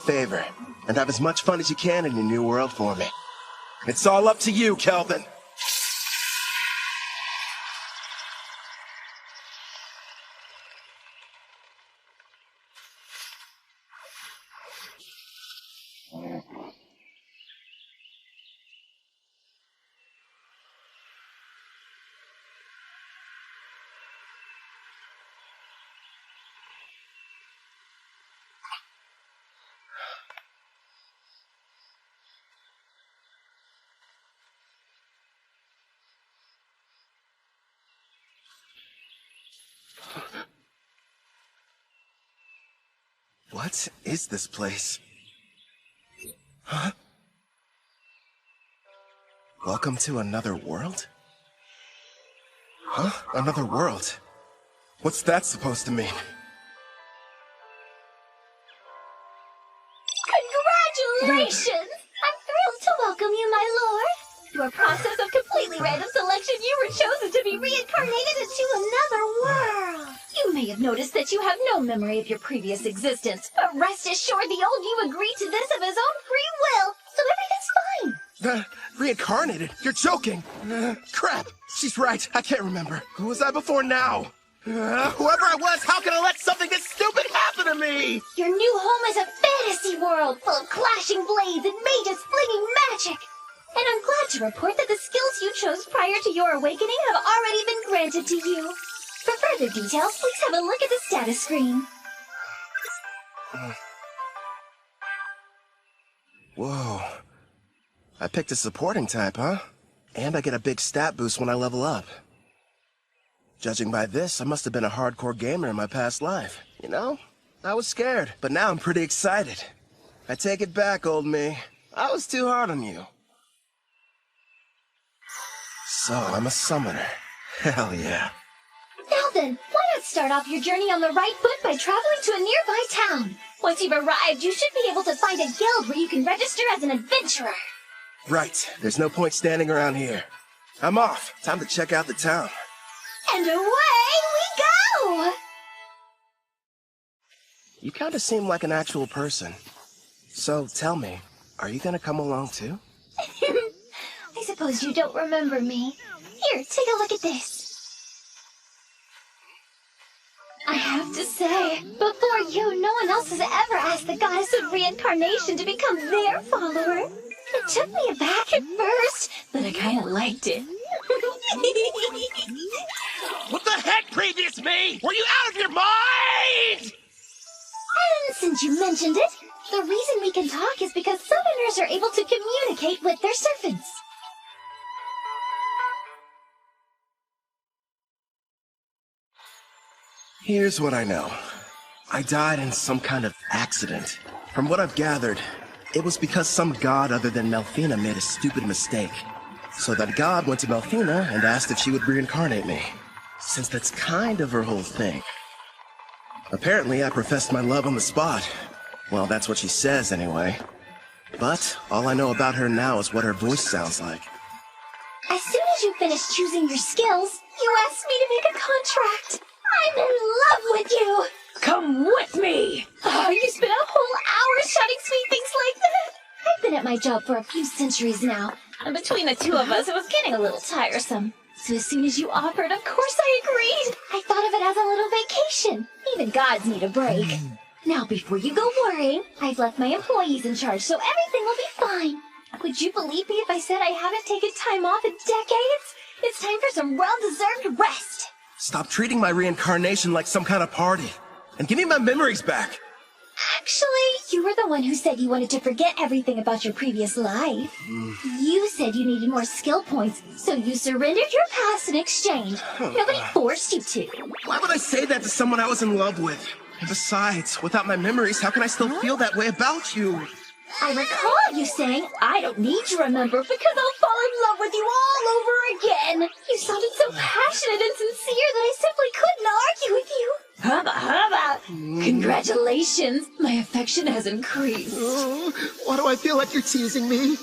favor, and have as much fun as you can in your new world for me. It's all up to you, Kelvin. What is this place? Huh? Welcome to another world? Huh? Another world? What's that supposed to mean? Congratulations! I'm thrilled to welcome you, my lord. Through a process of completely random selection, you were chosen to be reincarnated into another world. You may have noticed that you have no memory of your previous existence, but rest assured the old you agreed to this of his own free will, so everything's fine. Reincarnated? You're joking! Crap! She's right, I can't remember. Who was I before now? Whoever I was, how can I let something this stupid happen to me? Your new home is a fantasy world full of clashing blades and mages flinging magic. And I'm glad to report that the skills you chose prior to your awakening have already been granted to you. For further details, please have a look at the status screen. Whoa. I picked a supporting type, huh? And I get a big stat boost when I level up. Judging by this, I must have been a hardcore gamer in my past life. You know, I was scared, but now I'm pretty excited. I take it back, old me. I was too hard on you. So, I'm a summoner. Hell yeah. Now then, why not start off your journey on the right foot by traveling to a nearby town? Once you've arrived, you should be able to find a guild where you can register as an adventurer. Right. There's no point standing around here. I'm off. Time to check out the town. And away we go! You kinda seem like an actual person. So, tell me, are you gonna come along too? I suppose you don't remember me. Here, take a look at this. I have to say, before you, no one else has ever asked the goddess of reincarnation to become their follower. It took me aback at first, but I kinda liked it. What the heck, previous me? Were you out of your mind? And since you mentioned it, the reason we can talk is because summoners are able to communicate with their servants. Here's what I know. I died in some kind of accident. From what I've gathered, it was because some god other than Melfina made a stupid mistake. So that god went to Melfina and asked if she would reincarnate me, since that's kind of her whole thing. Apparently, I professed my love on the spot. Well, that's what she says anyway. But all I know about her now is what her voice sounds like. As soon as you finish choosing your skills, you asked me to make a contract. I'm in love with you! Come with me! Oh, you spent a whole hour shouting sweet things like that? I've been at my job for a few centuries now, and between the two of us, it was getting a little tiresome. So as soon as you offered, of course I agreed. I thought of it as a little vacation. Even gods need a break. Now, before you go worrying, I've left my employees in charge, so everything will be fine. Would you believe me if I said I haven't taken time off in decades? It's time for some well-deserved rest. Stop treating my reincarnation like some kind of party. And give me my memories back. Actually, you were the one who said you wanted to forget everything about your previous life. You said you needed more skill points, so you surrendered your past in exchange. Nobody forced you to. Why would I say that to someone I was in love with? And besides, without my memories, how can I still feel that way about you? I recall you saying, I don't need to remember because I'll fall in love with you all over again. You sounded so passionate and sincere that I simply couldn't argue with you. Hubba hubba! Congratulations! My affection has increased. Why do I feel like you're teasing me?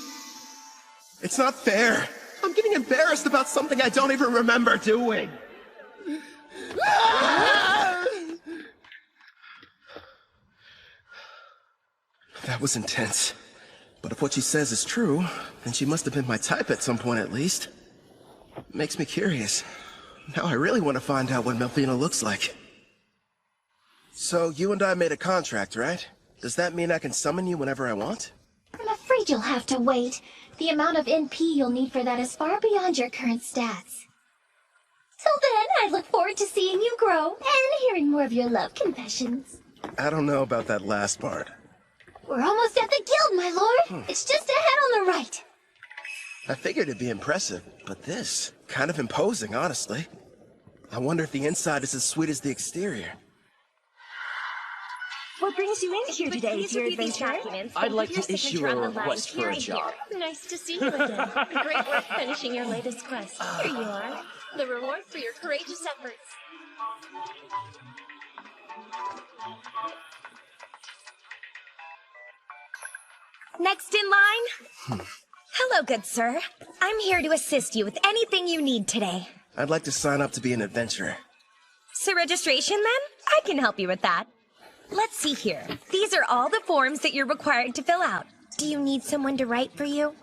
It's not fair. I'm getting embarrassed about something I don't even remember doing. That was intense. But if what she says is true, then she must have been my type at some point at least. Makes me curious. Now I really want to find out what Melfina looks like. So you and I made a contract, right? Does that mean I can summon you whenever I want? I'm afraid you'll have to wait. The amount of NP you'll need for that is far beyond your current stats. Till then, I look forward to seeing you grow and hearing more of your love confessions. I don't know about that last part. We're almost at the guild, my lord. It's just ahead on the right. I figured it'd be impressive, but this, kind of imposing, honestly. I wonder if the inside is as sweet as the exterior. What brings you in here today, dear adventurer? I'd like to issue a request for a job. Nice to see you again. Great work finishing your latest quest. Here you are. The reward for your courageous efforts. Next in line? Hello, good sir. I'm here to assist you with anything you need today. I'd like to sign up to be an adventurer. So registration then? I can help you with that. Let's see here. These are all the forms that you're required to fill out. Do you need someone to write for you?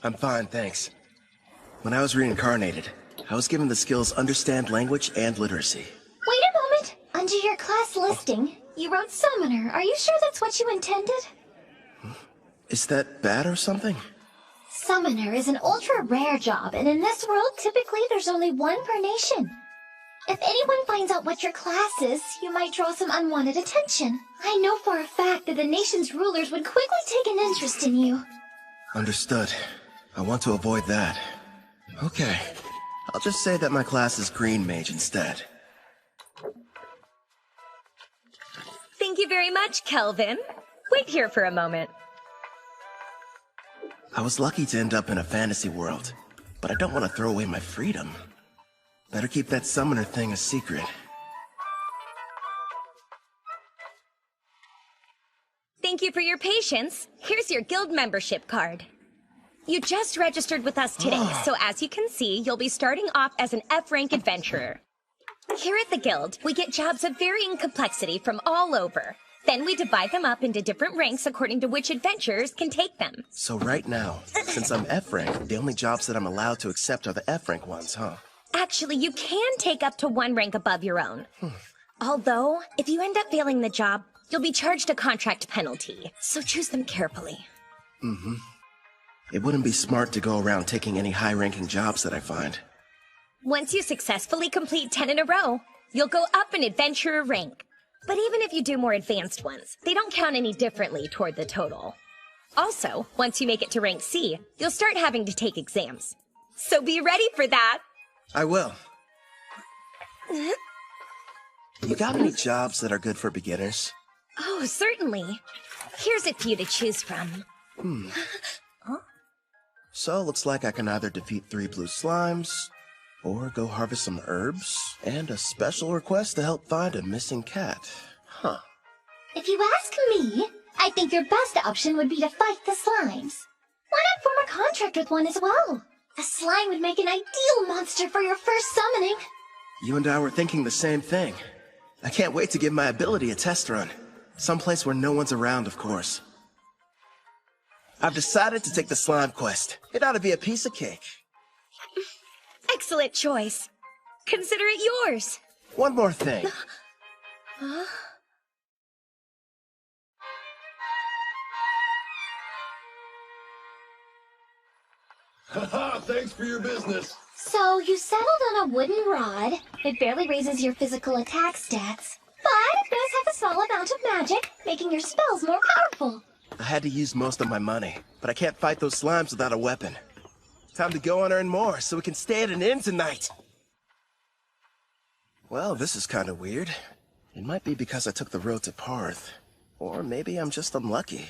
I'm fine, thanks. When I was reincarnated, I was given the skills understand language and literacy. Wait a moment. Under your class listing, you wrote Summoner. Are you sure that's what you intended? Is that bad or something? Summoner is an ultra-rare job, and in this world, typically there's only one per nation. If anyone finds out what your class is, you might draw some unwanted attention. I know for a fact that the nation's rulers would quickly take an interest in you. Understood. I want to avoid that. Okay. I'll just say that my class is Green Mage instead. Thank you very much, Kelvin. Wait here for a moment. I was lucky to end up in a fantasy world, but I don't want to throw away my freedom. Better keep that summoner thing a secret. Thank you for your patience. Here's your guild membership card. You just registered with us today, so as you can see, you'll be starting off as an F-rank adventurer. Here at the guild, we get jobs of varying complexity from all over. Then we divide them up into different ranks according to which adventurers can take them. So right now, since I'm F-rank, the only jobs that I'm allowed to accept are the F-rank ones, huh? Actually, you can take up to one rank above your own. Although, if you end up failing the job, you'll be charged a contract penalty, so choose them carefully. It wouldn't be smart to go around taking any high-ranking jobs that I find. Once you successfully complete 10 in a row, you'll go up an adventurer rank. But even if you do more advanced ones, they don't count any differently toward the total. Also, once you make it to rank C, you'll start having to take exams. So be ready for that! I will. You got any jobs that are good for beginners? Oh, certainly. Here's a few to choose from. So, looks like I can either defeat 3 blue slimes, or go harvest some herbs, and a special request to help find a missing cat. Huh. If you ask me, I think your best option would be to fight the slimes. Why not form a contract with one as well? A slime would make an ideal monster for your first summoning. You and I were thinking the same thing. I can't wait to give my ability a test run. Someplace where no one's around, of course. I've decided to take the slime quest. It ought to be a piece of cake. Excellent choice. Consider it yours. One more thing. Haha, thanks for your business. So, you settled on a wooden rod. It barely raises your physical attack stats. But it does have a small amount of magic, making your spells more powerful. I had to use most of my money, but I can't fight those slimes without a weapon. Time to go and earn more so we can stay at an inn tonight. Well, this is kind of weird. It might be because I took the road to Parth. Or maybe I'm just unlucky.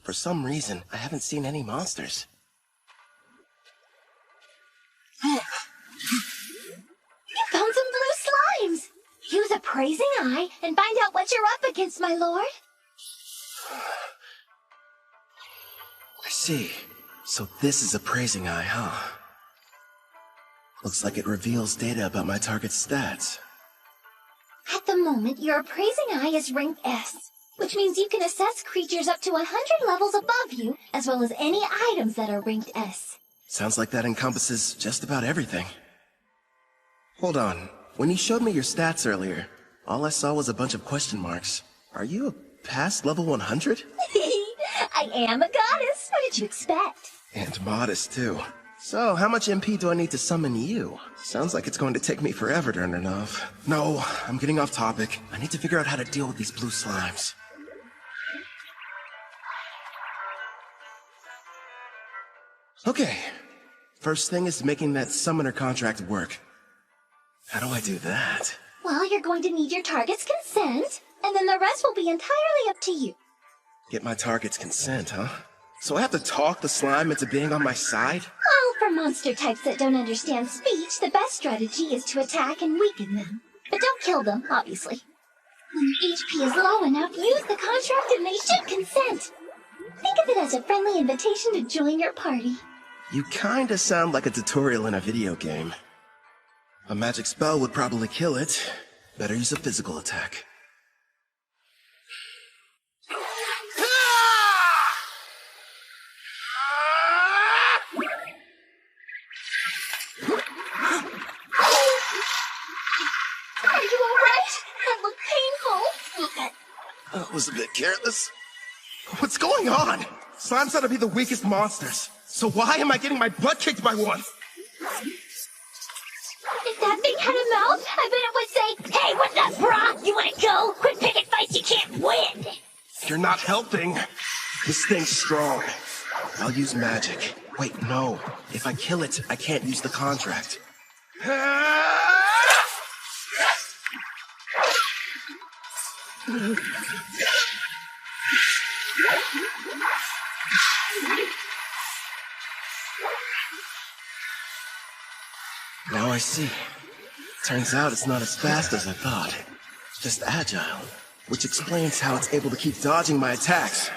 For some reason, I haven't seen any monsters. You found some blue slimes! Use appraising eye and find out what you're up against, my lord. I see. So this is appraising eye, huh? Looks like it reveals data about my target's stats. At the moment, your appraising eye is rank S. which means you can assess creatures up to 100 levels above you, as well as any items that are ranked S. Sounds like that encompasses just about everything. Hold on. When you showed me your stats earlier, all I saw was a bunch of question marks. Are you a past level 100? I am a goddess. What did you expect? And modest, too. So, how much MP do I need to summon you? Sounds like it's going to take me forever to earn enough. No, I'm getting off topic. I need to figure out how to deal with these blue slimes. Okay. First thing is making that summoner contract work. How do I do that? Well, you're going to need your target's consent, and then the rest will be entirely up to you. Get my target's consent, huh? So I have to talk the slime into being on my side? Well, for monster types that don't understand speech, the best strategy is to attack and weaken them. But don't kill them, obviously. When your HP is low enough, use the contract and they should consent. Think of it as a friendly invitation to join your party. You kinda sound like a tutorial in a video game. A magic spell would probably kill it. Better use a physical attack. Are you alright? That looked painful. That was a bit careless. What's going on? Slimes ought to be the weakest monsters. So why am I getting my butt kicked by one? If that thing had a mouth, I bet it would say, "Hey, what's up, brah? You wanna go? Quit picking fights you can't win." You're not helping. This thing's strong. I'll use magic. Wait, no. If I kill it, I can't use the contract. Now I see. Turns out it's not as fast as I thought. Just agile. Which explains how it's able to keep dodging my attacks.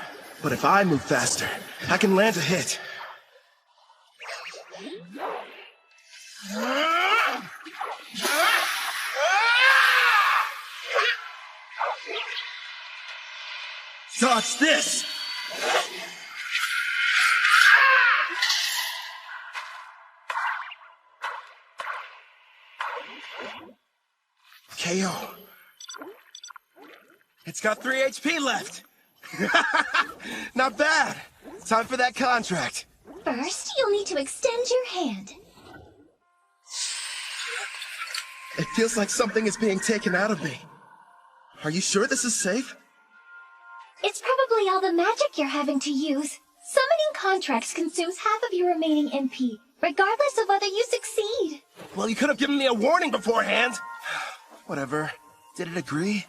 But if I move faster, I can land a hit. Dodge this! KO. It's got 3 HP left. Not bad. Time for that contract. First, you'll need to extend your hand. It feels like something is being taken out of me. Are you sure this is safe? It's probably all the magic you're having to use. Summoning contracts consumes half of your remaining MP, regardless of whether you succeed. Well, you could have given me a warning beforehand. Whatever. Did it agree?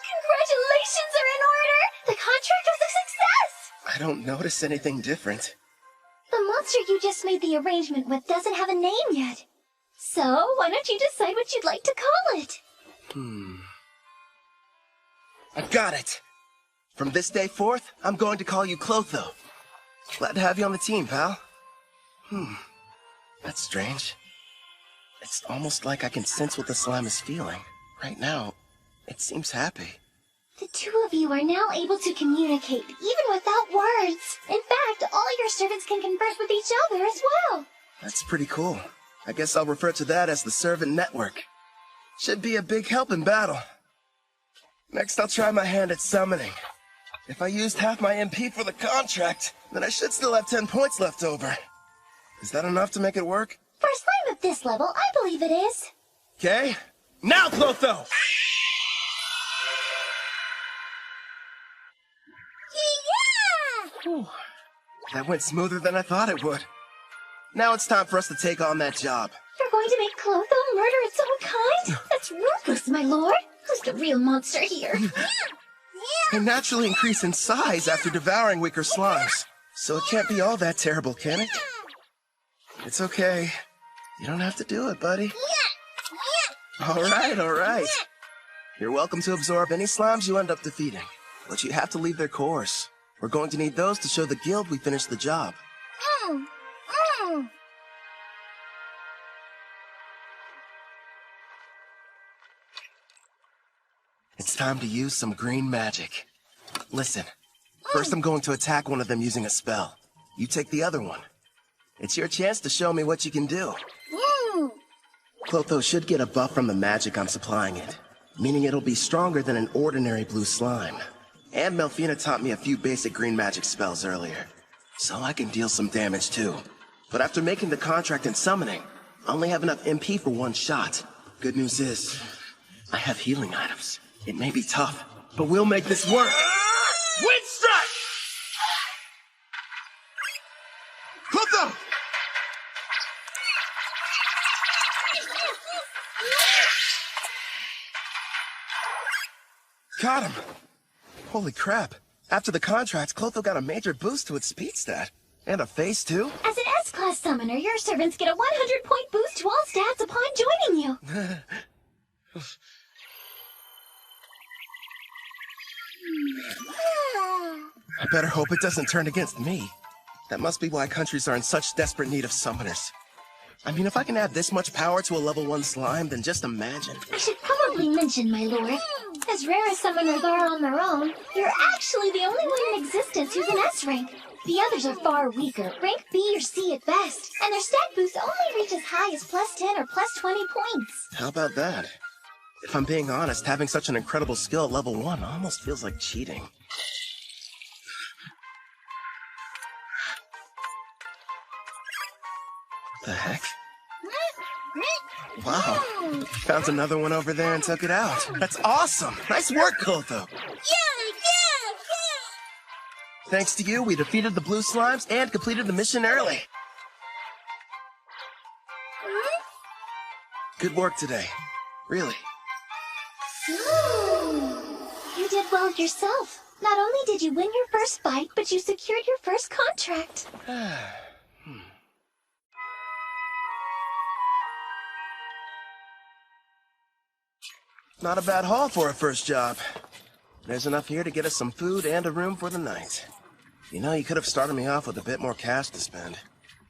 Congratulations are in order! The contract was a success! I don't notice anything different. The monster you just made the arrangement with doesn't have a name yet. So, why don't you decide what you'd like to call it? I've got it. From this day forth, I'm going to call you Clotho. Glad to have you on the team, pal. That's strange. It's almost like I can sense what the slime is feeling. Right now, it seems happy. The two of you are now able to communicate, even without words. In fact, all your servants can converse with each other as well. That's pretty cool. I guess I'll refer to that as the servant network. Should be a big help in battle. Next, I'll try my hand at summoning. If I used half my MP for the contract, then I should still have 10 points left over. Is that enough to make it work? For a slime of this level, I believe it is. Okay. Now, Clotho! Yeah! That went smoother than I thought it would. Now it's time for us to take on that job. You're going to make Clotho murder its own kind? That's ruthless, my lord. Who's the real monster here? They naturally increase in size after devouring weaker slimes. So it can't be all that terrible, can it? It's okay. You don't have to do it, buddy. All right, all right. You're welcome to absorb any slimes you end up defeating, but you have to leave their cores. We're going to need those to show the guild we finished the job. It's time to use some green magic. Listen, first I'm going to attack one of them using a spell. You take the other one. It's your chance to show me what you can do. Clotho should get a buff from the magic I'm supplying it, meaning it'll be stronger than an ordinary blue slime. And Melfina taught me a few basic green magic spells earlier, so I can deal some damage too. But after making the contract and summoning, I only have enough MP for one shot. Good news is, I have healing items. It may be tough, but we'll make this work. Wind strike! Clotho! Got him! Holy crap. After the contract, Clotho got a major boost to its speed stat. And a face, too. As an S-Class summoner, your servants get a 100-point boost to all stats upon joining you. I better hope it doesn't turn against me. That must be why countries are in such desperate need of summoners. I mean, if I can add this much power to a level 1 slime, then just imagine. I should probably mention, my lord, as rare as summoners are on their own, you're actually the only one in existence who's an S rank. The others are far weaker, rank B or C at best, and their stat boosts only reach as high as +10 or +20 points. How about that? If I'm being honest, having such an incredible skill at level 1 almost feels like cheating. The heck? Wow. Found another one over there and took it out. That's awesome. Nice work, Clotho. Thanks to you, we defeated the blue slimes and completed the mission early. Good work today. Really. You did well yourself. Not only did you win your first fight, but you secured your first contract. Not a bad haul for a first job. There's enough here to get us some food and a room for the night. You know, you could have started me off with a bit more cash to spend.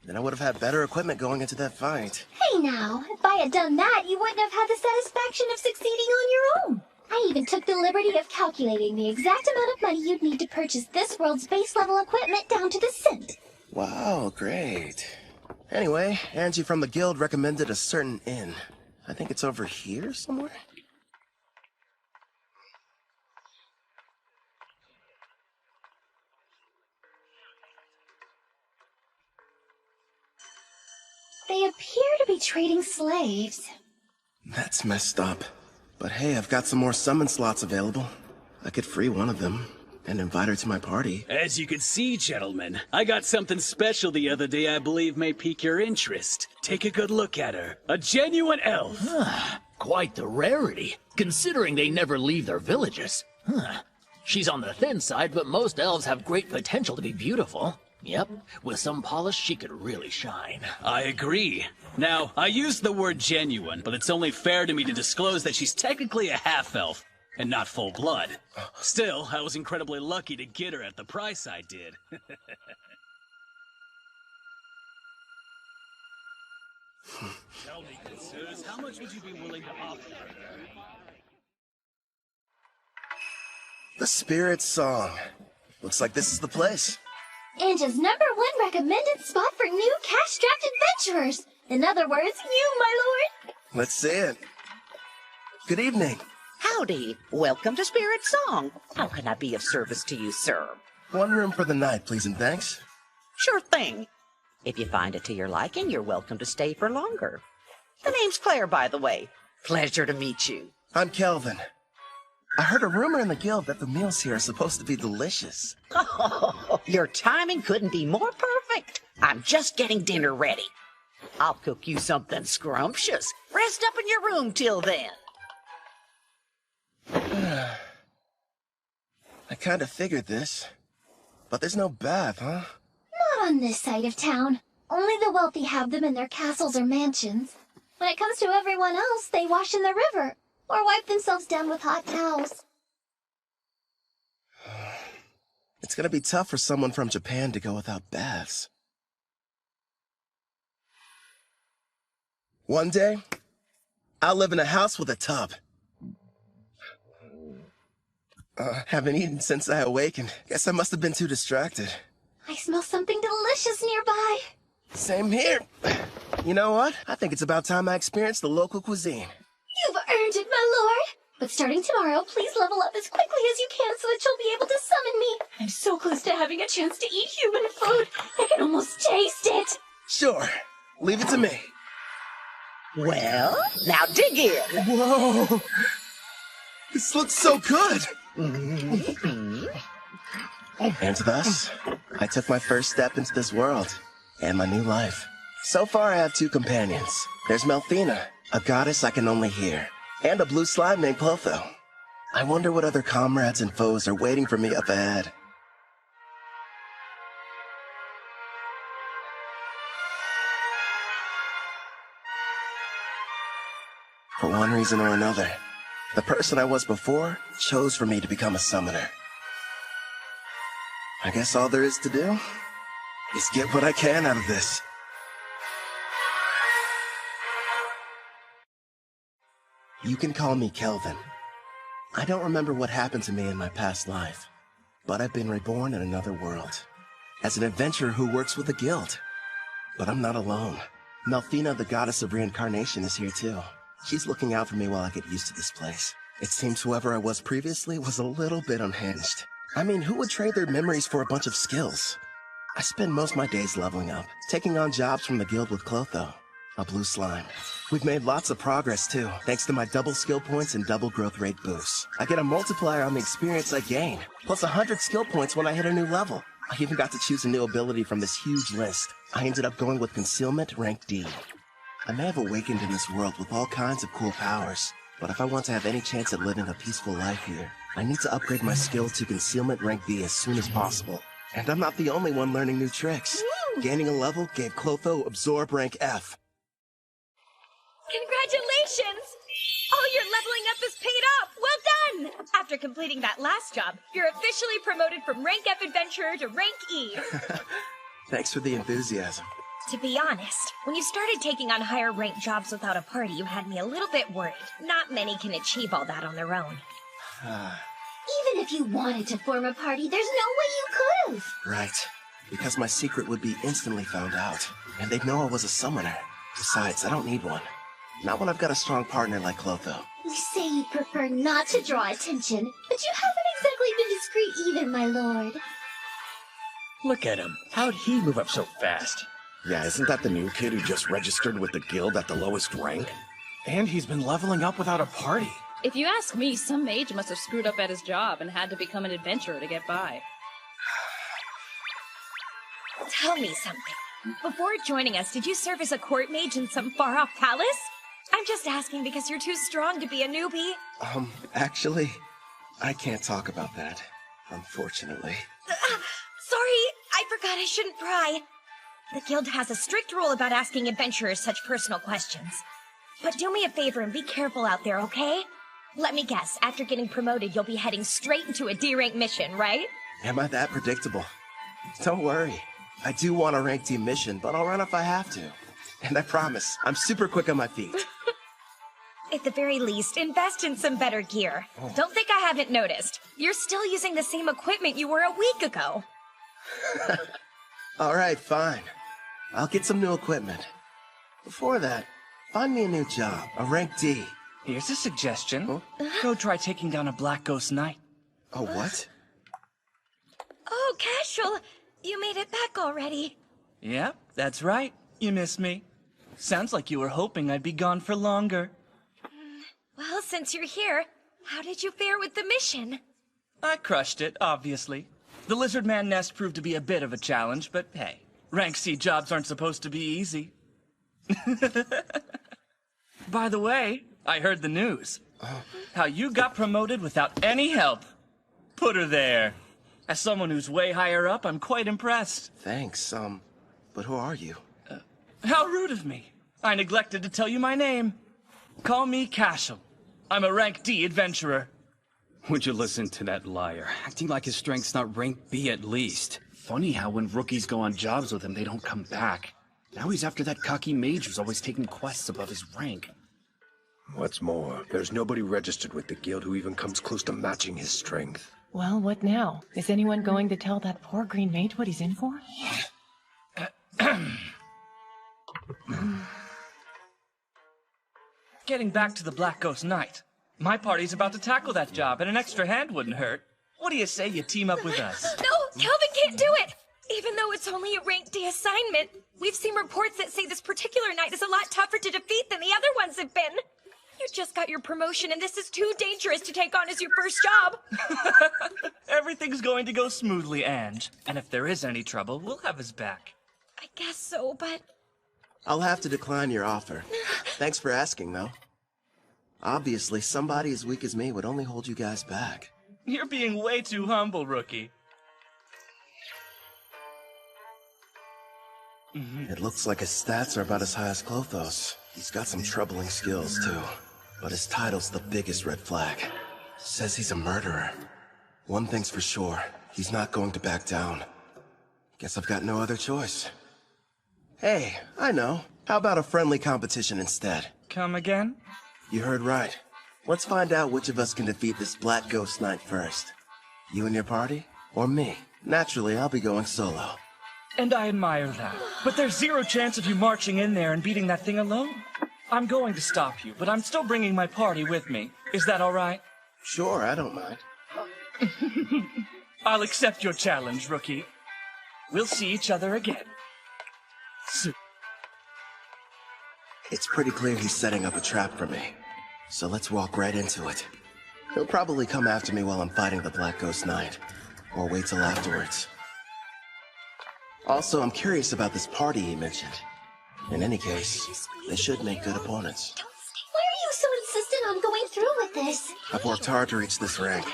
Then I would have had better equipment going into that fight. Hey now, if I had done that, you wouldn't have had the satisfaction of succeeding on your own. I even took the liberty of calculating the exact amount of money you'd need to purchase this world's base level equipment down to the cent. Wow, great. Anyway, Angie from the guild recommended a certain inn. I think it's over here somewhere? They appear to be trading slaves. That's messed up. But hey, I've got some more summon slots available. I could free one of them and invite her to my party. As you can see, gentlemen, I got something special the other day I believe may pique your interest. Take a good look at her. A genuine elf. Quite the rarity, considering they never leave their villages. She's on the thin side, but most elves have great potential to be beautiful. Yep, with some polish, she could really shine. I agree. Now, I used the word genuine, but it's only fair to me to disclose that she's technically a half-elf, and not full-blood. Still, I was incredibly lucky to get her at the price I did. Tell me, good sirs, how much would you be willing to offer? The Spirit Song. Looks like this is the place. Anja's #1 recommended spot for new cash-strapped adventurers. In other words, you, my lord. Let's see it. Good evening. Howdy. Welcome to Spirit Song. How can I be of service to you, sir? One room for the night, please and thanks. Sure thing. If you find it to your liking, you're welcome to stay for longer. The name's Claire, by the way. Pleasure to meet you. I'm Kelvin. I heard a rumor in the guild that the meals here are supposed to be delicious. Oh, your timing couldn't be more perfect. I'm just getting dinner ready. I'll cook you something scrumptious. Rest up in your room till then. I kind of figured this. But there's no bath, huh? Not on this side of town. Only the wealthy have them in their castles or mansions. When it comes to everyone else, they wash in the river. or wipe themselves down with hot towels. It's gonna be tough for someone from Japan to go without baths. One day, I'll live in a house with a tub. Haven't eaten since I awakened. Guess I must have been too distracted. I smell something delicious nearby. Same here. You know what? I think it's about time I experienced the local cuisine. You've earned it, my lord. But starting tomorrow, please level up as quickly as you can so that you'll be able to summon me. I'm so close to having a chance to eat human food. I can almost taste it. Sure. Leave it to me. Well, now dig in. Whoa! This looks so good! And thus, I took my first step into this world and my new life. So far, I have 2 companions. There's Melfina, a goddess I can only hear, and a blue slime named Clotho. I wonder what other comrades and foes are waiting for me up ahead. For one reason or another, the person I was before chose for me to become a summoner. I guess all there is to do is get what I can out of this. You can call me Kelvin. I don't remember what happened to me in my past life, but I've been reborn in another world, as an adventurer who works with a guild. But I'm not alone. Melfina, the goddess of reincarnation, is here too. She's looking out for me while I get used to this place. It seems whoever I was previously was a little bit unhinged. I mean, who would trade their memories for a bunch of skills? I spend most of my days leveling up, taking on jobs from the guild with Clotho, a blue slime. We've made lots of progress too, thanks to my double skill points and double growth rate boosts. I get a multiplier on the experience I gain, plus 100 skill points when I hit a new level. I even got to choose a new ability from this huge list. I ended up going with Concealment rank D. I may have awakened in this world with all kinds of cool powers, but if I want to have any chance at living a peaceful life here, I need to upgrade my skill to Concealment rank B as soon as possible. And I'm not the only one learning new tricks. Gaining a level gave Clotho Absorb rank F. Congratulations! All your leveling up is paid off! Well done! After completing that last job, you're officially promoted from rank F adventurer to rank E. Thanks for the enthusiasm. To be honest, when you started taking on higher ranked jobs without a party, you had me a little bit worried. Not many can achieve all that on their own. Even if you wanted to form a party, there's no way you could've. Right. Because my secret would be instantly found out, and they'd know I was a summoner. Besides, I don't need one. Not when I've got a strong partner like Clotho. You say you'd prefer not to draw attention, but you haven't exactly been discreet either, my lord. Look at him. How'd he move up so fast? Yeah, isn't that the new kid who just registered with the guild at the lowest rank? And he's been leveling up without a party. If you ask me, some mage must have screwed up at his job and had to become an adventurer to get by. Tell me something. Before joining us, did you serve as a court mage in some far-off palace? I'm just asking because you're too strong to be a newbie. Actually, I can't talk about that, unfortunately. Sorry, I forgot I shouldn't pry. The guild has a strict rule about asking adventurers such personal questions. But do me a favor and be careful out there, okay? Let me guess, after getting promoted, you'll be heading straight into a D-rank mission, right? Am I that predictable? Don't worry. I do want a rank D mission, but I'll run if I have to. And I promise, I'm super quick on my feet. At the very least, invest in some better gear. Don't think I haven't noticed. You're still using the same equipment you were a week ago. All right, fine. I'll get some new equipment. Before that, find me a new job, a rank D. Here's a suggestion. Go try taking down a Black Ghost Knight. Oh, what? Oh, Casual, you made it back already. Yep, that's right. You missed me. Sounds like you were hoping I'd be gone for longer. Well, since you're here, how did you fare with the mission? I crushed it, obviously. The Lizard Man nest proved to be a bit of a challenge, but hey, rank C jobs aren't supposed to be easy. By the way, I heard the news. How you got promoted without any help. Put her there. As someone who's way higher up, I'm quite impressed. Thanks, but who are you? How rude of me. I neglected to tell you my name. Call me Cashel. I'm a rank D adventurer. Would you listen to that liar? Acting like his strength's not rank B at least. Funny how when rookies go on jobs with him, they don't come back. Now he's after that cocky mage who's always taking quests above his rank. What's more, there's nobody registered with the guild who even comes close to matching his strength. Well, what now? Is anyone going to tell that poor green mage what he's in for? Getting back to the Black Ghost Knight. My party's about to tackle that job, and an extra hand wouldn't hurt. What do you say you team up with us? No, Kelvin can't do it! Even though it's only a rank D assignment, we've seen reports that say this particular knight is a lot tougher to defeat than the other ones have been. You just got your promotion, and this is too dangerous to take on as your first job. Everything's going to go smoothly, Ange. And if there is any trouble, we'll have his back. I guess so, but... I'll have to decline your offer. Thanks for asking, though. Obviously, somebody as weak as me would only hold you guys back. You're being way too humble, rookie. It looks like his stats are about as high as Clotho's. He's got some troubling skills, too. But his title's the biggest red flag. Says he's a murderer. One thing's for sure, he's not going to back down. Guess I've got no other choice. Hey, I know. How about a friendly competition instead? Come again? You heard right. Let's find out which of us can defeat this Black Ghost Knight first. You and your party? Or me? Naturally, I'll be going solo. And I admire that. But there's zero chance of you marching in there and beating that thing alone. I'm going to stop you, but I'm still bringing my party with me. Is that all right? Sure, I don't mind. I'll accept your challenge, rookie. We'll see each other again. It's pretty clear he's setting up a trap for me. So let's walk right into it. He'll probably come after me while I'm fighting the Black Ghost Knight. Or wait till afterwards. Also, I'm curious about this party he mentioned. In any case, they should make good opponents. Why are you so insistent on going through with this? I've worked hard to reach this rank,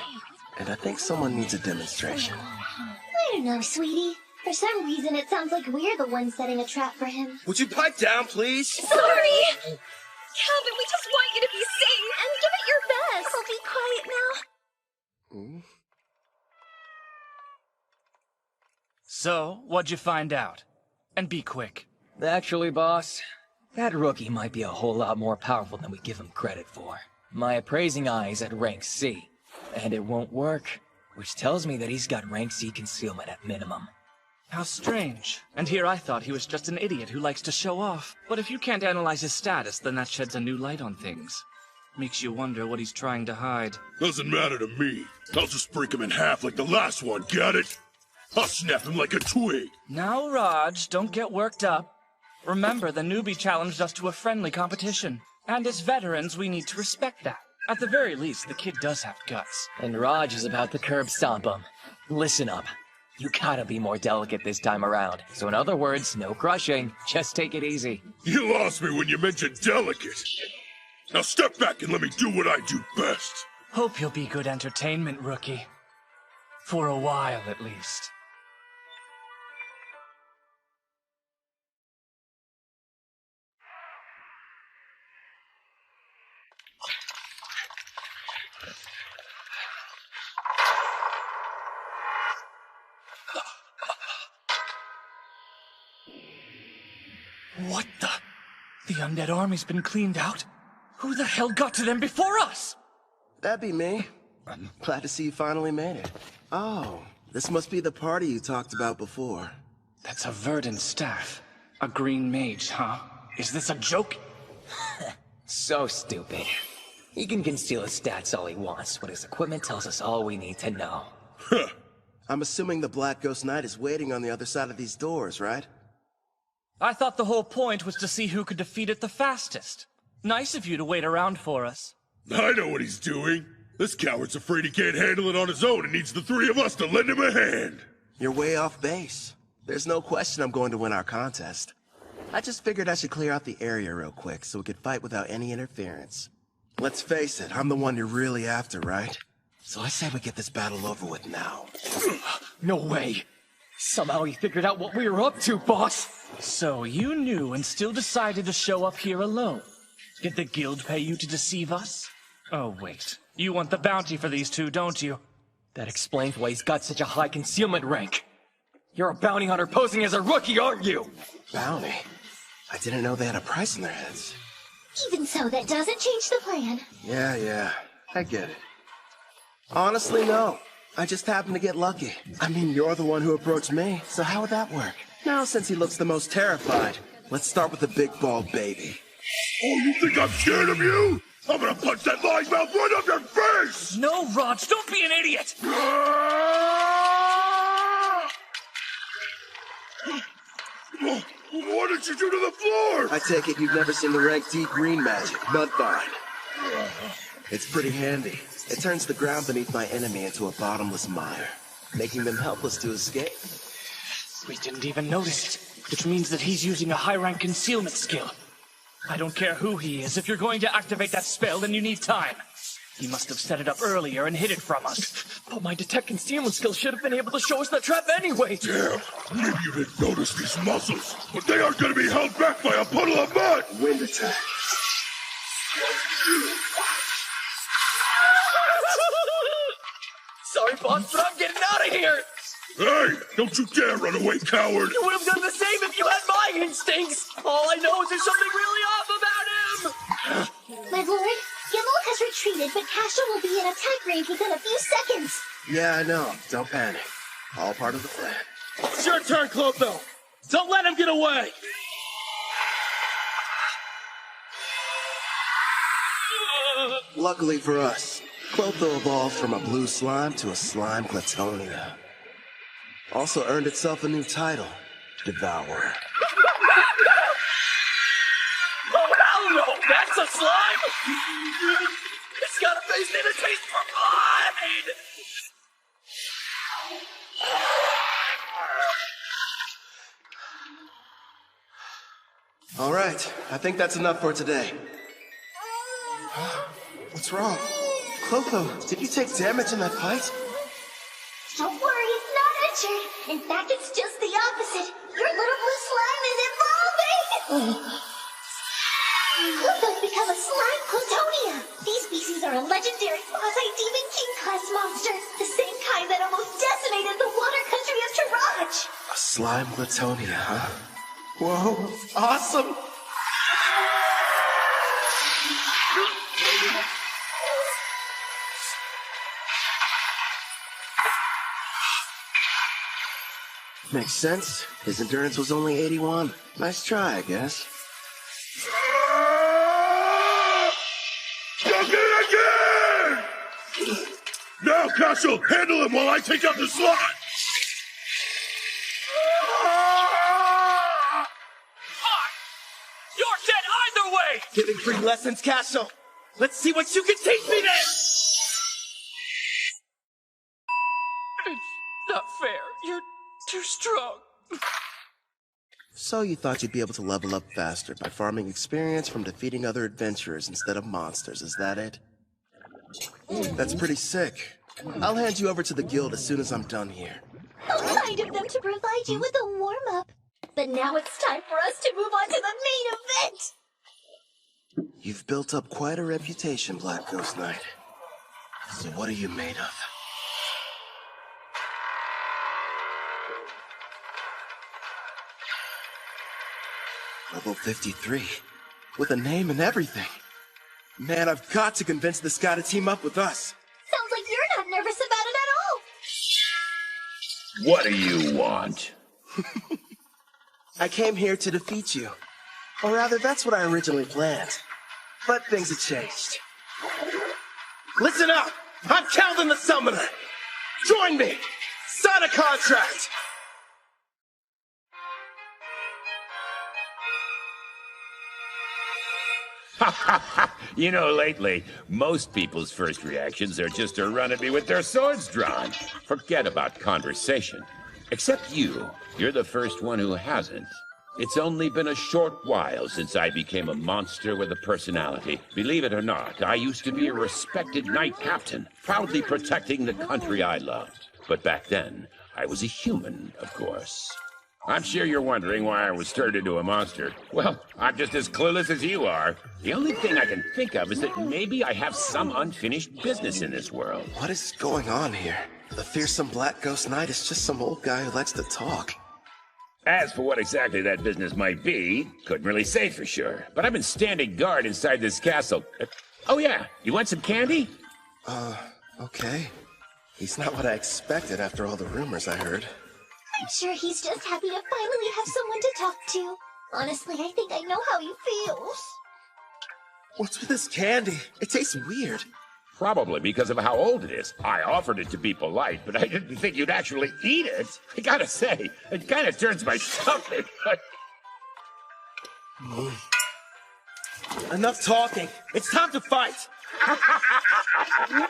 and I think someone needs a demonstration. I don't know, sweetie. For some reason, it sounds like we're the ones setting a trap for him. Would you pipe down, please? Sorry! Calvin, we just want you to be safe! And give it your best! I'll be quiet now. So, what'd you find out? And be quick. Actually, boss, that rookie might be a whole lot more powerful than we give him credit for. My appraising eye is at rank C, and it won't work, which tells me that he's got rank C concealment at minimum. How strange. And here I thought he was just an idiot who likes to show off. But if you can't analyze his status, then that sheds a new light on things. Makes you wonder what he's trying to hide. Doesn't matter to me. I'll just break him in half like the last one, get it? I'll snap him like a twig. Now, Raj, don't get worked up. Remember, the newbie challenged us to a friendly competition. And as veterans, we need to respect that. At the very least, the kid does have guts. And Raj is about to curb stomp him. Listen up. You gotta be more delicate this time around. So in other words, no crushing. Just take it easy. You lost me when you mentioned delicate. Now step back and let me do what I do best. Hope you'll be good entertainment, rookie. For a while, at least. What the? The undead army's been cleaned out? Who the hell got to them before us? That'd be me. I'm glad to see you finally made it. Oh, this must be the party you talked about before. That's a verdant staff. A green mage, huh? Is this a joke? So stupid. He can conceal his stats all he wants, but his equipment tells us all we need to know. I'm assuming the Black Ghost Knight is waiting on the other side of these doors, right? I thought the whole point was to see who could defeat it the fastest. Nice of you to wait around for us. I know what he's doing. This coward's afraid he can't handle it on his own and needs the three of us to lend him a hand. You're way off base. There's no question I'm going to win our contest. I just figured I should clear out the area real quick so we could fight without any interference. Let's face it, I'm the one you're really after, right? So I say we get this battle over with now. No way. Somehow he figured out what we were up to, boss. So you knew and still decided to show up here alone. Did the guild pay you to deceive us? Oh, wait. You want the bounty for these two, don't you? That explains why he's got such a high concealment rank. You're a bounty hunter posing as a rookie, aren't you? Bounty? I didn't know they had a price in their heads. Even so, that doesn't change the plan. Yeah, I get it. Honestly, no. I just happened to get lucky. I mean, you're the one who approached me, so how would that work? Now, since he looks the most terrified, let's start with the big bald baby. Oh, you think I'm scared of you? I'm gonna punch that lying mouth right up your face! No, Raj, don't be an idiot! What did you do to the floor? I take it you've never seen the rank D green magic, Mudbind. It's pretty handy. It turns the ground beneath my enemy into a bottomless mire, making them helpless to escape. We didn't even notice it, which means that he's using a high-rank concealment skill. I don't care who he is. If you're going to activate that spell, then you need time. He must have set it up earlier and hid it from us. But my detect concealment skill should have been able to show us the trap anyway. Damn, maybe you didn't notice these muscles, but they aren't gonna be held back by a puddle of mud! Wind attack. Sorry, boss, but I'm getting out of here! Hey, don't you dare run away, coward! You would have done the same if you had my instincts! All I know is there's something really off about him! My lord, Gimel has retreated, but Cassia will be in attack range within a few seconds. Yeah, I know. Don't panic. All part of the plan. It's your turn, Clotho! Don't let him get away! Luckily for us, Clotho evolved from a blue slime to a slime Glatonia. Also earned itself a new title, Devourer. Oh, hell no! That's a slime! It's got a face and a taste for blood! All right, I think that's enough for today. What's wrong? Clotho, did you take damage in that fight? Don't worry, it's not injured. In fact, it's just the opposite. Your little blue slime is evolving! Clotho's become a slime Glatonia. These species are a legendary quasi-demon king-class monster. The same kind that almost decimated the water country of Taraj. A slime Glatonia, huh? Whoa, awesome! Makes sense. His endurance was only 81. Nice try, I guess. Stuck it again! Now, Castle, handle him while I take out the slime! You're dead either way! Giving free lessons, Castle. Let's see what you can teach me then! It's not fair. You're too strong. So you thought you'd be able to level up faster by farming experience from defeating other adventurers instead of monsters, is that it? That's pretty sick. I'll hand you over to the guild as soon as I'm done here. How kind of them to provide you with a warm-up. But now it's time for us to move on to the main event! You've built up quite a reputation, Black Ghost Knight. So what are you made of? Level 53. With a name and everything. Man, I've got to convince this guy to team up with us. Sounds like you're not nervous about it at all. What do you want? I came here to defeat you. Or rather, that's what I originally planned. But things have changed. Listen up! I'm Calvin the Summoner! Join me! Sign a contract! You know, lately, most people's first reactions are just to run at me with their swords drawn. Forget about conversation. Except you. You're the first one who hasn't. It's only been a short while since I became a monster with a personality. Believe it or not, I used to be a respected knight captain, proudly protecting the country I loved. But back then, I was a human, of course. I'm sure you're wondering why I was turned into a monster. Well, I'm just as clueless as you are. The only thing I can think of is that maybe I have some unfinished business in this world. What is going on here? The fearsome Black Ghost Knight is just some old guy who likes to talk. As for what exactly that business might be, couldn't really say for sure. But I've been standing guard inside this castle. Oh yeah, you want some candy? Okay. He's not what I expected after all the rumors I heard. I'm sure he's just happy to finally have someone to talk to. Honestly, I think I know how he feels. What's with this candy? It tastes weird. Probably because of how old it is. I offered it to be polite, but I didn't think you'd actually eat it. I gotta say, it kind of turns my stomach. Enough talking. It's time to fight. Wait,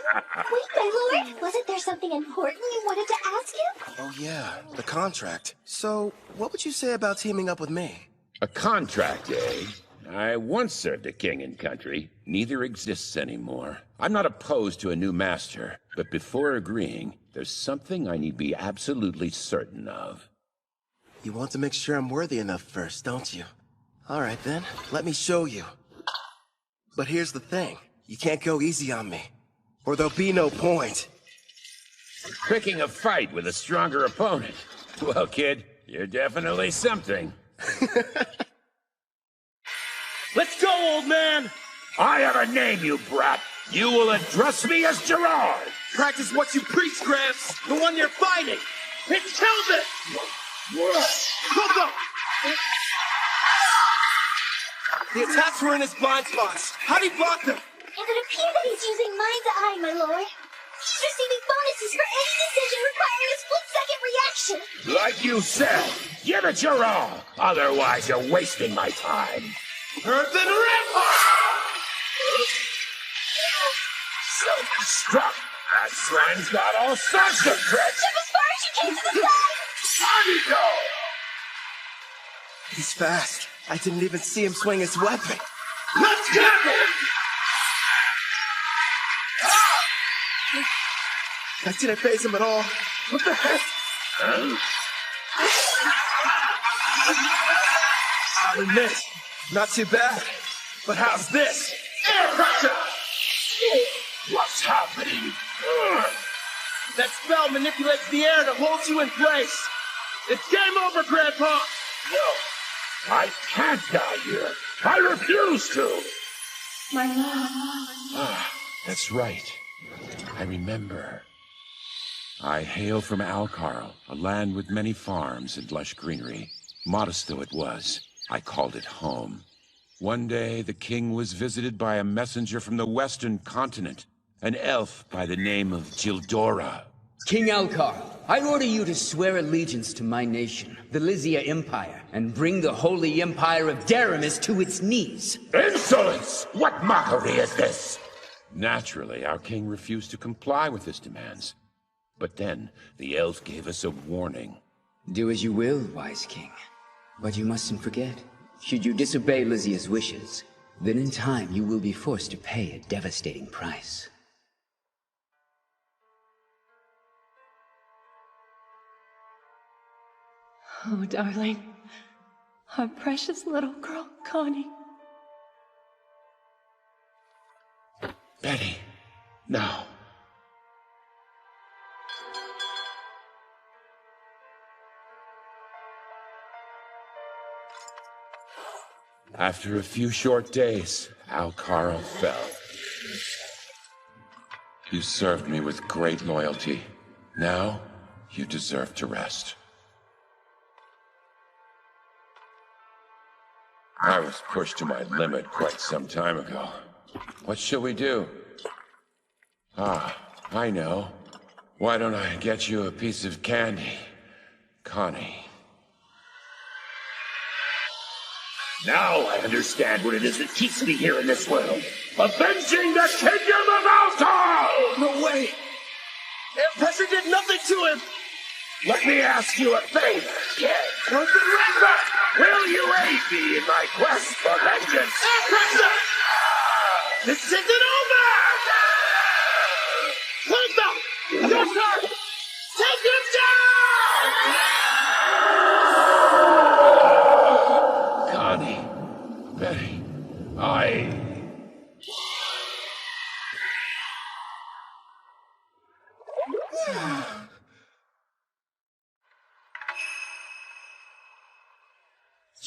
my lord, wasn't there something important you wanted to ask him? Oh yeah, the contract. So, what would you say about teaming up with me? A contract, eh? I once served a king and country. Neither exists anymore. I'm not opposed to a new master, but before agreeing, there's something I need be absolutely certain of. You want to make sure I'm worthy enough first, don't you? All right then, let me show you. But here's the thing. You can't go easy on me, or there'll be no point. Picking a fight with a stronger opponent. Well, kid, you're definitely something. Let's go, old man! I have a name, you brat. You will address me as Gerard. Practice what you preach, Gramps. The one you're fighting. It kills it! Hold up! The attacks were in his blind spots. How'd he block them? It would appear that he's using Mind's Eye, my lord. He's receiving bonuses for any decision requiring a split-second reaction. Like you said, give it your all. Otherwise, you're wasting my time. Earthen Ripper! Self-destruct. That slime's got all sorts of tricks. Jump as far as you can to the side! On you go! He's fast. I didn't even see him swing his weapon. Let's get him! That didn't faze him at all. What the heck? I missed. Not too bad. But how's this? Air pressure! What's happening? That spell manipulates the air to hold you in place. It's game over, Grandpa! No, I can't die here. I refuse to. My love. Ah, that's right. I remember. I hail from Alcarl, a land with many farms and lush greenery. Modest though it was, I called it home. One day, the king was visited by a messenger from the western continent, an elf by the name of Gildora. King Alcar, I order you to swear allegiance to my nation, the Lysia Empire, and bring the holy empire of Daramis to its knees. Insolence! What mockery is this? Naturally, our king refused to comply with his demands. But then, the elf gave us a warning. Do as you will, wise king. But you mustn't forget, should you disobey Lysia's wishes, then in time you will be forced to pay a devastating price. Oh, darling. Our precious little girl, Connie. Betty, no. After a few short days, Alcarl fell. You served me with great loyalty. Now, you deserve to rest. I was pushed to my limit quite some time ago. What shall we do? Ah, I know. Why don't I get you a piece of candy, Connie? Now I understand what it is that keeps me here in this world. Avenging the Kingdom of Altar! No way! Air pressure did nothing to him! Let me ask you a favor, kid. Earthen Ripper! Will you aid me in my quest for vengeance? Air pressure! This isn't over! Hold up! Your turn! Take him down!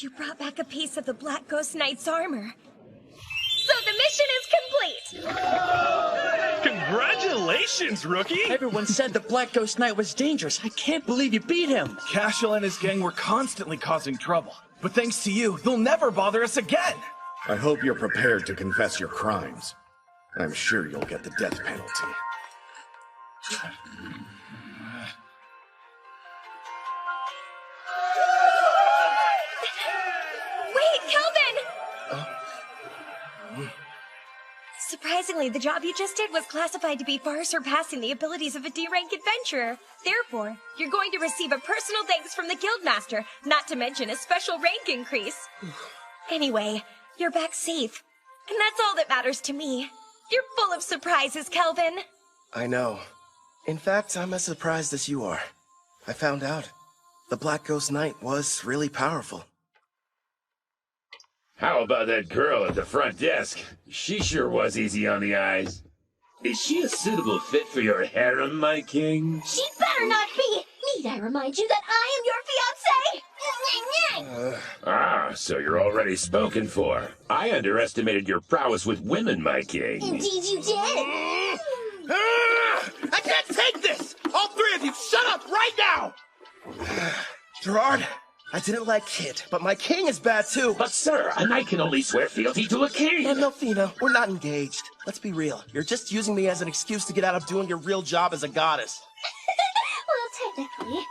You brought back a piece of the Black Ghost Knight's armor. So the mission is complete! Congratulations, rookie! Everyone said the Black Ghost Knight was dangerous. I can't believe you beat him. Cashel and his gang were constantly causing trouble. But thanks to you, they'll never bother us again! I hope you're prepared to confess your crimes. I'm sure you'll get the death penalty. Wait, Kelvin! Surprisingly, the job you just did was classified to be far surpassing the abilities of a D-rank adventurer. Therefore, you're going to receive a personal thanks from the Guildmaster, not to mention a special rank increase. Anyway, you're back safe. And that's all that matters to me. You're full of surprises, Kelvin. I know. In fact, I'm as surprised as you are. I found out. The Black Ghost Knight was really powerful. How about that girl at the front desk? She sure was easy on the eyes. Is she a suitable fit for your harem, my king? She better not be! Need I remind you that I am your fiancé? So you're already spoken for. I underestimated your prowess with women, my king. Indeed you did! I can't take this! All three of you, shut up right now! Gerard, I didn't like Kid, but my king is bad too. But sir, a knight can only swear fealty to a king. And Melfina, we're not engaged. Let's be real. You're just using me as an excuse to get out of doing your real job as a goddess. Well, technically.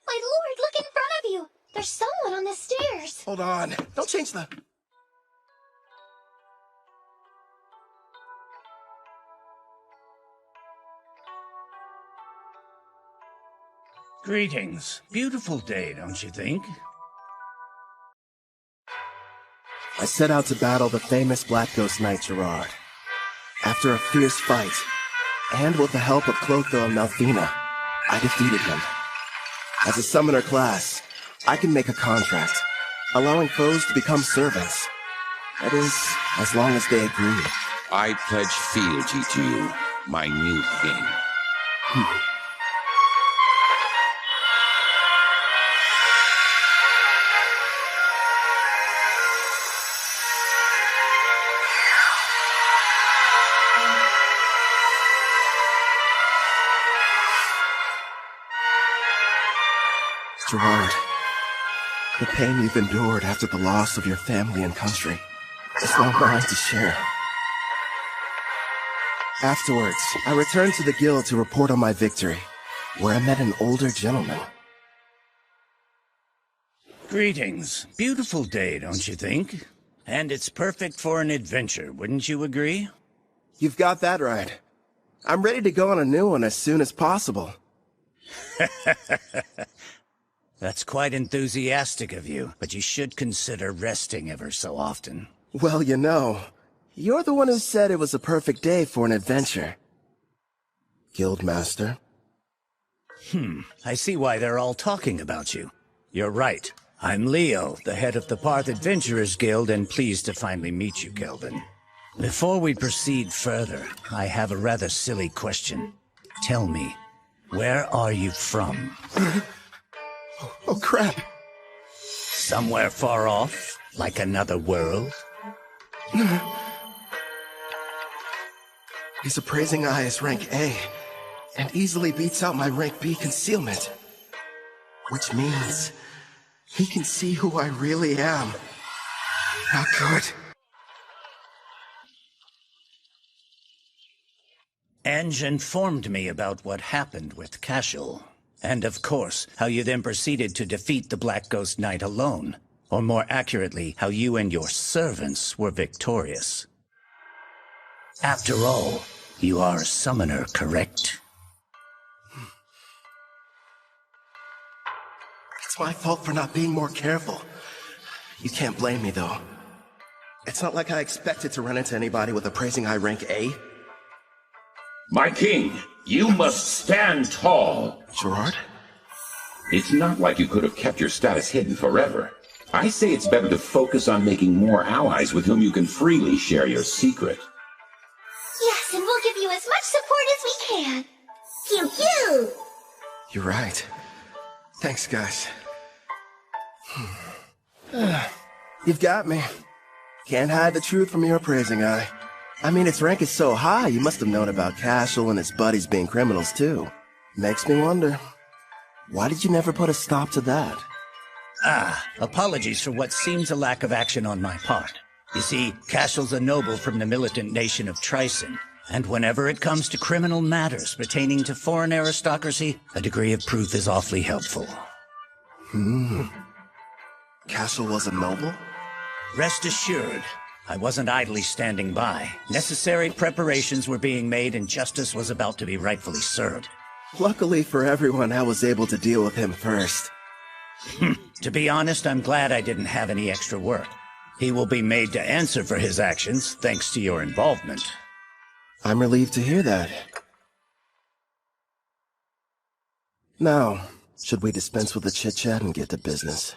My lord, look in front of you! There's someone on the stairs! Hold on. Don't change the... Greetings. Beautiful day, don't you think? I set out to battle the famous Black Ghost Knight Gerard. After a fierce fight, and with the help of Clotho and Melfina, I defeated him. As a summoner class, I can make a contract, allowing foes to become servants. That is, as long as they agree. I pledge fealty to you, my new king. Gerard, the pain you've endured after the loss of your family and country is now mine to share. Afterwards, I returned to the guild to report on my victory, where I met an older gentleman. Greetings. Beautiful day, don't you think? And it's perfect for an adventure, wouldn't you agree? You've got that right. I'm ready to go on a new one as soon as possible. That's quite enthusiastic of you, but you should consider resting ever so often. Well, you know, you're the one who said it was a perfect day for an adventure. Guildmaster. I see why they're all talking about you. You're right. I'm Leo, the head of the Parth Adventurers Guild, and pleased to finally meet you, Kelvin. Before we proceed further, I have a rather silly question. Tell me, where are you from? Oh, crap. Somewhere far off? Like another world? His appraising eye is rank A, and easily beats out my rank B concealment. Which means he can see who I really am. Not good. Ange informed me about what happened with Cashel. And of course, how you then proceeded to defeat the Black Ghost Knight alone. Or more accurately, how you and your servants were victorious. After all, you are a summoner, correct? It's my fault for not being more careful. You can't blame me, though. It's not like I expected to run into anybody with appraising eye rank A. My king, you must stand tall. Gerard? It's not like you could have kept your status hidden forever. I say it's better to focus on making more allies with whom you can freely share your secret. Yes, and we'll give you as much support as we can. Pew pew! You're right. Thanks, guys. You've got me. Can't hide the truth from your appraising eye. I mean, its rank is so high, you must have known about Cashel and his buddies being criminals, too. Makes me wonder, why did you never put a stop to that? Apologies for what seems a lack of action on my part. You see, Cashel's a noble from the militant nation of Trison, and whenever it comes to criminal matters pertaining to foreign aristocracy, a degree of proof is awfully helpful. Cashel was a noble? Rest assured, I wasn't idly standing by. Necessary preparations were being made and justice was about to be rightfully served. Luckily for everyone, I was able to deal with him first. To be honest, I'm glad I didn't have any extra work. He will be made to answer for his actions, thanks to your involvement. I'm relieved to hear that. Now, should we dispense with the chit-chat and get to business?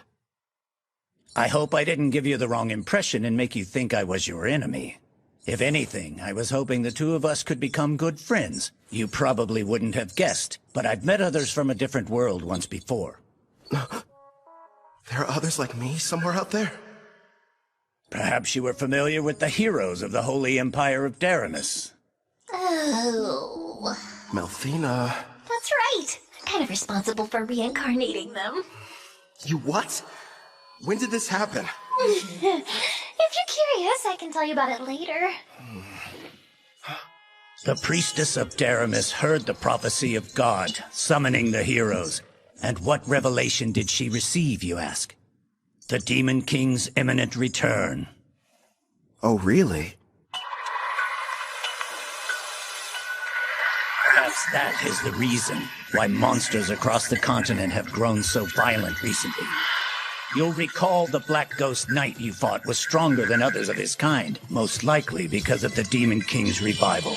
I hope I didn't give you the wrong impression and make you think I was your enemy. If anything, I was hoping the two of us could become good friends. You probably wouldn't have guessed, but I've met others from a different world once before. There are others like me somewhere out there? Perhaps you were familiar with the heroes of the Holy Empire of Daramus. Oh. Melfina. That's right. I'm kind of responsible for reincarnating them. You what? When did this happen? If you're curious, I can tell you about it later. The priestess of Daramus heard the prophecy of God, summoning the heroes. And what revelation did she receive, you ask? The Demon King's imminent return. Oh, really? Perhaps that is the reason why monsters across the continent have grown so violent recently. You'll recall the Black Ghost Knight you fought was stronger than others of his kind, most likely because of the Demon King's revival.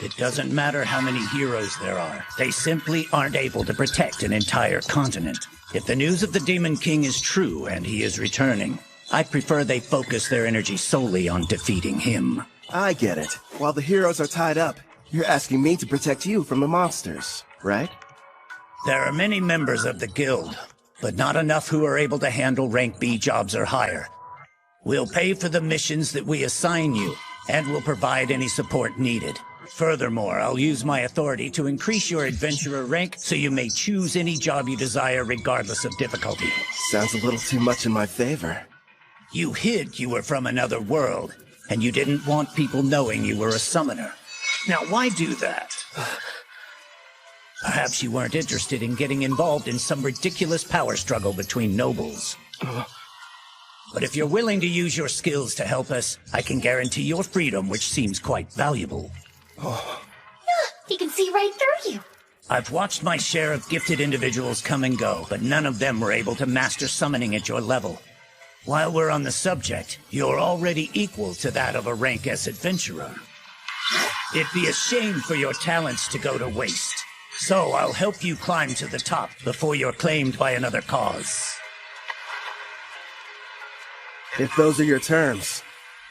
It doesn't matter how many heroes there are. They simply aren't able to protect an entire continent. If the news of the Demon King is true and he is returning, I prefer they focus their energy solely on defeating him. I get it. While the heroes are tied up, you're asking me to protect you from the monsters, right? There are many members of the guild, but not enough who are able to handle rank B jobs or higher. We'll pay for the missions that we assign you, and we'll provide any support needed. Furthermore, I'll use my authority to increase your adventurer rank so you may choose any job you desire regardless of difficulty. Sounds a little too much in my favor. You hid you were from another world, and you didn't want people knowing you were a summoner. Now, why do that? Perhaps you weren't interested in getting involved in some ridiculous power struggle between nobles. But if you're willing to use your skills to help us, I can guarantee your freedom, which seems quite valuable. He can see right through you. I've watched my share of gifted individuals come and go, but none of them were able to master summoning at your level. While we're on the subject, you're already equal to that of a rank S adventurer. It'd be a shame for your talents to go to waste. So I'll help you climb to the top before you're claimed by another cause. If those are your terms,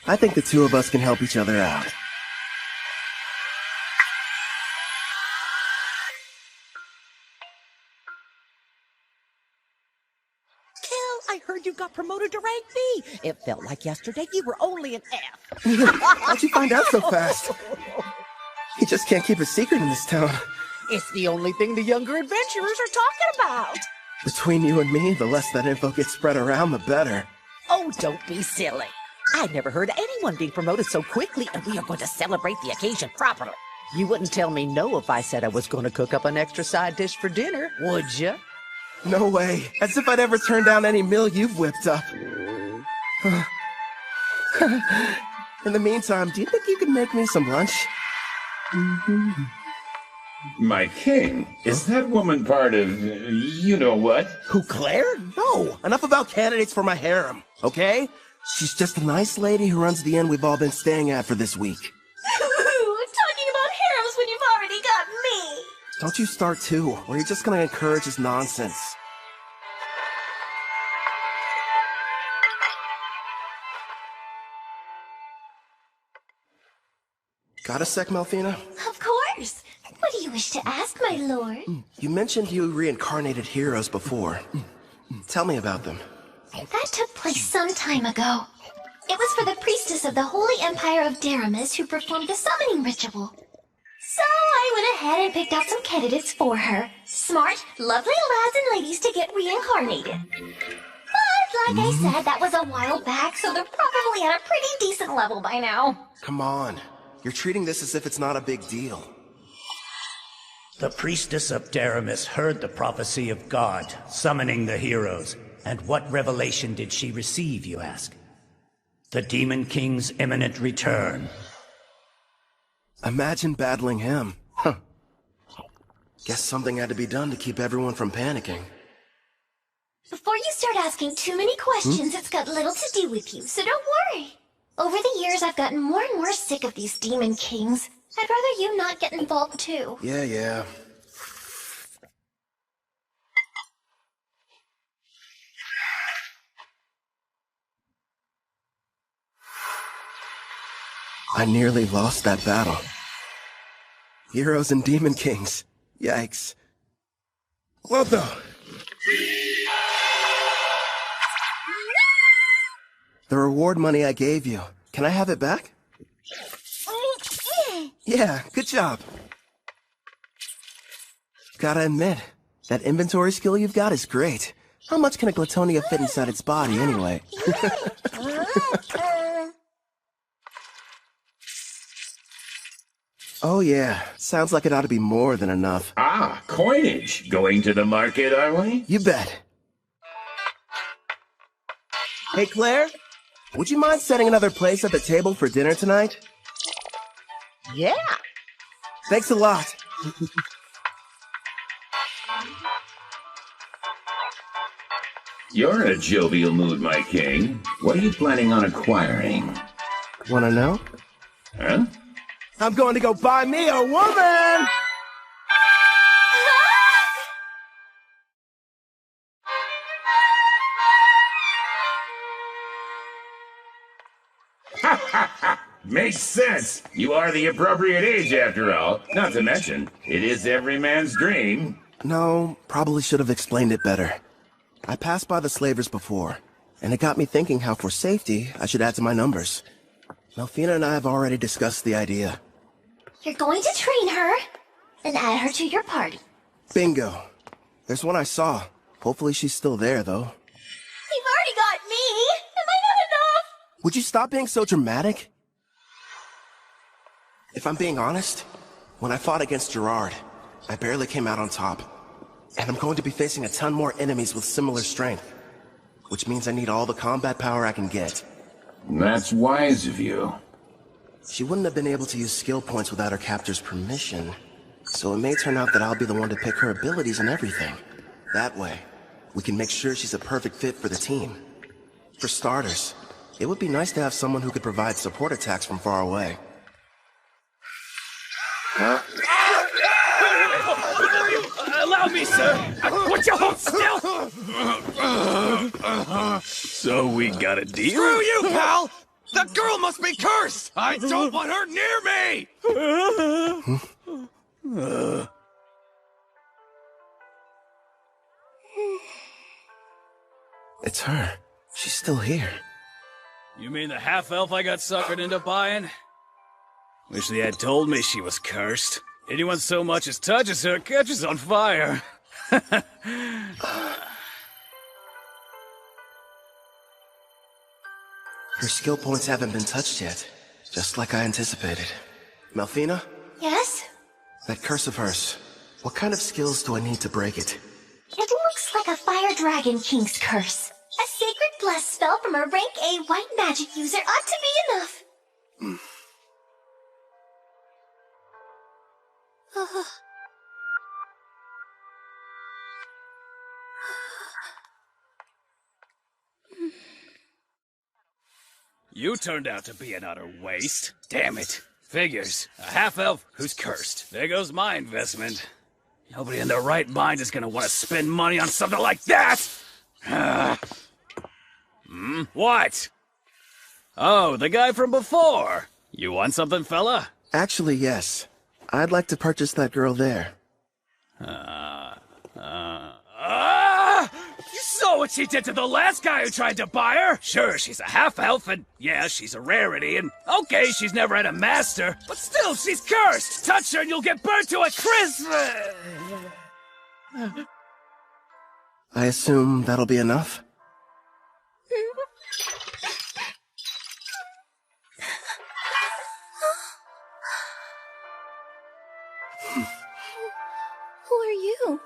I think the two of us can help each other out. I heard you got promoted to rank B. It felt like yesterday you were only an F. How'd you find out so fast? You just can't keep a secret in this town. It's the only thing the younger adventurers are talking about. Between you and me, the less that info gets spread around, the better. Oh, don't be silly. I've never heard of anyone being promoted so quickly, and we are going to celebrate the occasion properly. You wouldn't tell me no if I said I was going to cook up an extra side dish for dinner, would you? No way. As if I'd ever turn down any meal you've whipped up. In the meantime, do you think you could make me some lunch? My king, is that woman part of you-know-what? Who, Claire? No. Enough about candidates for my harem, okay? She's just a nice lady who runs the inn we've all been staying at for this week. Talking about harems when you've already got me. Don't you start too, or you're just gonna encourage his nonsense. Got a sec, Melfina? Of course. What do you wish to ask, my lord? You mentioned you reincarnated heroes before. Tell me about them. That took place some time ago. It was for the priestess of the Holy Empire of Daramis who performed the summoning ritual. So I went ahead and picked out some candidates for her. Smart, lovely lads and ladies to get reincarnated. But like I said, that was a while back, so they're probably at a pretty decent level by now. Come on. You're treating this as if it's not a big deal. The priestess of Daramis heard the prophecy of God, summoning the heroes. And what revelation did she receive, you ask? The Demon King's imminent return. Imagine battling him. Huh. Guess something had to be done to keep everyone from panicking. Before you start asking too many questions, it's got little to do with you, so don't worry. Over the years, I've gotten more and more sick of these Demon Kings. I'd rather you not get involved too. Yeah. I nearly lost that battle. Heroes and Demon Kings. Yikes. What the? The reward money I gave you. Can I have it back? Yeah, good job. Gotta admit, that inventory skill you've got is great. How much can a Glatonia fit inside its body anyway? Oh yeah, sounds like it ought to be more than enough. Ah, coinage. Going to the market, are we? You bet. Hey Claire, would you mind setting another place at the table for dinner tonight? Yeah. Thanks a lot. You're in a jovial mood, my king. What are you planning on acquiring? Wanna know? Huh? I'm going to go buy me a woman! Makes sense. You are the appropriate age, after all. Not to mention, it is every man's dream. No, probably should have explained it better. I passed by the slavers before, and it got me thinking how for safety, I should add to my numbers. Melfina and I have already discussed the idea. You're going to train her and add her to your party. Bingo. There's one I saw. Hopefully she's still there, though. You've already got me! Am I not enough? Would you stop being so dramatic? If I'm being honest, when I fought against Gerard, I barely came out on top. And I'm going to be facing a ton more enemies with similar strength. Which means I need all the combat power I can get. That's wise of you. She wouldn't have been able to use skill points without her captor's permission. So it may turn out that I'll be the one to pick her abilities and everything. That way, we can make sure she's a perfect fit for the team. For starters, it would be nice to have someone who could provide support attacks from far away. Huh? Allow me, sir! Would you hold still? So we got a deal? Screw you, pal! The girl must be cursed! I don't want her near me! It's her. She's still here. You mean the half-elf I got suckered into buying? Wish they had told me she was cursed. Anyone so much as touches her catches on fire. Her skill points haven't been touched yet, just like I anticipated. Melfina? Yes? That curse of hers, what kind of skills do I need to break it? It looks like a Fire Dragon King's curse. A sacred bless spell from a rank A white magic user ought to be enough. You turned out to be an utter waste. Damn it. Figures. A half-elf who's cursed. There goes my investment. Nobody in their right mind is gonna want to spend money on something like that! What? Oh, the guy from before. You want something, fella? Actually, yes. I'd like to purchase that girl there. So what she did to the last guy who tried to buy her? Sure, she's a half-elf, and yeah, she's a rarity, and okay, she's never had a master, but still, she's cursed! Touch her and you'll get burnt to a crisp! I assume that'll be enough? Who are you?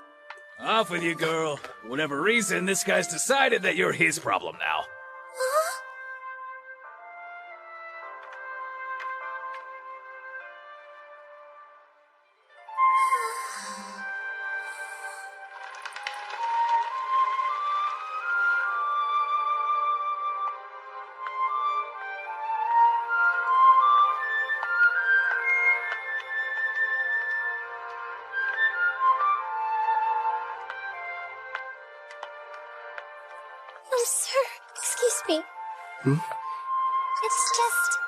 Off with you, girl. For whatever reason, this guy's decided that you're his problem now. Oh, sir, excuse me. It's just...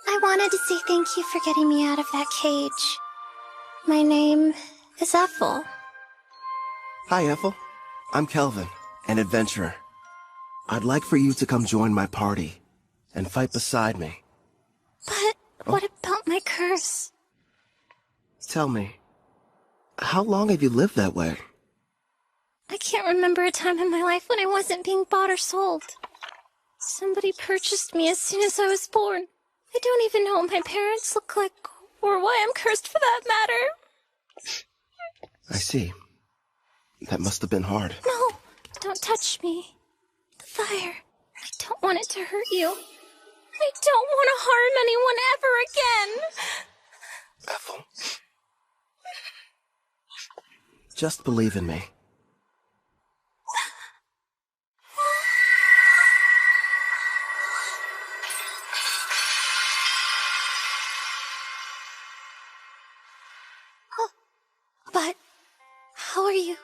I wanted to say thank you for getting me out of that cage. My name is Ethel. Hi, Ethel. I'm Kelvin, an adventurer. I'd like for you to come join my party and fight beside me. But what about my curse? Tell me, how long have you lived that way? I can't remember a time in my life when I wasn't being bought or sold. Somebody purchased me as soon as I was born. I don't even know what my parents look like, or why I'm cursed for that matter. I see. That must have been hard. No, don't touch me. The fire. I don't want it to hurt you. I don't want to harm anyone ever again. Ethel. Just believe in me. But how are you?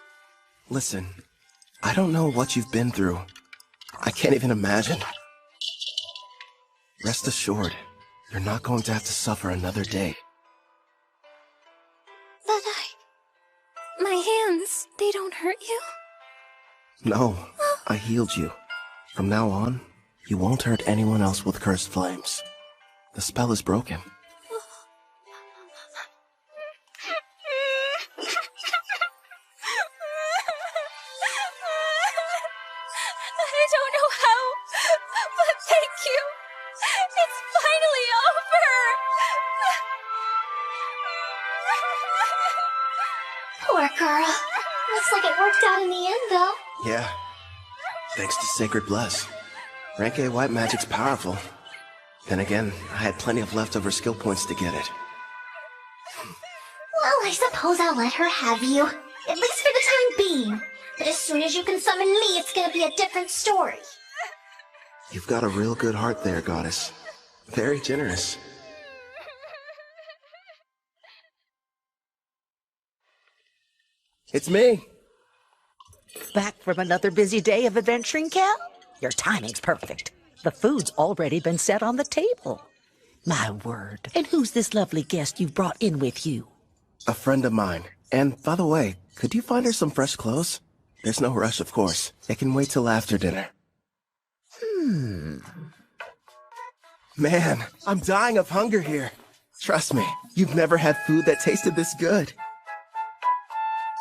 Listen, I don't know what you've been through. I can't even imagine. Rest assured, you're not going to have to suffer another day. But my hands, they don't hurt you? No, I healed you. From now on, you won't hurt anyone else with cursed flames. The spell is broken. I don't know how, but thank you. It's finally over. Poor girl. Looks like it worked out in the end, though. Yeah. Thanks to Sacred Bless. Rank A white magic's powerful. Then again, I had plenty of leftover skill points to get it. Well, I suppose I'll let her have you. At least for the time being. But as soon as you can summon me, it's gonna be a different story. You've got a real good heart there, Goddess. Very generous. It's me. Back from another busy day of adventuring, Cal? Your timing's perfect. The food's already been set on the table. My word. And who's this lovely guest you've brought in with you? A friend of mine. And by the way, could you find her some fresh clothes? There's no rush, of course. It can wait till after dinner. Man, I'm dying of hunger here. Trust me, you've never had food that tasted this good.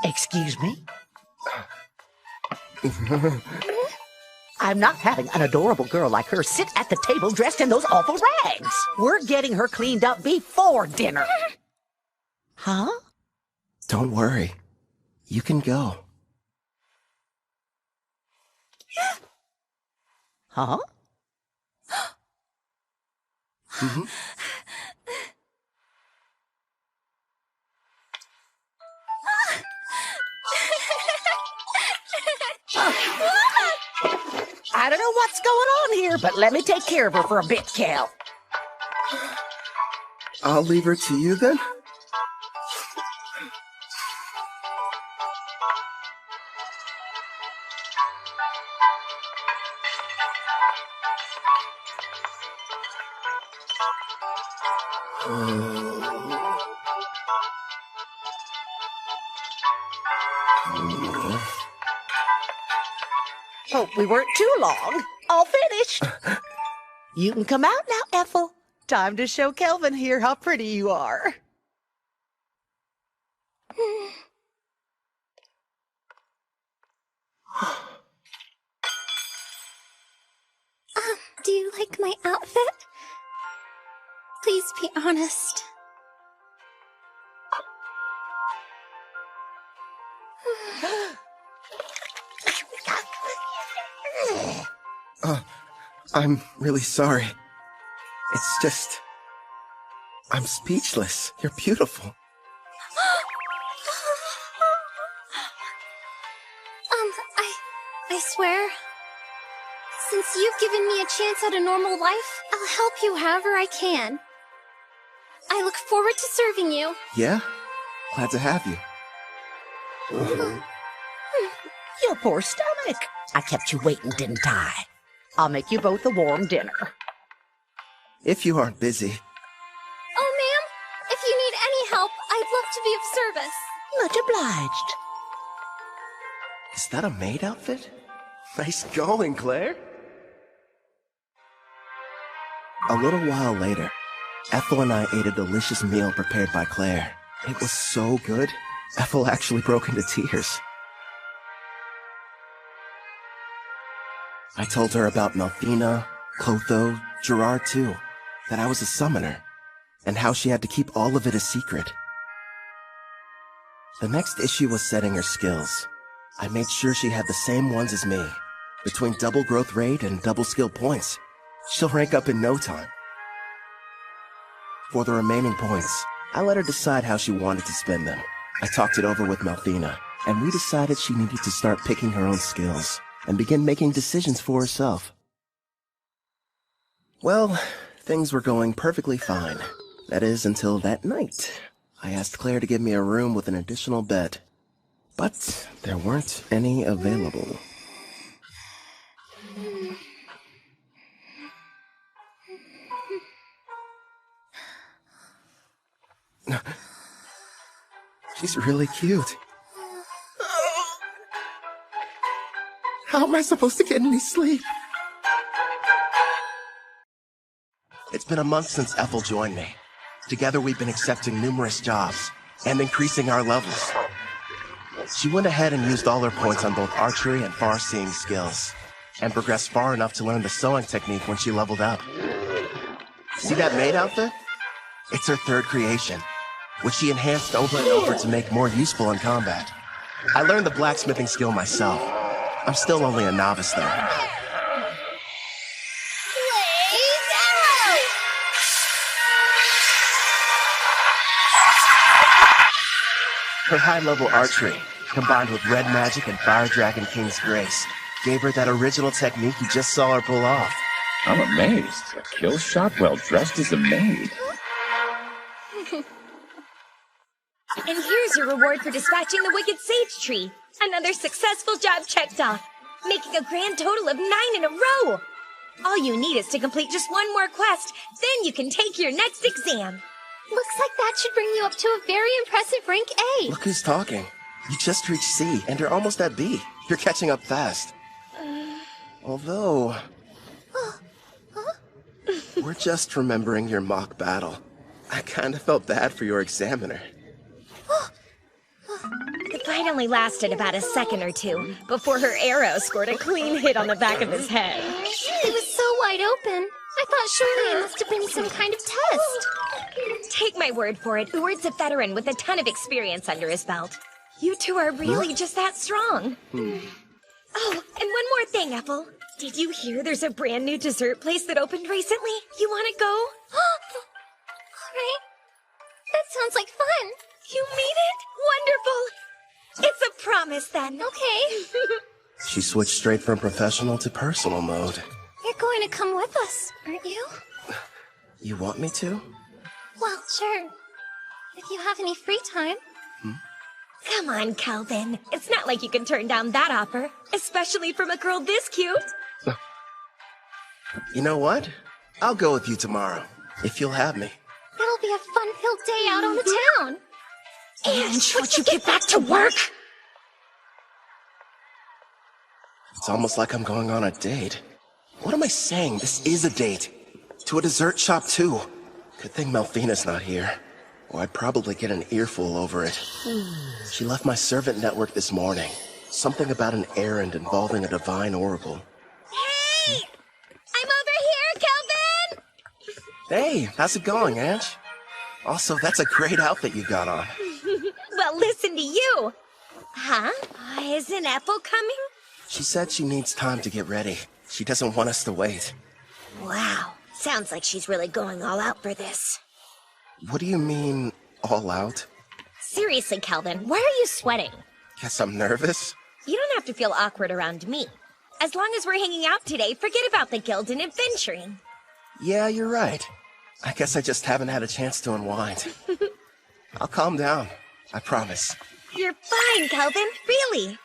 Excuse me? I'm not having an adorable girl like her sit at the table dressed in those awful rags. We're getting her cleaned up before dinner. Huh? Don't worry. You can go. Huh? I don't know what's going on here, but let me take care of her for a bit, Cal. I'll leave her to you then? Hope we weren't too long. All finished. You can come out now, Ethel. Time to show Kelvin here how pretty you are. Do you like my outfit? Please be honest. I'm really sorry. It's just... I'm speechless. You're beautiful. I swear, since you've given me a chance at a normal life, I'll help you however I can. I look forward to serving you. Yeah? Glad to have you. Your poor stomach. I kept you waiting, didn't I? I'll make you both a warm dinner. If you aren't busy. Oh, ma'am, if you need any help, I'd love to be of service. Much obliged. Is that a maid outfit? Nice going, Claire. A little while later, Ethel and I ate a delicious meal prepared by Claire. It was so good, Ethel actually broke into tears. I told her about Melfina, Clotho, Gerard too, that I was a summoner, and how she had to keep all of it a secret. The next issue was setting her skills. I made sure she had the same ones as me. Between double growth rate and double skill points, she'll rank up in no time. For the remaining points, I let her decide how she wanted to spend them. I talked it over with Melfina, and we decided she needed to start picking her own skills and begin making decisions for herself. Well, things were going perfectly fine. That is, until that night. I asked Claire to give me a room with an additional bed, but there weren't any available. She's really cute. How am I supposed to get any sleep? It's been a month since Ethel joined me. Together we've been accepting numerous jobs and increasing our levels. She went ahead and used all her points on both archery and far-seeing skills, and progressed far enough to learn the sewing technique when she leveled up. See that maid outfit? It's her third creation, which she enhanced over and over to make more useful in combat. I learned the blacksmithing skill myself. I'm still only a novice though. Her high-level archery, combined with red magic and Fire Dragon King's grace, gave her that original technique you just saw her pull off. I'm amazed. A kill shot well dressed as a maid. And here's your reward for dispatching the Wicked Sage Tree. Another successful job checked off, making a grand total of 9 in a row. All you need is to complete just one more quest, then you can take your next exam. Looks like that should bring you up to a very impressive rank A. Look who's talking. You just reached C, and you're almost at B. You're catching up fast. Although... We're just remembering your mock battle. I kinda felt bad for your examiner. The fight only lasted about a second or two, before her arrow scored a clean hit on the back of his head. It was so wide open. I thought surely it must have been some kind of test. Take my word for it, Uward's a veteran with a ton of experience under his belt. You two are really just that strong. Oh, and one more thing, Ethel. Did you hear there's a brand new dessert place that opened recently? You want to go? Alright. That sounds like fun. You mean it? Wonderful. It's a promise then. Okay. She switched straight from professional to personal mode. You're going to come with us, aren't you? You want me to? Well, sure. If you have any free time. Come on, Kelvin. It's not like you can turn down that offer, especially from a girl this cute. You know what? I'll go with you tomorrow, if you'll have me. It'll be a fun-filled day out on the town. And would you get back to work? It's almost like I'm going on a date. What am I saying? This is a date. To a dessert shop, too. Good thing Melfina's not here. Or I'd probably get an earful over it. She left my servant network this morning. Something about an errand involving a divine oracle. Hey! I'm over here, Kelvin! Hey, how's it going, Ange? Also, that's a great outfit you got on. Well, listen to you. Huh? Isn't Ethel coming? She said she needs time to get ready. She doesn't want us to wait. Wow. Sounds like she's really going all out for this. What do you mean, all out? Seriously, Kelvin, why are you sweating? Guess I'm nervous? You don't have to feel awkward around me. As long as we're hanging out today, forget about the guild and adventuring. Yeah, you're right. I guess I just haven't had a chance to unwind. I'll calm down. I promise. You're fine, Kelvin. Really.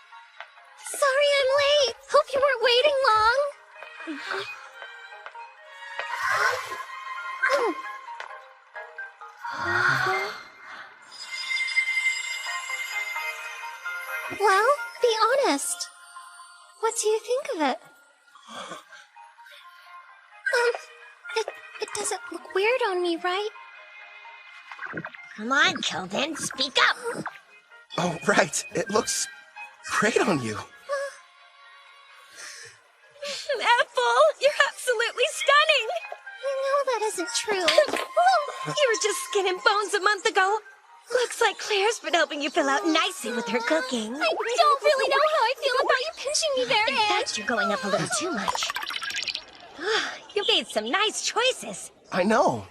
Sorry I'm late. Hope you weren't waiting long. Well, be honest. What do you think of it? It doesn't look weird on me, right? Come on, Kelvin, speak up. Oh, right. It looks great on you. Ethel, you're absolutely stunning. You know that isn't true. You were just skin and bones a month ago. Looks like Claire's been helping you fill out nicely with her cooking. I don't really know how I feel about you pinching me there, In Ange. fact, you're going up a little too much. You made some nice choices. I know.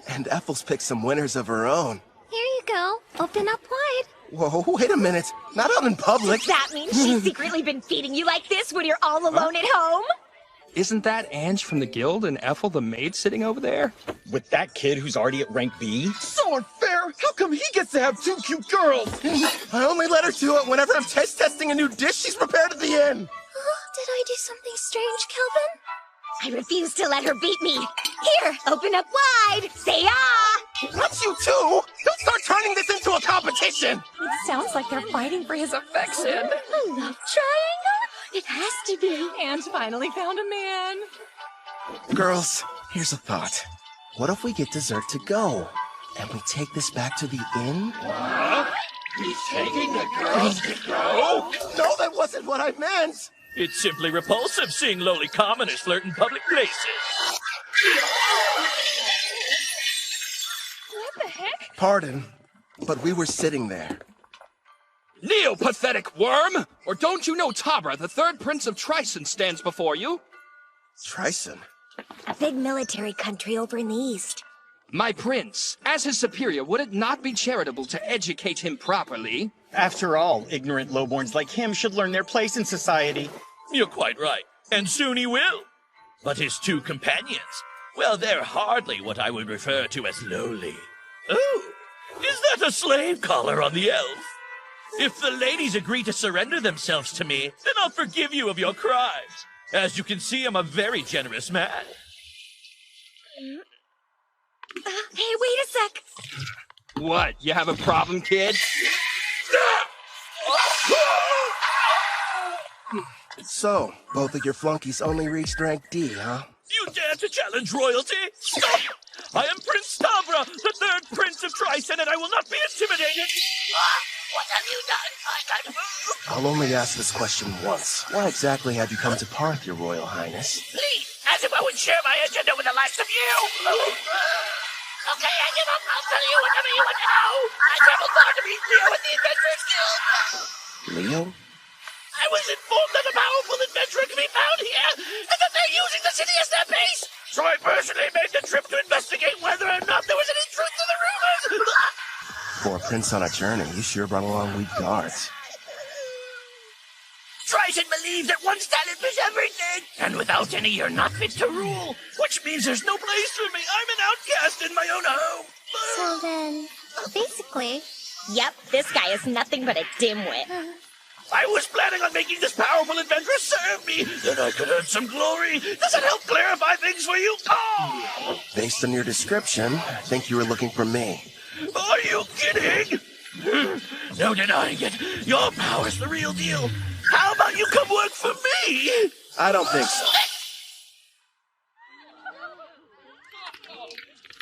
And Ethel's picked some winners of her own. Here you go. Open up wide. Whoa, wait a minute. Not out in public. Does that mean she's secretly been feeding you like this when you're all alone at home? Isn't that Ange from the guild and Ethel the maid sitting over there? With that kid who's already at rank B? So unfair! How come he gets to have two cute girls? I only let her do it whenever I'm taste testing a new dish she's prepared at the inn. Did I do something strange, Kelvin? I refuse to let her beat me. Here, open up wide. Say ah! Not you too! Don't start turning this into a competition! It sounds like they're fighting for his affection. A love triangle? It has to be. Ange finally found a man. Girls, here's a thought. What if we get dessert to go? And we take this back to the inn? Huh? He's taking the girls to go? No, that wasn't what I meant! It's simply repulsive seeing lowly commoners flirt in public places. What the heck? Pardon, but we were sitting there. Neo-pathetic worm! Or don't you know Tabra, the third prince of Trison, stands before you? Trison? A big military country over in the east. My prince, as his superior, would it not be charitable to educate him properly? After all, ignorant lowborns like him should learn their place in society. You're quite right, and soon he will. But his two companions, well, they're hardly what I would refer to as lowly. Oh, is that a slave collar on the elf? If the ladies agree to surrender themselves to me, then I'll forgive you of your crimes. As you can see, I'm a very generous man. Hey, wait a sec. What, you have a problem, kid? So, both of your flunkies only reached rank D, huh? You dare to challenge royalty? Stop! I am Prince Tabra, the third prince of Trison, and I will not be intimidated! What have you done? I can't move! I'll only ask this question once. Why exactly have you come to Parth, your royal highness? Please, as if I would share my agenda with the likes of you! Okay, I give up. I'll tell you whatever you want to know. I traveled far to meet Leo at the Adventurers Guild. Leo? I was informed that a powerful adventurer can be found here, and that they're using the city as their base. So I personally made the trip to investigate whether or not there was any truth to the rumors. For a prince on a journey, you sure brought along weak guards. Trison believes that one's talent is everything, and without any, you're not fit to rule. Which means there's no place for me. I'm an outcast in my own home. So then, basically... Yep, this guy is nothing but a dimwit. I was planning on making this powerful adventurer serve me. Then I could earn some glory. Does it help clarify things for you? Oh! Based on your description, I think you were looking for me. Are you kidding? No denying it. Your power's the real deal. How about about you come work for me? I don't think so.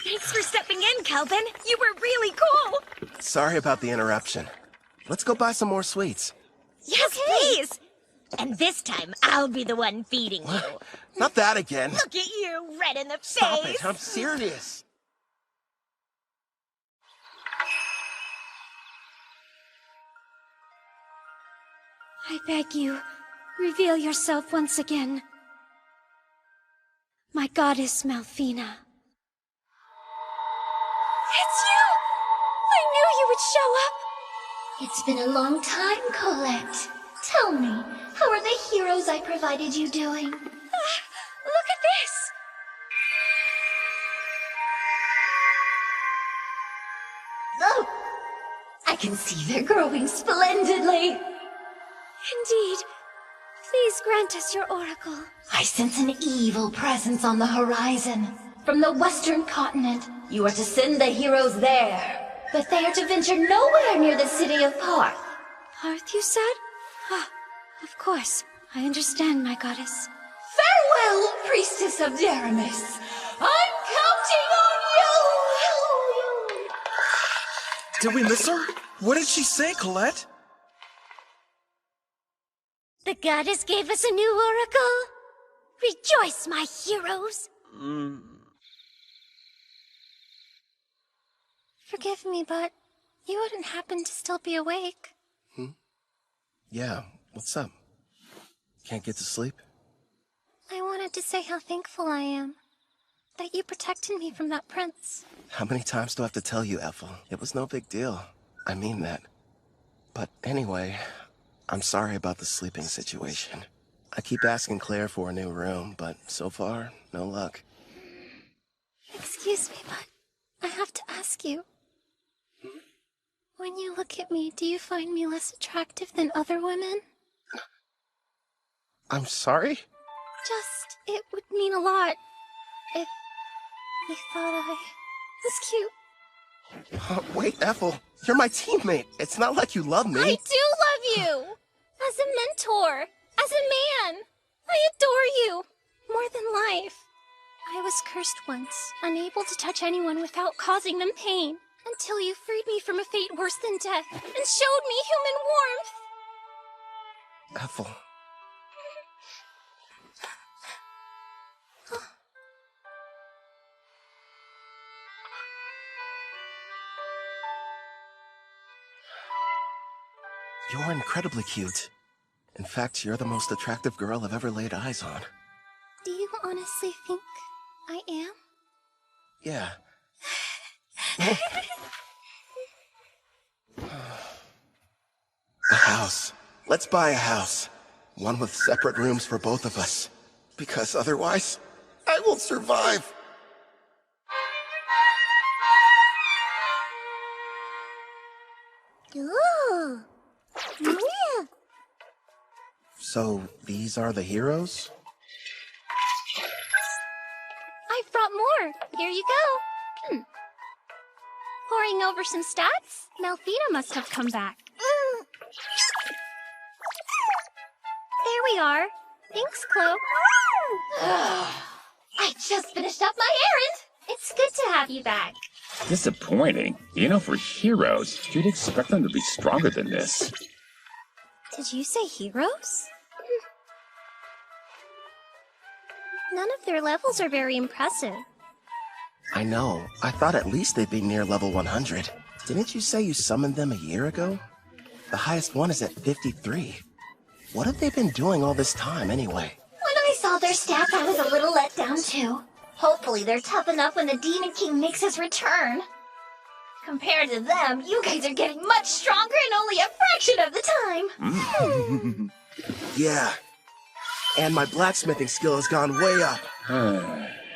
Thanks for stepping in, Kelvin. You were really cool. Sorry about the interruption. Let's go buy some more sweets. Yes, please. And this time, I'll be the one feeding you. Not that again. Look at you, red in the Stop face. it, I'm serious. I beg you, reveal yourself once again. My goddess Malfina. It's you! I knew you would show up! It's been a long time, Colette. Tell me, how are the heroes I provided you doing? Look at this! Oh! I can see they're growing splendidly! Indeed. Please grant us your oracle. I sense an evil presence on the horizon. From the western continent, you are to send the heroes there. But they are to venture nowhere near the city of Parth. Parth, you said? Ah, of course. I understand, my goddess. Farewell, priestess of Deramis. I'm counting on you! Did we miss her? What did she say, Colette? The goddess gave us a new oracle. Rejoice, my heroes. Forgive me, but you wouldn't happen to still be awake. Yeah, what's up? Can't get to sleep? I wanted to say how thankful I am that you protected me from that prince. How many times do I have to tell you, Ethel? It was no big deal. I mean that. But anyway, I'm sorry about the sleeping situation. I keep asking Claire for a new room, but so far, no luck. Excuse me, but I have to ask you. When you look at me, do you find me less attractive than other women? I'm sorry? Just, it would mean a lot if you thought I was cute. Wait, Ethel, you're my teammate. It's not like you love me. I do love you! As a mentor, as a man. I adore you, more than life. I was cursed once, unable to touch anyone without causing them pain, until you freed me from a fate worse than death, and showed me human warmth. Ethel. You're incredibly cute. In fact, you're the most attractive girl I've ever laid eyes on. Do you honestly think I am? Yeah. A house. Let's buy a house. One with separate rooms for both of us. Because otherwise, I won't survive. Ooh. Yeah. So, these are the heroes? I've brought more. Here you go. Poring over some stats? Malfina must have come back. There we are. Thanks, Chloe. I just finished up my errand. It's good to have you back. Disappointing. You know, for heroes, you'd expect them to be stronger than this. Did you say heroes? None of their levels are very impressive. I know. I thought at least they'd be near level 100. Didn't you say you summoned them a year ago? The highest one is at 53. What have they been doing all this time, anyway? When I saw their stats, I was a little let down, too. Hopefully they're tough enough when the Demon King makes his return. Compared to them, you guys are getting much stronger in only a fraction of the time. Yeah. And my blacksmithing skill has gone way up.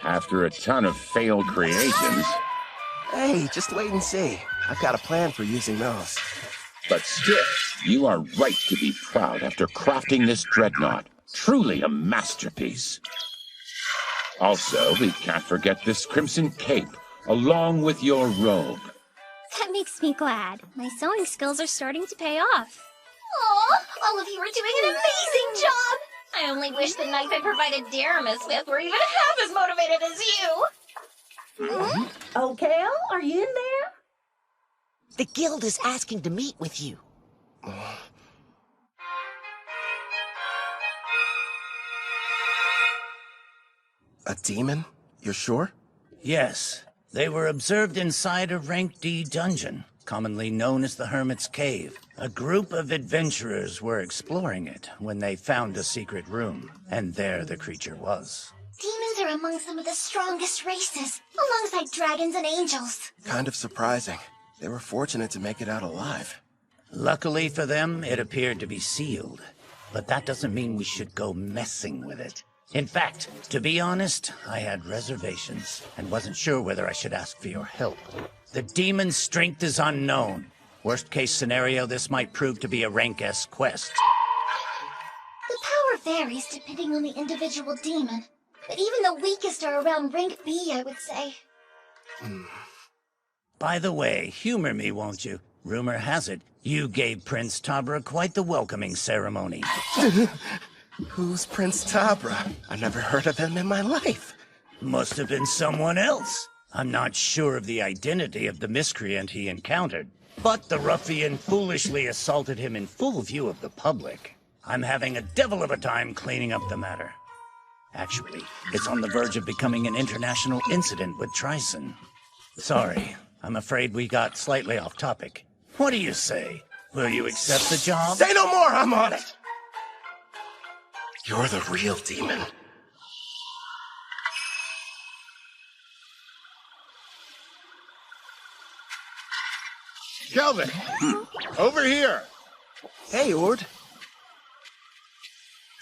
After a ton of failed creations. Hey, just wait and see. I've got a plan for using those. But still, you are right to be proud after crafting this dreadnought. Truly a masterpiece. Also, we can't forget this crimson cape, along with your robe. That makes me glad. My sewing skills are starting to pay off. Aw, all of you are doing an amazing job. I only wish the knife I provided Daramus with were even half as motivated as you. Okay, are you in there? The guild is asking to meet with you. A demon? You're sure? Yes. They were observed inside a Rank D dungeon, commonly known as the Hermit's Cave. A group of adventurers were exploring it when they found a secret room, and there the creature was. Demons are among some of the strongest races, alongside dragons and angels. Kind of surprising. They were fortunate to make it out alive. Luckily for them, it appeared to be sealed. But that doesn't mean we should go messing with it. In fact, to be honest, I had reservations and wasn't sure whether I should ask for your help. The demon's strength is unknown. Worst case scenario, this might prove to be a Rank S quest. The power varies depending on the individual demon, but even the weakest are around rank B, I would say. By the way, humor me, won't you? Rumor has it, you gave Prince Tabra quite the welcoming ceremony. Who's Prince Tabra? I never heard of him in my life. Must have been someone else. I'm not sure of the identity of the miscreant he encountered, but the ruffian foolishly assaulted him in full view of the public. I'm having a devil of a time cleaning up the matter. Actually, it's on the verge of becoming an international incident with Trison. Sorry, I'm afraid we got slightly off topic. What do you say? Will you accept the job? Say no more, I'm on it! You're the real demon. Kelvin! Over here! Hey, Ord.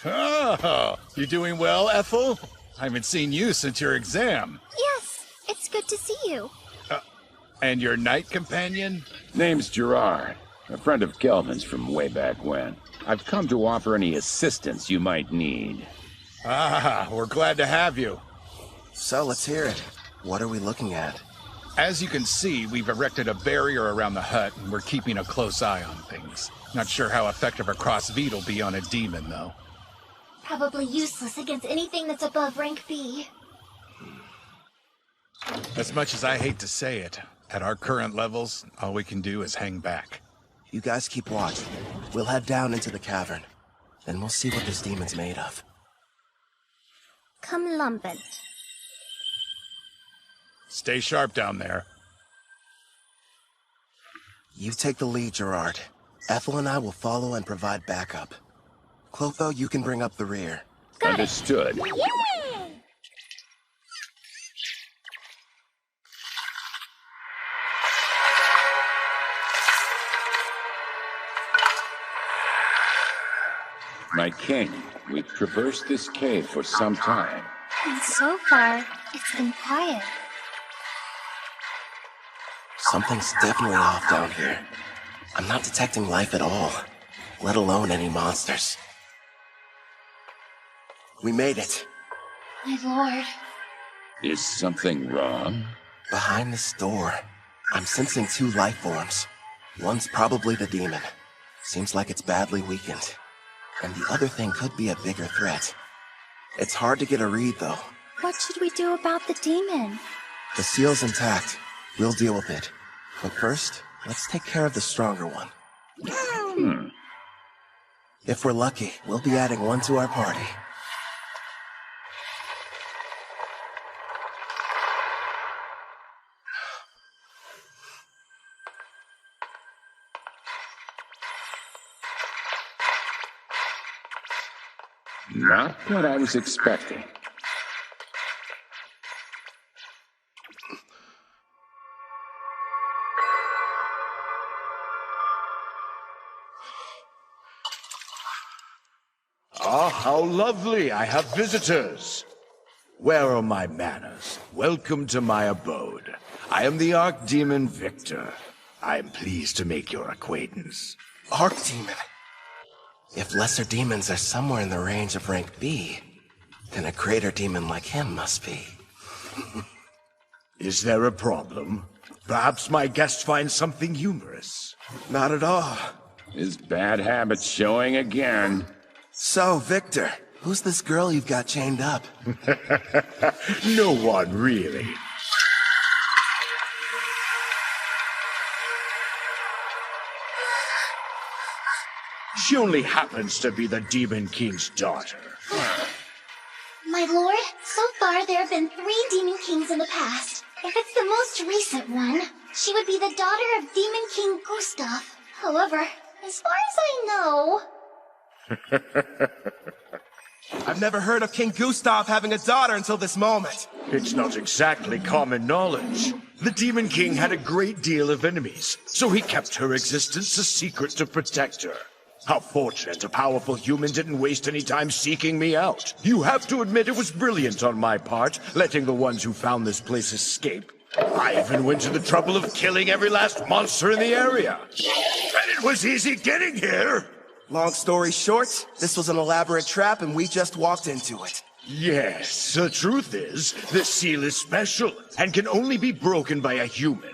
Oh, you doing well, Ethel? I haven't seen you since your exam. Yes, it's good to see you. And your knight companion? Name's Gerard, a friend of Kelvin's from way back when. I've come to offer any assistance you might need. Ah, we're glad to have you. So let's hear it. What are we looking at? As you can see, we've erected a barrier around the hut, and we're keeping a close eye on things. Not sure how effective a crossbeat will be on a demon, though. Probably useless against anything that's above rank B. As much as I hate to say it, at our current levels, all we can do is hang back. You guys keep watch. We'll head down into the cavern. Then we'll see what this demon's made of. Come lumpin'. Stay sharp down there. You take the lead, Gerard. Ethel and I will follow and provide backup. Clotho, you can bring up the rear. Understood. Yeah! My king, we've traversed this cave for some time. And so far, it's been quiet. Something's definitely off down here. I'm not detecting life at all, let alone any monsters. We made it. My lord. Is something wrong? Behind this door, I'm sensing two life forms. One's probably the demon. Seems like it's badly weakened. And the other thing could be a bigger threat. It's hard to get a read, though. What should we do about the demon? The seal's intact. We'll deal with it. But first, let's take care of the stronger one. If we're lucky, we'll be adding one to our party. Not what I was expecting. Ah, how lovely! I have visitors. Where are my manners? Welcome to my abode. I am the Archdemon Victor. I am pleased to make your acquaintance. Archdemon? If lesser demons are somewhere in the range of rank B, then a greater demon like him must be. Is there a problem? Perhaps my guest finds something humorous. Not at all. His bad habits showing again. So, Victor, who's this girl you've got chained up? No one, really. She only happens to be the Demon King's daughter. My lord, so far there have been 3 Demon Kings in the past. If it's the most recent one, she would be the daughter of Demon King Gustav. However, as far as I know... I've never heard of King Gustav having a daughter until this moment. It's not exactly common knowledge. The Demon King had a great deal of enemies, so he kept her existence a secret to protect her. How fortunate a powerful human didn't waste any time seeking me out. You have to admit it was brilliant on my part, letting the ones who found this place escape. I even went to the trouble of killing every last monster in the area. And it was easy getting here. Long story short, this was an elaborate trap and we just walked into it. Yes, the truth is, this seal is special and can only be broken by a human.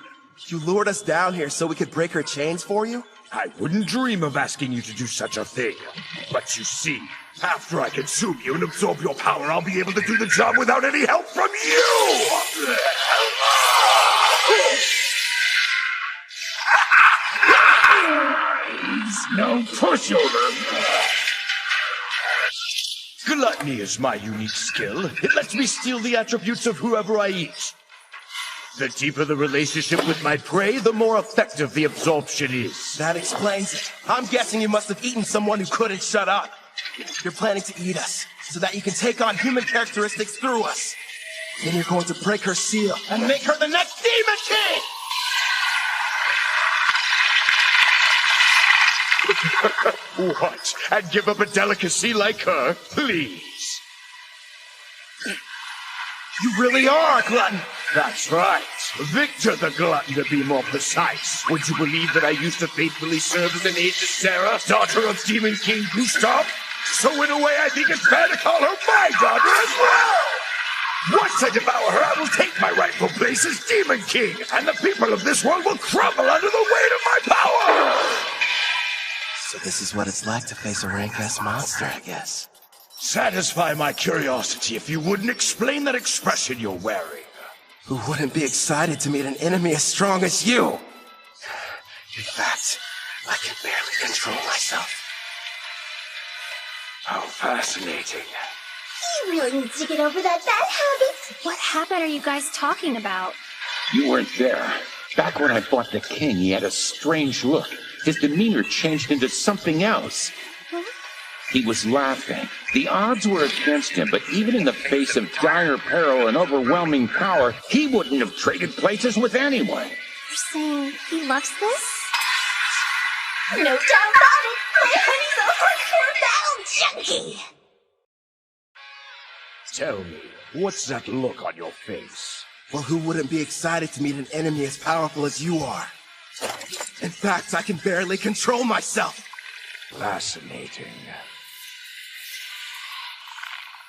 You lured us down here so we could break her chains for you? I wouldn't dream of asking you to do such a thing. But you see, after I consume you and absorb your power, I'll be able to do the job without any help from you! No pushover. Gluttony is my unique skill. It lets me steal the attributes of whoever I eat. The deeper the relationship with my prey, the more effective the absorption is. That explains it. I'm guessing you must have eaten someone who couldn't shut up. You're planning to eat us, so that you can take on human characteristics through us. Then you're going to break her seal and make her the next Demon King! What? And give up a delicacy like her? Please. You really are a glutton! That's right. Victor the Glutton, to be more precise. Would you believe that I used to faithfully serve as an aide to Sarah, daughter of Demon King Gustav? So in a way, I think it's fair to call her my daughter as well! Once I devour her, I will take my rightful place as Demon King, and the people of this world will crumble under the weight of my power! So this is what it's like to face a rank-ass monster, I guess. Satisfy my curiosity if you wouldn't explain that expression you're wearing. Who wouldn't be excited to meet an enemy as strong as you? In fact, I can barely control myself. How fascinating. He really needs to get over that bad habit. What habit are you guys talking about? You weren't there. Back when I fought the king, he had a strange look. His demeanor changed into something else. Huh? He was laughing. The odds were against him, but even in the face of dire peril and overwhelming power, he wouldn't have traded places with anyone. You're saying he loves this? No doubt about it! My honey's a hardcore battle junkie! Tell me, what's that look on your face? Well, who wouldn't be excited to meet an enemy as powerful as you are? In fact, I can barely control myself. Fascinating.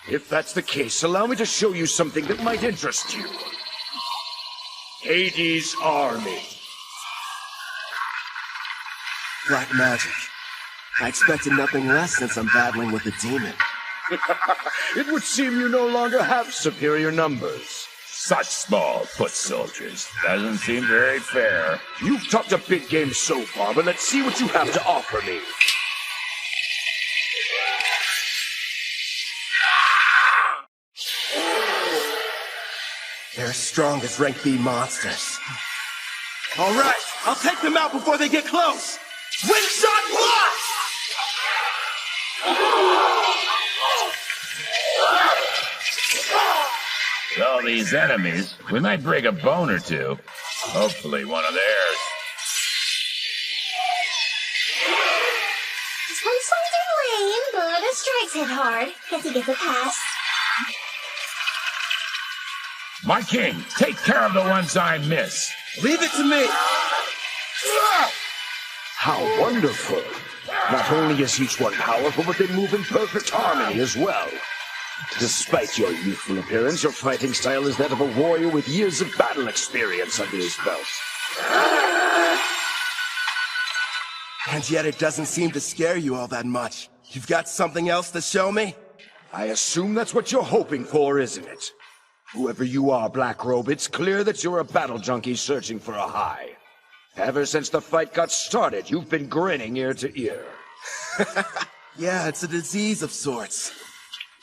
If that's the case, allow me to show you something that might interest you. Hades' army. Black magic. I expected nothing less since I'm battling with a demon. It would seem you no longer have superior numbers. Such small foot soldiers. Doesn't seem very fair. You've talked a big game so far, but let's see what you have to offer me. They're as strong as rank B monsters. All right, I'll take them out before they get close. Windshot block! With all these enemies, we might break a bone or two. Hopefully one of theirs. Some songs are lame, but a strike's hit hard. Guess he gets a pass. My king, take care of the ones I miss. Leave it to me. How wonderful. Not only is each one powerful, but they move in perfect harmony as well. Despite your youthful appearance, your fighting style is that of a warrior with years of battle experience under his belt. And yet it doesn't seem to scare you all that much. You've got something else to show me? I assume that's what you're hoping for, isn't it? Whoever you are, Black Robe, it's clear that you're a battle junkie searching for a high. Ever since the fight got started, you've been grinning ear to ear. Yeah, it's a disease of sorts.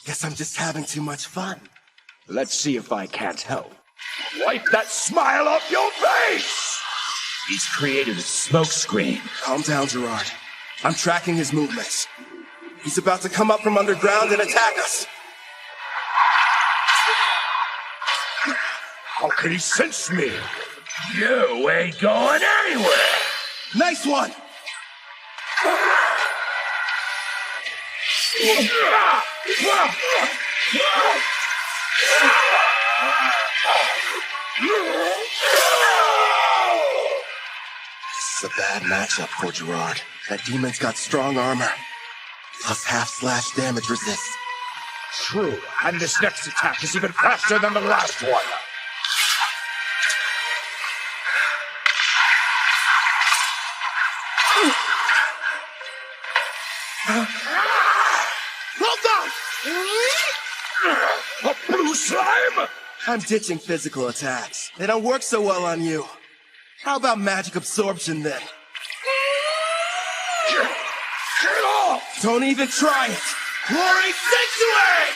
Guess I'm just having too much fun. Let's see if I can't help. Wipe that smile off your face! He's created a smokescreen. Calm down, Gerard. I'm tracking his movements. He's about to come up from underground and attack us. How can he sense me? You ain't going anywhere! Nice one! This is a bad matchup for Gerard. That demon's got strong armor, plus half-slash damage resist. True, and this next attack is even faster than the last one. Hold on! A blue slime? I'm ditching physical attacks. They don't work so well on you. How about magic absorption then? Get off! Don't even try it! Glory Sanctuary!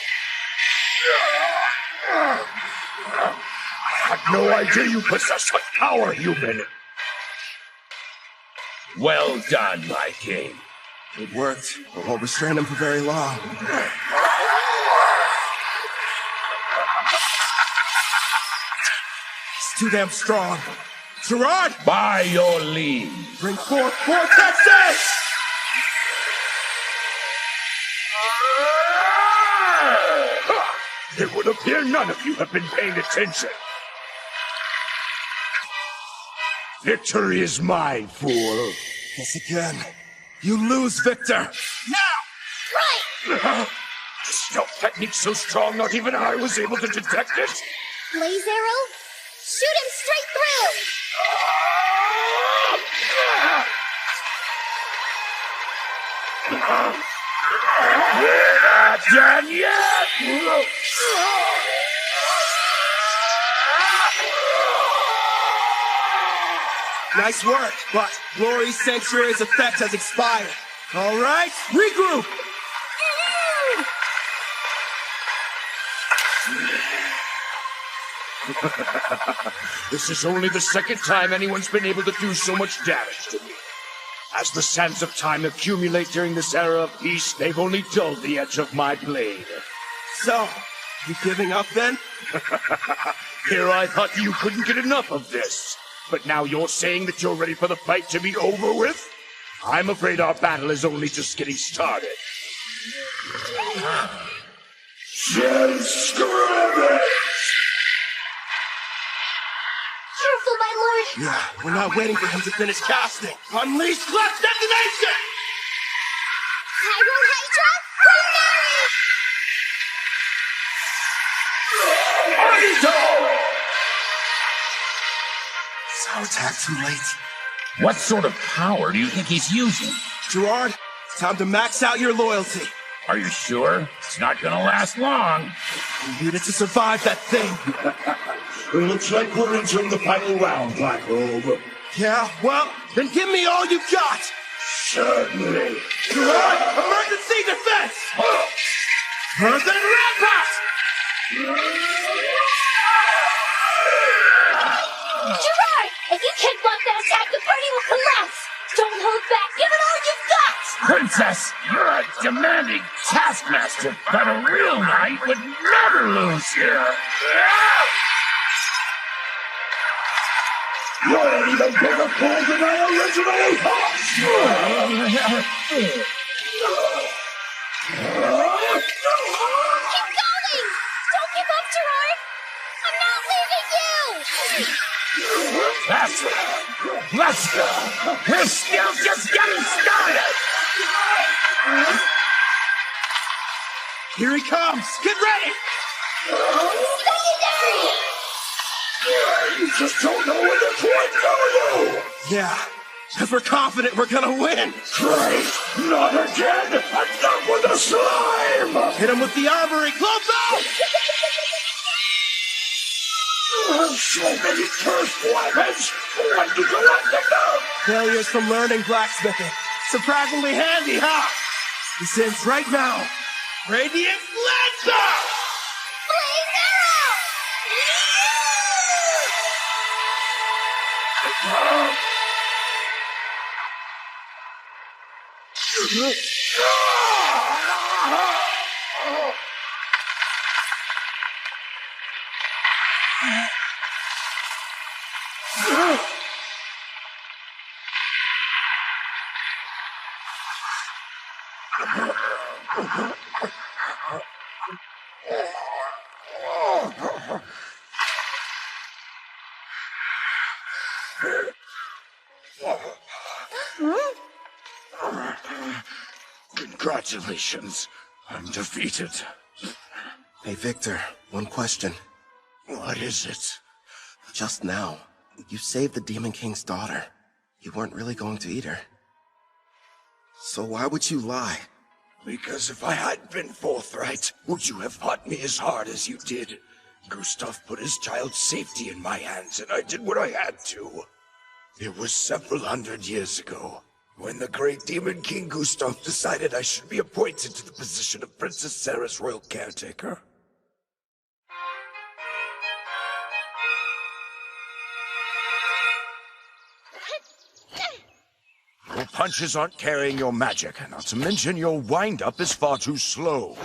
I had no idea you possess such power, human. Well done, my king. It worked, but won't restrain him for very long. He's too damn strong. Gerard! By your leave. Bring forth vortexes! It would appear none of you have been paying attention. Victory is mine, fool. Guess again. You lose, Victor! Now! Right! Stealth technique so strong, not even I was able to detect it. Blaze arrow? Shoot him straight through! We're not done yet! Nice work, but Glory Sanctuary's effect has expired. All right, regroup! This is only the second time anyone's been able to do so much damage to me. As the sands of time accumulate during this era of peace, they've only dulled the edge of my blade. So, you giving up then? Here I thought you couldn't get enough of this. But now you're saying that you're ready for the fight to be over with? I'm afraid our battle is only just getting started. Just Careful, my lord! Yeah, we're not waiting for him to finish casting. Unleash Clef Detonation! Pyro Hydra, So attack too late. What sort of power do you think he's using? Gerard, it's time to max out your loyalty. Are you sure? It's not gonna last long. You needed to survive that thing. It looks like we're entering the final round, Black Robe. Yeah, well, then give me all you got. Certainly. Gerard, emergency defense! Earthen rampart! Gerard! If you can't block that attack, the party will collapse! Don't hold back! Give it all you've got! Princess, you're a demanding taskmaster, but a real knight would never lose here. You're an even bigger fool than I originally thought! Keep going! Don't give up, Gerard! I'm not leaving you! That's right. Let's go. We're still just getting started. Here he comes! Get ready! You just don't know when to quit, do you? Yeah, Because we're confident we're gonna win! Christ! Not again! Enough with the slime! Hit him with the armory! Close out! So many cursed weapons! When did you let them down? Failures from learning blacksmithing. Surprisingly handy, huh? This ends right now. Radiant Lancer! Congratulations. I'm defeated. Hey, Victor, one question. What is it? Just now, you saved the Demon King's daughter. You weren't really going to eat her. So why would you lie? Because if I had been forthright, would you have fought me as hard as you did? Gustav put his child's safety in my hands, and I did what I had to. It was several hundred years ago, when the great Demon King Gustav decided I should be appointed to the position of Princess Sarah's royal caretaker. Your punches aren't carrying your magic, not to mention your wind-up is far too slow.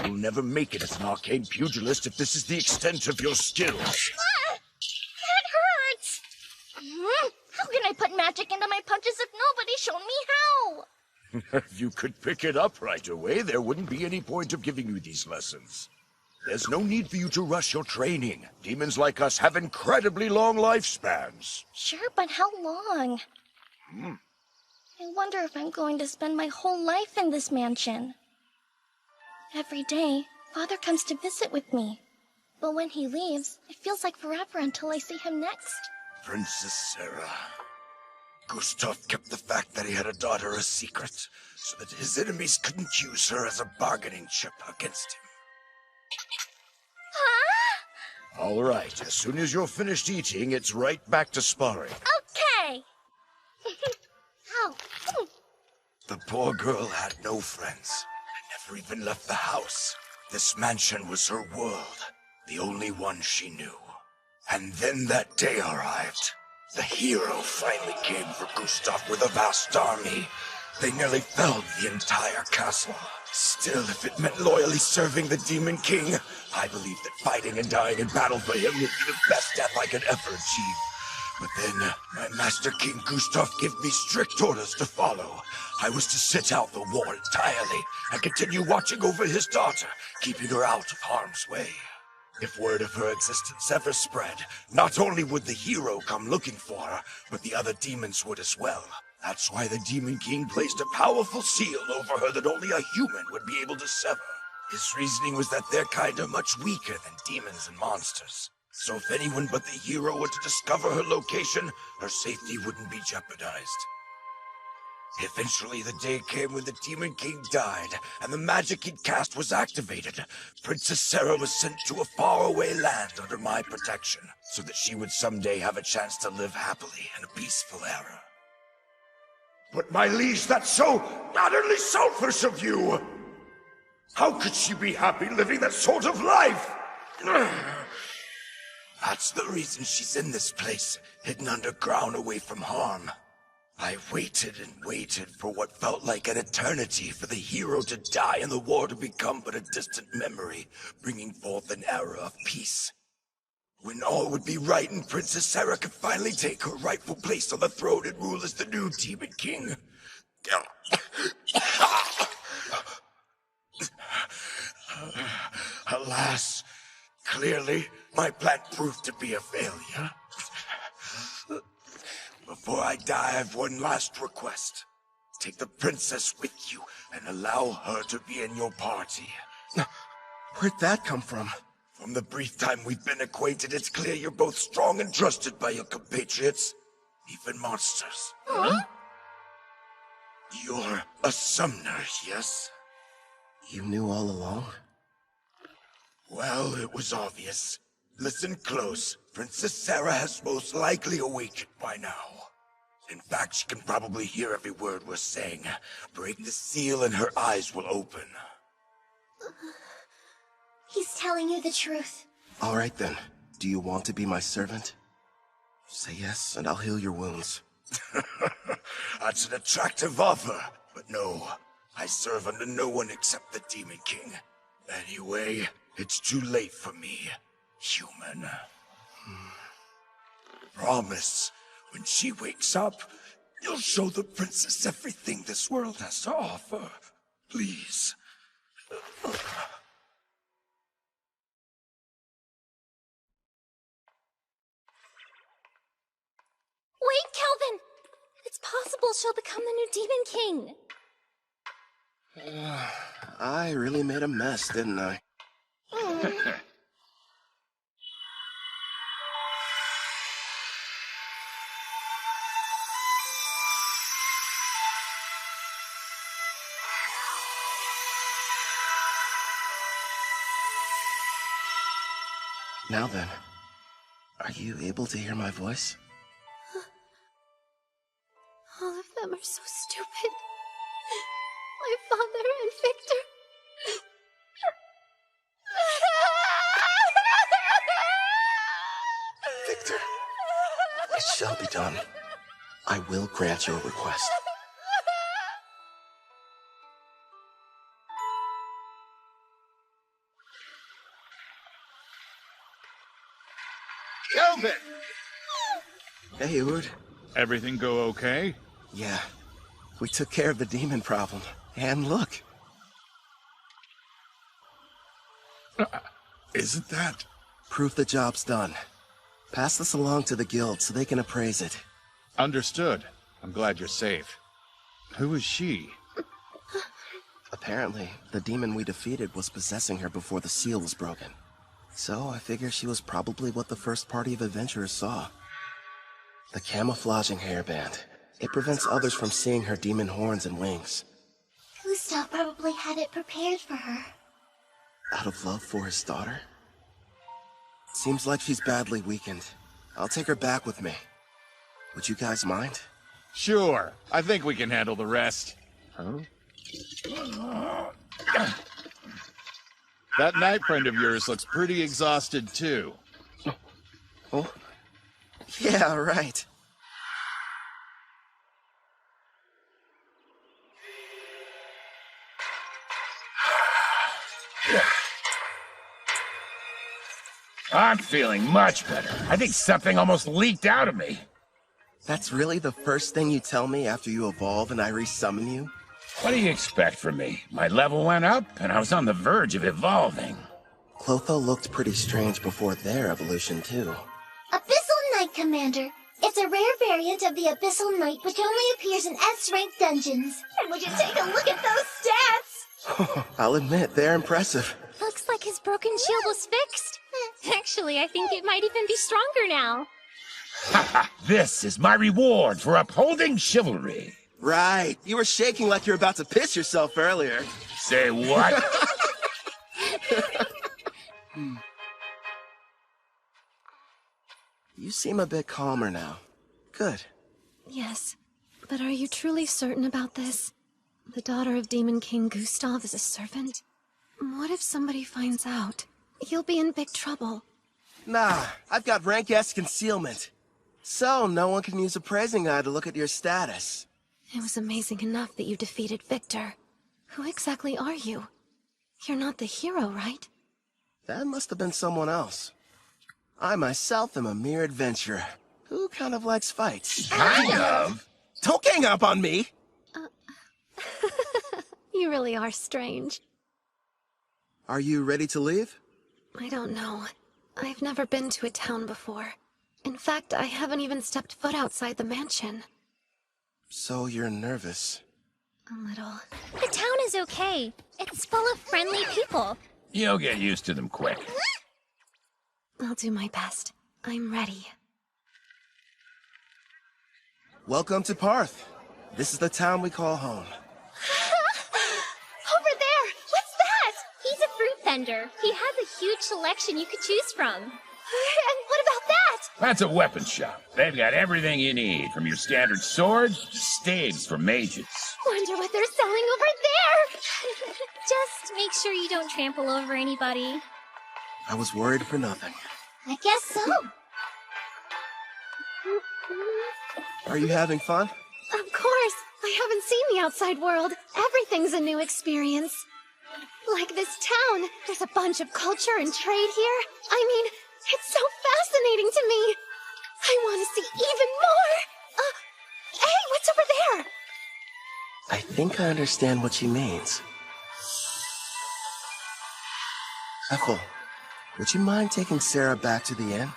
You'll never make it as an arcane pugilist if this is the extent of your skills. That hurts! How can I put magic into my punches if nobody's shown me how? If you could pick it up right away, there wouldn't be any point of giving you these lessons. There's no need for you to rush your training. Demons like us have incredibly long lifespans. Sure, but how long? I wonder if I'm going to spend my whole life in this mansion. Every day, Father comes to visit with me. But when he leaves, it feels like forever until I see him next. Princess Sarah. Gustav kept the fact that he had a daughter a secret, so that his enemies couldn't use her as a bargaining chip against him. Huh? All right, as soon as you're finished eating, it's right back to sparring. Okay! Ow. The poor girl had no friends, and never even left the house. This mansion was her world, the only one she knew. And then that day arrived. The hero finally came for Gustav with a vast army. They nearly felled the entire castle. Still, if it meant loyally serving the Demon King, I believed that fighting and dying in battle for him would be the best death I could ever achieve. But then, my Master King Gustav gave me strict orders to follow. I was to sit out the war entirely, and continue watching over his daughter, keeping her out of harm's way. If word of her existence ever spread, not only would the hero come looking for her, but the other demons would as well. That's why the Demon King placed a powerful seal over her that only a human would be able to sever. His reasoning was that their kind are much weaker than demons and monsters. So if anyone but the hero were to discover her location, her safety wouldn't be jeopardized. Eventually, the day came when the Demon King died, and the magic he'd cast was activated. Princess Sarah was sent to a faraway land under my protection, so that she would someday have a chance to live happily in a peaceful era. But my liege, that's so utterly selfish of you! How could she be happy living that sort of life? That's the reason she's in this place, hidden underground away from harm. I waited and waited for what felt like an eternity for the hero to die and the war to become but a distant memory, bringing forth an era of peace. When all would be right and Princess Sarah could finally take her rightful place on the throne and rule as the new Demon King. Alas, clearly my plan proved to be a failure. Before I die, I have one last request. Take the princess with you and allow her to be in your party. Where'd that come from? From the brief time we've been acquainted, it's clear you're both strong and trusted by your compatriots. even monsters. Huh? You're a summoner, yes? You knew all along? Well, it was obvious. Listen close. Princess Sarah has most likely awakened by now. In fact, she can probably hear every word we're saying. Break the seal and her eyes will open. He's telling you the truth. All right then. Do you want to be my servant? Say yes, and I'll heal your wounds. That's an attractive offer, but no. I serve under no one except the Demon King. Anyway, it's too late for me, human. Promise, when she wakes up, you'll show the princess everything this world has to offer. Please. Wait, Kelvin! It's possible she'll become the new Demon King. I really made a mess, didn't I? Now then, are you able to hear my voice? All of them are so stupid. My father and Victor. Victor, it shall be done. I will grant your request. Kelvin! Hey, Ord. Everything go okay? Yeah. We took care of the demon problem. And look. Isn't that? Proof the job's done. Pass this along to the guild so they can appraise it. Understood. I'm glad you're safe. Who is she? Apparently, the demon we defeated was possessing her before the seal was broken. So I figure she was probably what the first party of adventurers saw. The camouflaging hairband. It prevents others from seeing her demon horns and wings. Gustav probably had it prepared for her. Out of love for his daughter? Seems like she's badly weakened. I'll take her back with me. Would you guys mind? Sure. I think we can handle the rest. Huh? That knight friend of yours looks pretty exhausted, too. Oh? Yeah, right. I'm feeling much better. I think something almost leaked out of me. That's really the first thing you tell me after you evolve and I resummon you? What do you expect from me? My level went up, and I was on the verge of evolving. Clotho looked pretty strange before their evolution, too. Abyssal Knight, Commander. It's a rare variant of the Abyssal Knight which only appears in S-rank dungeons. And would you take a look at those stats? I'll admit, they're impressive. Looks like his broken shield was fixed. Actually, I think it might even be stronger now. Haha, this is my reward for upholding chivalry. Right. You were shaking like you were about to piss yourself earlier. Say what? You seem a bit calmer now. Good. Yes, but are you truly certain about this? The daughter of Demon King Gustav is a servant? What if somebody finds out? You'll be in big trouble. Nah, I've got rank S concealment. So, no one can use a praising eye to look at your status. It was amazing enough that you defeated Victor. Who exactly are you? You're not the hero, right? That must have been someone else. I myself am a mere adventurer who kind of likes fights. Kind of? Don't gang up on me! You really are strange. Are you ready to leave? I don't know. I've never been to a town before. In fact, I haven't even stepped foot outside the mansion. So you're nervous. A little. The town is okay. It's full of friendly people. You'll get used to them quick. I'll do my best. I'm ready. Welcome to Parth. This is the town we call home. Over there! What's that? He's a fruit vendor. He has a huge selection you could choose from. And what about that? That's a weapon shop. They've got everything you need, from your standard swords to staves for mages. Wonder what they're selling over there! Just make sure you don't trample over anybody. I was worried for nothing. I guess so. Are you having fun? Of course. I haven't seen the outside world. Everything's a new experience. Like this town. There's a bunch of culture and trade here. I mean, it's so fascinating to me. I want to see even more. Hey, what's over there? I think I understand what she means. Ethel, would you mind taking Sarah back to the inn?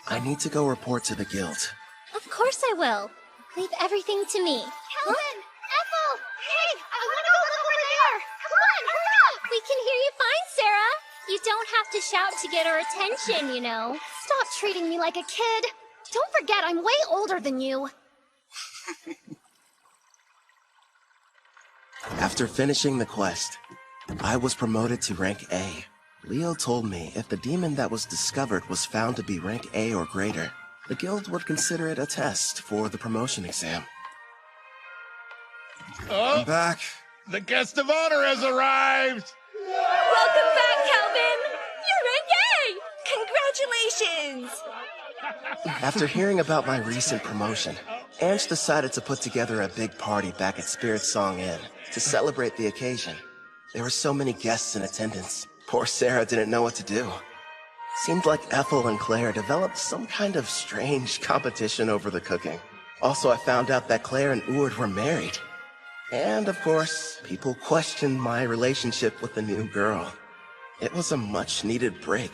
I need to go report to the guild. Of course I will. Leave everything to me. Calvin! Ethel! Hey! I want to go look over there! Come on, hurry up! We can hear you fine, Sarah. You don't have to shout to get our attention, you know. Stop treating me like a kid. Don't forget, I'm way older than you. After finishing the quest, I was promoted to rank A. Leo told me if the demon that was discovered was found to be rank A or greater, the guild would consider it a test for the promotion exam. Oh, I'm back. The guest of honor has arrived! Welcome back, Calvin! You're rank A! Congratulations! After hearing about my recent promotion, Ange decided to put together a big party back at Spirit Song Inn to celebrate the occasion. There were so many guests in attendance. Poor Sarah didn't know what to do. Seemed like Ethel and Claire developed some kind of strange competition over the cooking. Also, I found out that Claire and Ord were married. And, of course, people questioned my relationship with the new girl. It was a much-needed break.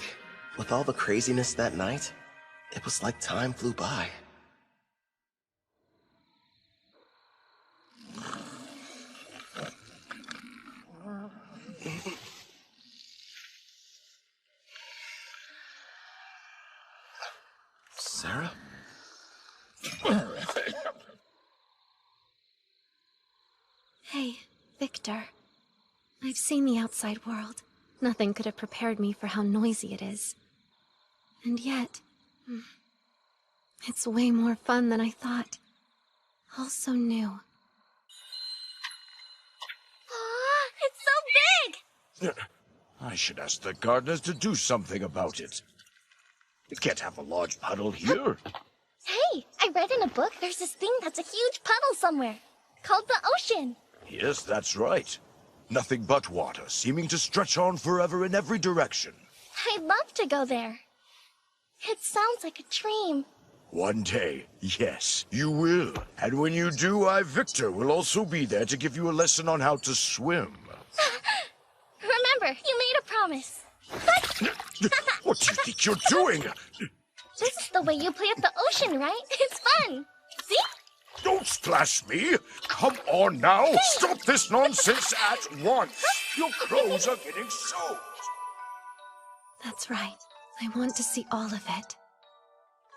With all the craziness that night, it was like time flew by. Sarah? Hey, Victor. I've seen the outside world. Nothing could have prepared me for how noisy it is. And yet, it's way more fun than I thought. All so new. Aw, it's so big! I should ask the gardeners to do something about it. We can't have a large puddle here. Hey, I read in a book there's this thing that's a huge puddle somewhere, called the ocean. Yes, that's right. Nothing but water, seeming to stretch on forever in every direction. I'd love to go there. It sounds like a dream. One day, yes, you will. And when you do, I, Victor, will also be there to give you a lesson on how to swim. Remember, you made a promise. What do you think you're doing? This is the way you play at the ocean, right? It's fun. See? Don't splash me! Come on now! Hey. Stop this nonsense at once! Your clothes are getting soaked! That's right. I want to see all of it.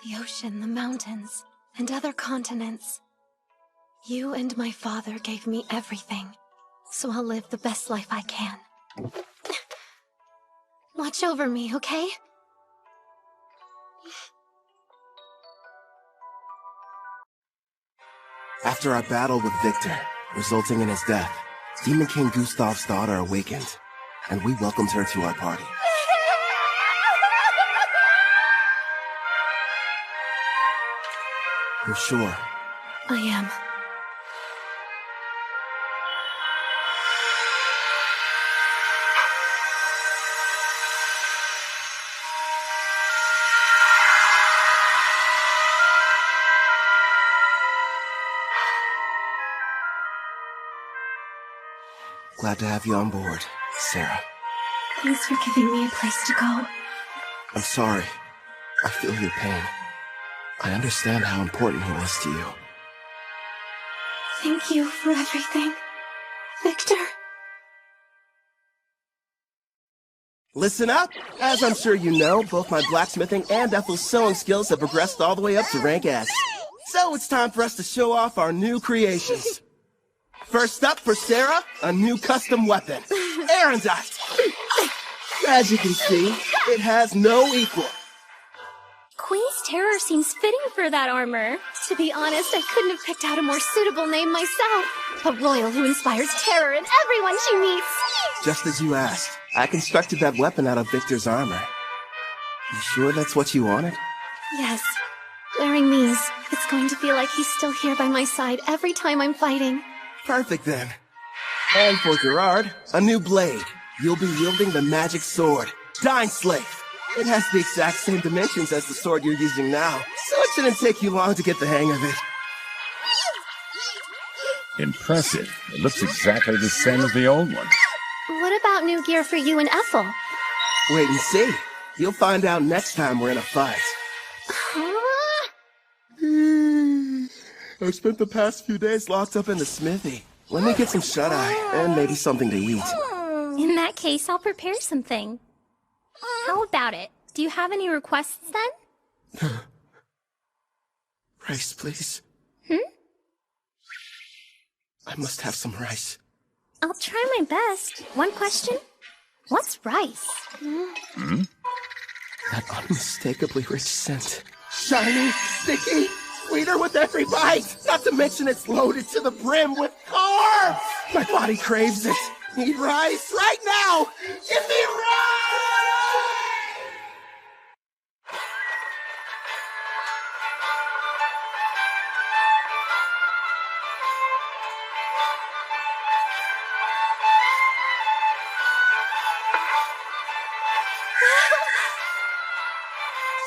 The ocean, the mountains, and other continents. You and my father gave me everything, so I'll live the best life I can. Watch over me, okay? After our battle with Victor, resulting in his death, Demon King Gustav's daughter awakened, and we welcomed her to our party. You're sure? I am. Glad to have you on board, Sarah. Thanks for giving me a place to go. I'm sorry. I feel your pain. I understand how important he was to you. Thank you for everything, Victor. Listen up! As I'm sure you know, both my blacksmithing and Ethel's sewing skills have progressed all the way up to rank S. So So it's time for us to show off our new creations. First up for Sarah, a new custom weapon. Erendite. As you can see, it has no equal. Queen's Terror seems fitting for that armor. To be honest, I couldn't have picked out a more suitable name myself. A royal who inspires terror in everyone she meets. Just as you asked, I constructed that weapon out of Victor's armor. You sure that's what you wanted? Yes. Wearing these, it's going to feel like he's still here by my side every time I'm fighting. Perfect then. And for Gerard, a new blade. You'll be wielding the magic sword, Dine Slave. It has the exact same dimensions as the sword you're using now, so it shouldn't take you long to get the hang of it. Impressive. It looks exactly the same as the old one. What about new gear for you and Ethel? Wait and see. You'll find out next time we're in a fight. I spent the past few days locked up in the smithy. Let me get some shut-eye, and maybe something to eat. In that case, I'll prepare something. How about it? Do you have any requests then? Rice, please. I must have some rice. I'll try my best. One question? What's rice? That unmistakably rich scent. Shiny, sticky, sweeter with every bite. Not to mention it's loaded to the brim with carbs. My body craves it. Need rice right now. Give me rice!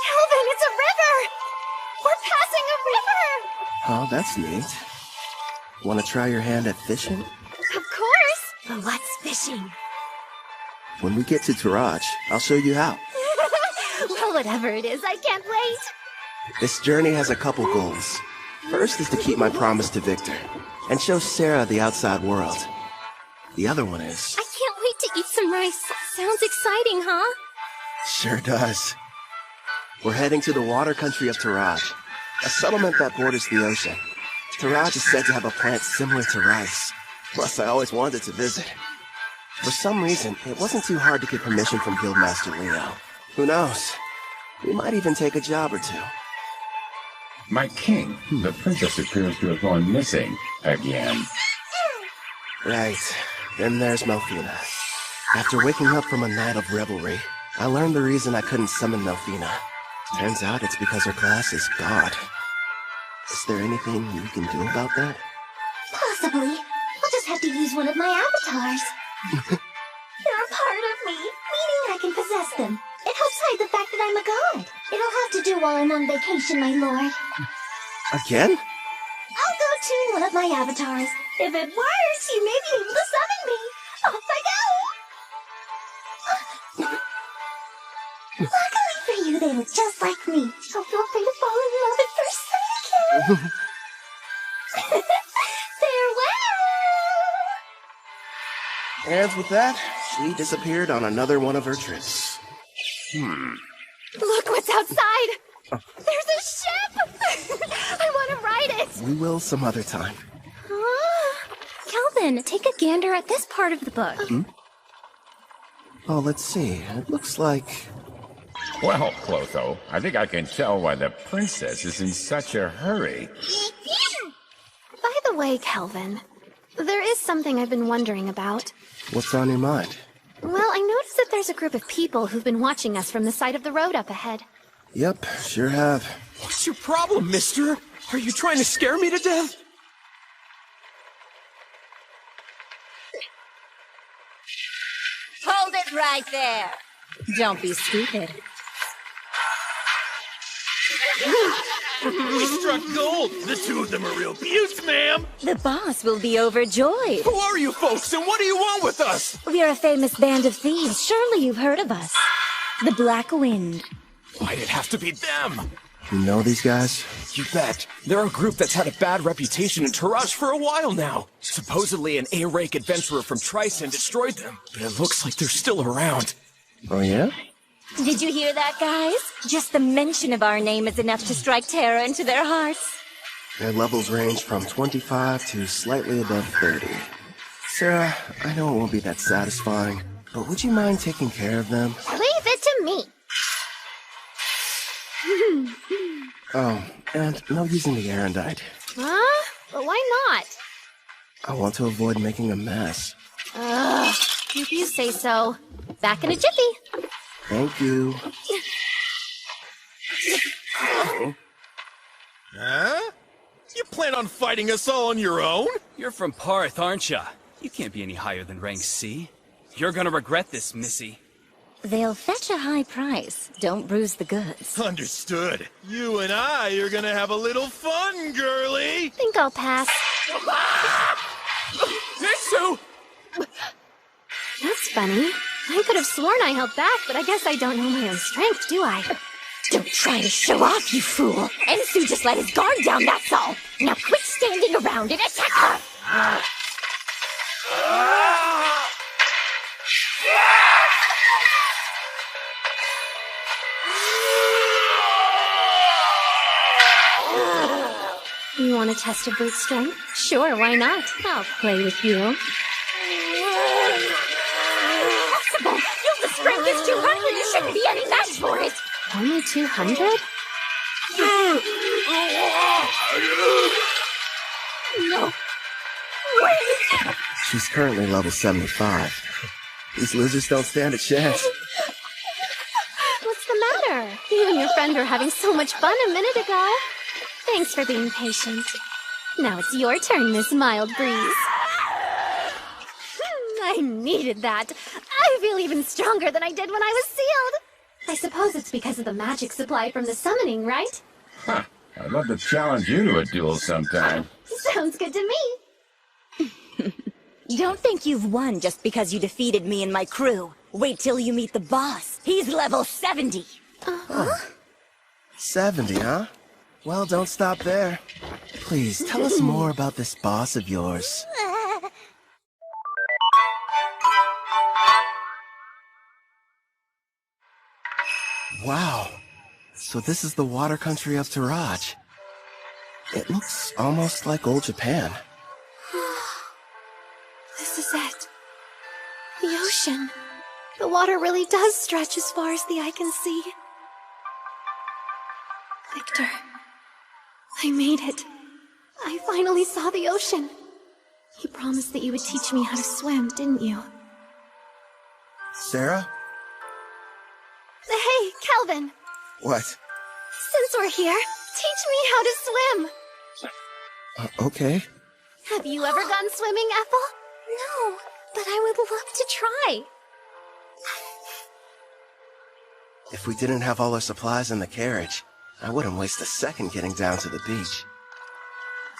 Kelvin, it's a river! We're passing a river! Oh, that's neat. Want to try your hand at fishing? Of course! But what's fishing? When we get to Taraj, I'll show you how. Well, whatever it is, I can't wait! This journey has a couple goals. First is to keep my promise to Victor, and show Sarah the outside world. The other one is... I can't wait to eat some rice. Sounds exciting, huh? Sure does. We're heading to the water country of Taraj, a settlement that borders the ocean. Taraj is said to have a plant similar to rice. Plus, I always wanted to visit. For some reason, it wasn't too hard to get permission from Guildmaster Leo. Who knows? We might even take a job or two. My king, the princess appears to have gone missing again. Right. Then there's Melfina. After waking up from a night of revelry, I learned the reason I couldn't summon Melfina. Turns out it's because her class is God. Is there anything you can do about that? Possibly. I'll just have to use one of my avatars. They're a part of me, meaning I can possess them. It helps hide the fact that I'm a god. It'll have to do while I'm on vacation, my lord. Again? I'll go tune one of my avatars. If it works, you may be able to summon me. Off I go! Luckily for you, they look just like me. So feel free to fall in love at first sight again. Farewell! And with that, she disappeared on another one of her trips. Look what's outside! There's a ship! I want to ride it! We will some other time. Kelvin, take a gander at this part of the book. Oh, let's see. It looks like... Well, Clotho, I think I can tell why the princess is in such a hurry. By the way, Kelvin, there is something I've been wondering about. What's on your mind? Well, I noticed that there's a group of people who've been watching us from the side of the road up ahead. Yep, sure have. What's your problem, mister? Are you trying to scare me to death? Hold it right there. Don't be stupid. We struck gold. The two of them are real beauts, ma'am. The boss will be overjoyed. Who are you folks, and what do you want with us? We are a famous band of thieves. Surely you've heard of us. The Black Wind. Why'd it have to be them? You know these guys? You bet. They're a group that's had a bad reputation in Taraj for a while now. Supposedly an A-rank adventurer from Tryson destroyed them, but it looks like they're still around. Oh, yeah? Did you hear that, guys? Just the mention of our name is enough to strike terror into their hearts. Their levels range from 25 to slightly above 30. Sarah, I know it won't be that satisfying, but would you mind taking care of them? Leave it to me. Oh, and no using the erendite. Huh? But why not? I want to avoid making a mess. Ugh, if you say so. Back in a jiffy. Thank you. Huh? You plan on fighting us all on your own? You're from Parth, aren't ya? You can't be any higher than rank C. You're gonna regret this, Missy. They'll fetch a high price. Don't bruise the goods. Understood. You and I are gonna have a little fun, girlie! Think I'll pass. Mitsu! That's funny. I could have sworn I held back, but I guess I don't know my own strength, do I? Don't try to show off, you fool! Ensu just let his guard down, that's all! Now quit standing around and attack her! You want to test a brute's strength? Sure, why not? I'll play with you. Impossible! Your strength is 200! You shouldn't be any match for it! Only 200? No! Wait! She's currently level 75. These losers don't stand a chance. What's the matter? You and your friend were having so much fun a minute ago. Thanks for being patient. Now it's your turn, Miss Mild Breeze. I needed that. I feel even stronger than I did when I was sealed. I suppose it's because of the magic supply from the summoning, right? Huh. I'd love to challenge you to a duel sometime. Sounds good to me. Don't think you've won just because you defeated me and my crew. Wait till you meet the boss. He's level 70. Huh. 70, huh? Well, don't stop there. Please, tell us more about this boss of yours. Wow. So this is the water country of Taraj. It looks almost like old Japan. This is it. The ocean. The water really does stretch as far as the eye can see. Victor, I made it. I finally saw the ocean. You promised that you would teach me how to swim, didn't you? Sarah? Hey, Calvin. What? Since we're here, teach me how to swim. Okay. Have you ever gone swimming, Ethel? No, but I would love to try. If we didn't have all our supplies in the carriage, I wouldn't waste a second getting down to the beach.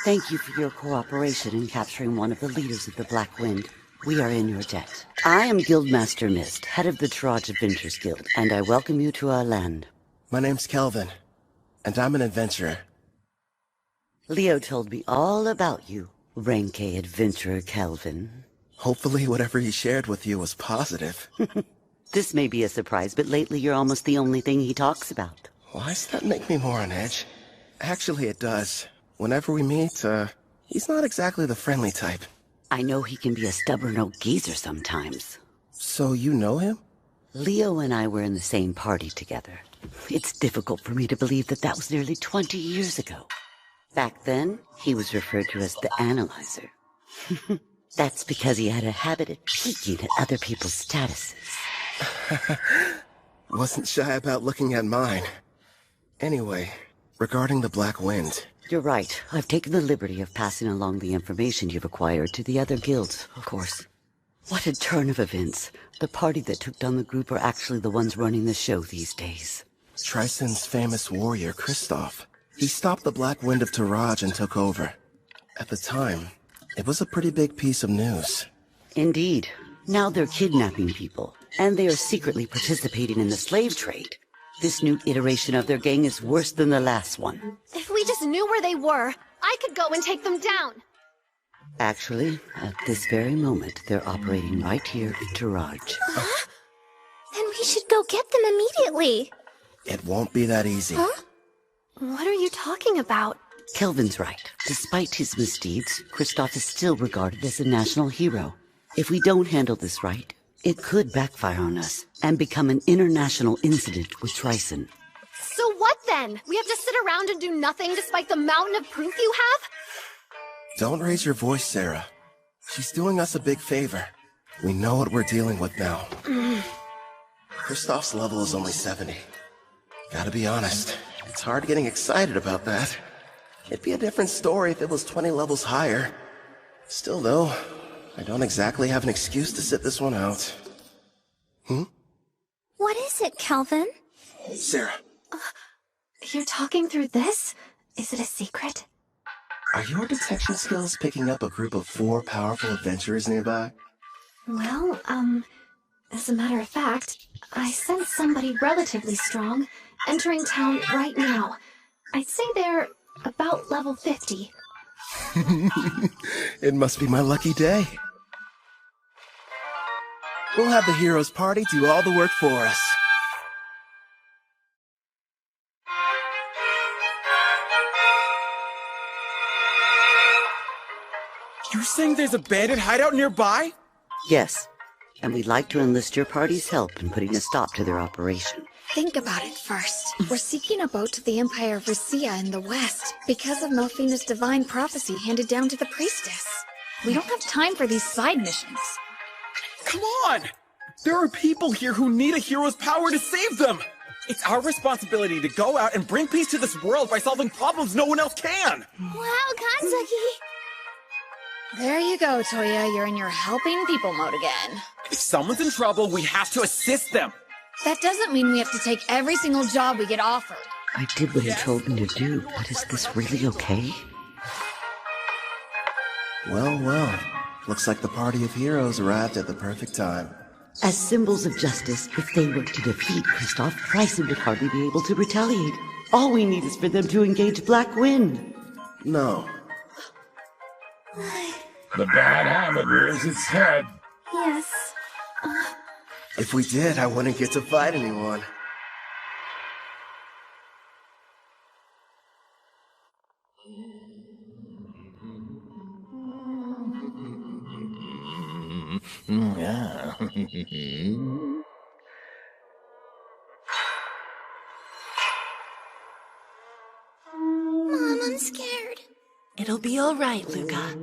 Thank you for your cooperation in capturing one of the leaders of the Black Wind. We are in your debt. I am Guildmaster Mist, head of the Taraj Adventures Guild, and I welcome you to our land. My name's Kelvin, and I'm an adventurer. Leo told me all about you, Rank A adventurer Kelvin. Hopefully whatever he shared with you was positive. This may be a surprise, but lately you're almost the only thing he talks about. Why does that make me more on edge? Actually, it does. Whenever we meet, he's not exactly the friendly type. I know he can be a stubborn old geezer sometimes. So you know him? Leo and I were in the same party together. It's difficult for me to believe that that was nearly 20 years ago. Back then, he was referred to as the Analyzer. That's because he had a habit of peeking at other people's statuses. Wasn't shy about looking at mine. Anyway, regarding the Black Wind. You're right. I've taken the liberty of passing along the information you've acquired to the other guilds, of course. What a turn of events. The party that took down the group are actually the ones running the show these days. Tristan's famous warrior, Kristoff. He stopped the Black Wind of Taraj and took over. At the time, it was a pretty big piece of news. Indeed. Now they're kidnapping people, and they are secretly participating in the slave trade. This new iteration of their gang is worse than the last one. If we just knew where they were, I could go and take them down. Actually, at this very moment, they're operating right here in Taraj. Huh? Then we should go get them immediately. It won't be that easy. Huh? What are you talking about? Kelvin's right. Despite his misdeeds, Kristoff is still regarded as a national hero. If we don't handle this right, it could backfire on us and become an international incident with Tryson. So what then? We have to sit around and do nothing despite the mountain of proof you have? Don't raise your voice, Sarah. She's doing us a big favor. We know what we're dealing with now. Kristoff's level is only 70. Gotta be honest, it's hard getting excited about that. It'd be a different story if it was 20 levels higher. Still though, I don't exactly have an excuse to sit this one out. What is it, Kelvin? Sarah. You're talking through this? Is it a secret? Are your detection skills picking up a group of 4 powerful adventurers nearby? Well, as a matter of fact, I sense somebody relatively strong entering town right now. I'd say they're about level 50. It must be my lucky day. We'll have the heroes party do all the work for us. You're saying there's a bandit hideout nearby? Yes, and we'd like to enlist your party's help in putting a stop to their operation. Think about it first. We're seeking a boat to the Empire of Russia in the west because of Melfina's divine prophecy handed down to the priestess. We don't have time for these side missions. Come on! There are people here who need a hero's power to save them! It's our responsibility to go out and bring peace to this world by solving problems no one else can! Wow, Kanzaki! There you go, Toya. You're in your helping people mode again. If someone's in trouble, we have to assist them! That doesn't mean we have to take every single job we get offered. I did what he told me to do, but is this really okay? Well, well. Looks like the party of heroes arrived at the perfect time. As symbols of justice, if they were to defeat Kristoff, Tryson would hardly be able to retaliate. All we need is for them to engage Black Wind. No. The bad habit rears its head. Yes. If we did, I wouldn't get to fight anyone. Mom, I'm scared. It'll be all right, Luca.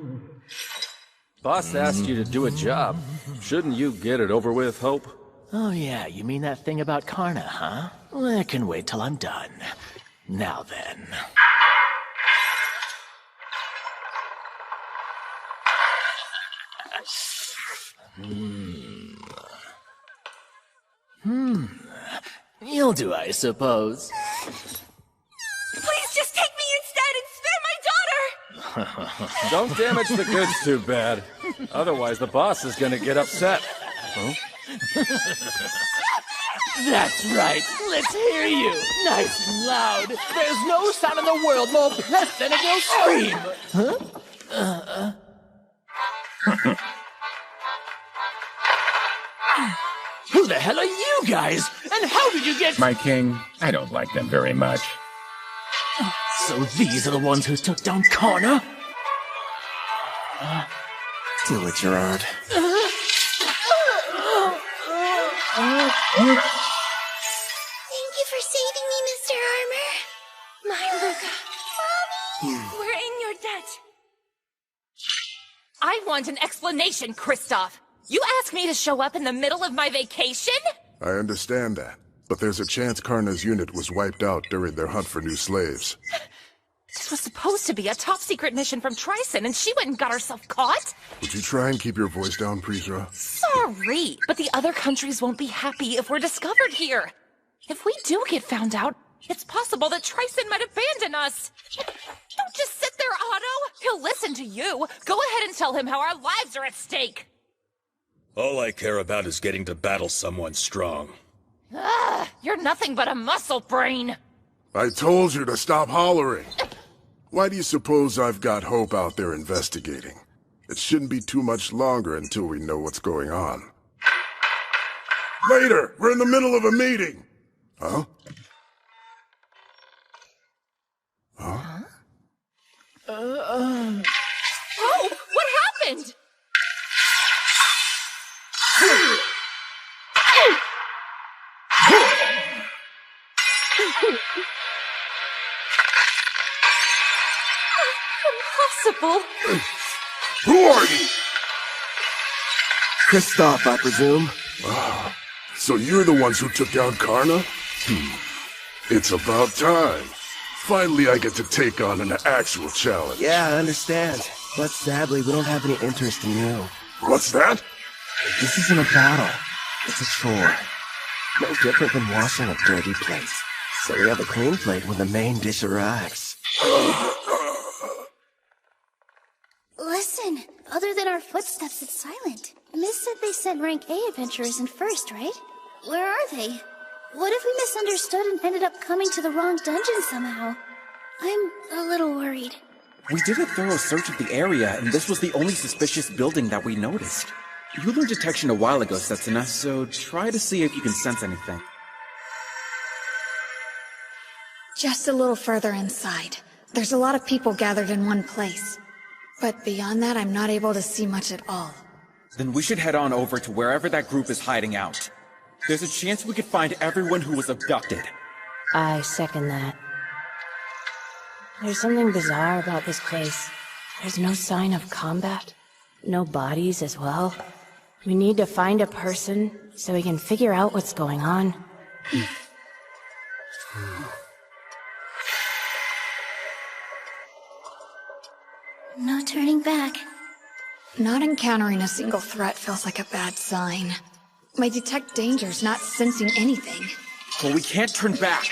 Boss asked you to do a job. Shouldn't you get it over with, Hope? Oh yeah, you mean that thing about Karna, huh? Well, I can wait till I'm done. Now then. You'll do, I suppose. Please just take me instead and spare my daughter! Don't damage the goods too bad. Otherwise, the boss is gonna get upset. Huh? That's right. Let's hear you. Nice and loud. There's no sound in the world more blessed than a girl's scream. Huh? Who the hell are you guys? And how did you get... My king, I don't like them very much. So these are the ones who took down Karna? Do it, Gerard. Thank you for saving me, Mr. Armor. My Luca. Mommy! We're in your debt. I want an explanation, Kristoff. You asked me to show up in the middle of my vacation? I understand that, but there's a chance Karna's unit was wiped out during their hunt for new slaves. This was supposed to be a top-secret mission from Tryson, and she went and got herself caught? Would you try and keep your voice down, Prisra? Sorry, but the other countries won't be happy if we're discovered here. If we do get found out, it's possible that Tryson might abandon us. Don't just sit there, Otto. He'll listen to you. Go ahead and tell him how our lives are at stake. All I care about is getting to battle someone strong. You're nothing but a muscle brain. I told you to stop hollering. Why do you suppose I've got Hope out there investigating? It shouldn't be too much longer until we know what's going on. Later! We're in the middle of a meeting! Huh? Huh? Oh, what happened? Impossible. Who are you? Kristoff, I presume. Ah, so you're the ones who took down Karna? It's about time. Finally, I get to take on an actual challenge. Yeah, I understand. But sadly, we don't have any interest in you. What's that? This isn't a battle. It's a chore. No different than washing a dirty plate. So we have a clean plate when the main dish arrives. Listen, other than our footsteps, it's silent. Miss said they sent rank A adventurers in first, right? Where are they? What if we misunderstood and ended up coming to the wrong dungeon somehow? I'm a little worried. We did a thorough search of the area, and this was the only suspicious building that we noticed. You learned detection a while ago, Setsuna, so try to see if you can sense anything. Just a little further inside. There's a lot of people gathered in one place. But beyond that, I'm not able to see much at all. Then we should head on over to wherever that group is hiding out. There's a chance we could find everyone who was abducted. I second that. There's something bizarre about this place. There's no sign of combat. No bodies as well. We need to find a person so we can figure out what's going on. No turning back. Not encountering a single threat feels like a bad sign. My detect danger's not sensing anything. Well, we can't turn back.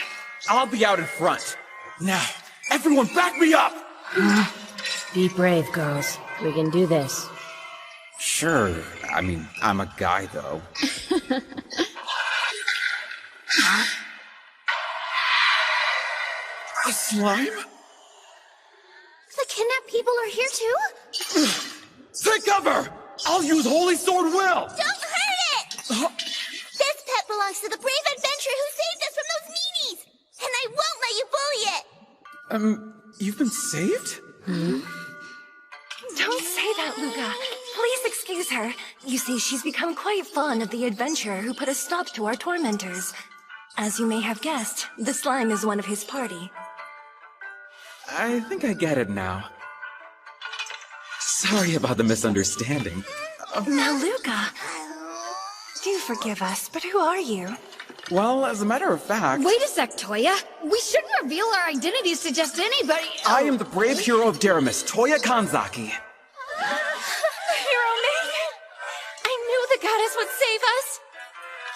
I'll be out in front. Now, everyone back me up! Be brave, girls. We can do this. Sure. I mean, I'm a guy, though. A slime? The kidnapped people are here too? Take cover! I'll use Holy Sword Will! Don't hurt it! This pet belongs to the brave adventurer who saved us from those meanies! And I won't let you bully it! You've been saved? Don't say that, Luca. Please excuse her. You see, she's become quite fond of the adventurer who put a stop to our tormentors. As you may have guessed, the slime is one of his party. I think I get it now. Sorry about the misunderstanding. Now, Luca, do forgive us, but who are you? Well, as a matter of fact... Wait a sec, Toya. We shouldn't reveal our identities to just anybody. I am the brave hero of Deramis, Toya Kanzaki. Hero maiden! I knew the goddess would save us!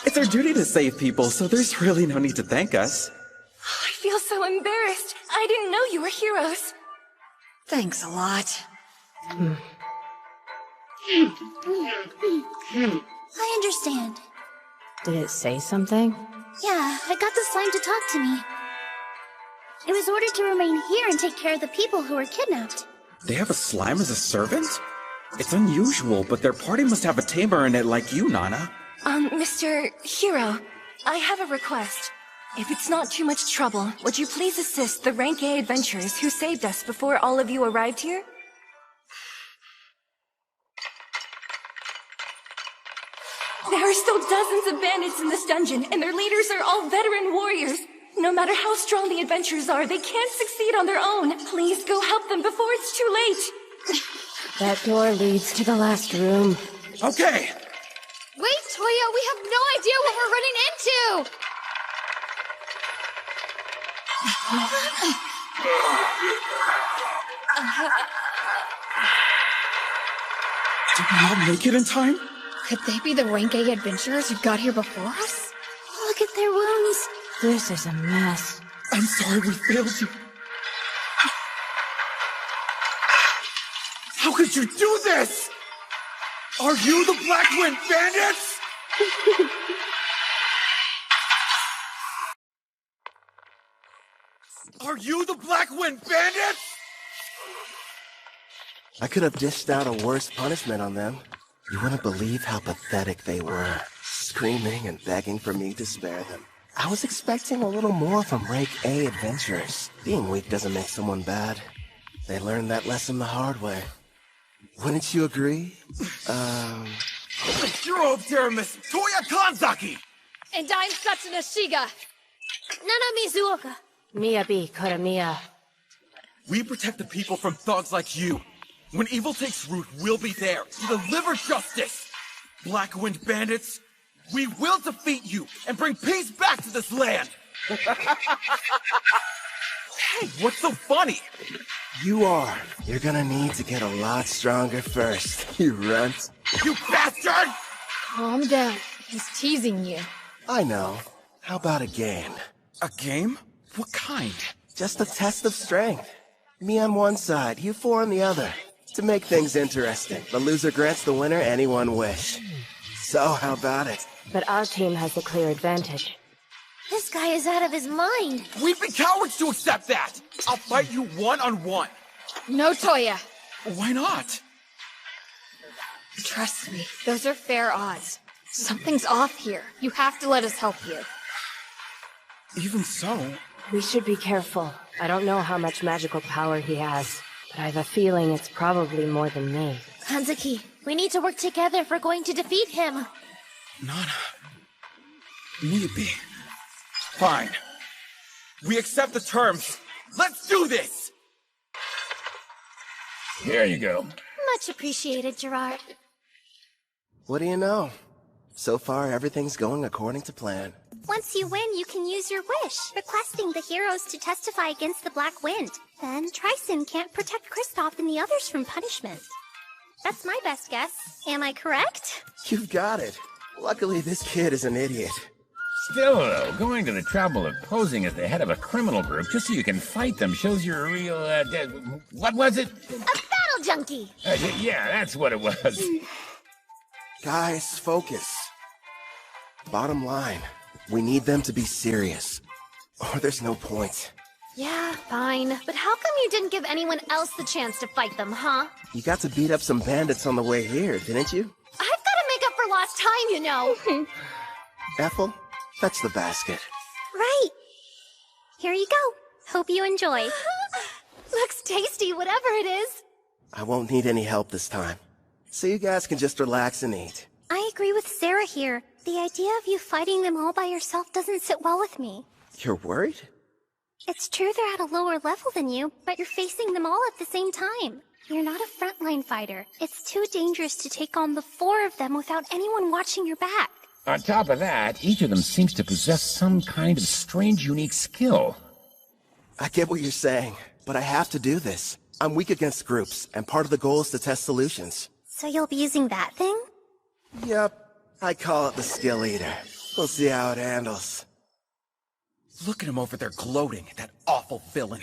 It's our duty to save people, so there's really no need to thank us. I feel so embarrassed. I didn't know you were heroes. Thanks a lot. I understand. Did it say something? Yeah, I got the slime to talk to me. It was ordered to remain here and take care of the people who were kidnapped. They have a slime as a servant? It's unusual, but their party must have a tamer in it like you, Nana. Mr. Hero, I have a request. If it's not too much trouble, would you please assist the Rank A adventurers who saved us before all of you arrived here? There are still dozens of bandits in this dungeon, and their leaders are all veteran warriors. No matter how strong the adventurers are, they can't succeed on their own. Please go help them before it's too late. That door leads to the last room. Okay. Wait, Toya, we have no idea what we're running into! Did we all make it in time? Could they be the Rank A adventurers who got here before us? Look at their wounds. This is a mess. I'm sorry we failed you. How could you do this? Are you the Black Wind Bandits? Are you the Black Wind Bandits? I could have dished out a worse punishment on them. You wouldn't believe how pathetic they were, screaming and begging for me to spare them. I was expecting a little more from Rank A adventurers. Being weak doesn't make someone bad. They learned that lesson the hard way. Wouldn't you agree? The hero of Teramis, Toya Kanzaki! And I'm Satsuna Shiga. Nana Mizuoka. Miyabi Kuramiya. We protect the people from thugs like you. When evil takes root, we'll be there to deliver justice. Black Wind bandits, we will defeat you and bring peace back to this land. Hey, what's so funny? You are. You're gonna need to get a lot stronger first, you runt. You bastard! Calm down. He's teasing you. I know. How about a game? A game? What kind? Just a test of strength. Me on one side, you four on the other. To make things interesting, the loser grants the winner any one wish. So, how about it? But our team has the clear advantage. This guy is out of his mind. We'd be cowards to accept that! I'll fight you one-on-one. No, Toya. Why not? Trust me, those are fair odds. Something's off here. You have to let us help you. Even so... We should be careful. I don't know how much magical power he has, but I have a feeling it's probably more than me. Kanzaki, we need to work together if we're going to defeat him. Nana... Maybe. Fine. We accept the terms. Let's do this! Here you go. Much appreciated, Gerard. What do you know? So far, everything's going according to plan. Once you win, you can use your wish, requesting the heroes to testify against the Black Wind. Then Tryson can't protect Kristoff and the others from punishment. That's my best guess. Am I correct? You've got it. Luckily, this kid is an idiot. Still, though, going to the trouble of posing as the head of a criminal group just so you can fight them shows you're a real, what was it? A battle junkie! Yeah, that's what it was. Guys, focus. Bottom line, we need them to be serious, or there's no point. Yeah, fine. But how come you didn't give anyone else the chance to fight them, huh? You got to beat up some bandits on the way here, didn't you? I've got to make up for lost time, you know. Ethel, fetch the basket. Right. Here you go. Hope you enjoy. Looks tasty, whatever it is. I won't need any help this time, so you guys can just relax and eat. I agree with Sarah here. The idea of you fighting them all by yourself doesn't sit well with me. You're worried? It's true they're at a lower level than you, but you're facing them all at the same time. You're not a frontline fighter. It's too dangerous to take on the four of them without anyone watching your back. On top of that, each of them seems to possess some kind of strange, unique skill. I get what you're saying, but I have to do this. I'm weak against groups, and part of the goal is to test solutions. So you'll be using that thing? Yep. I call it the skill eater. We'll see how it handles. Look at him over there gloating, that awful villain.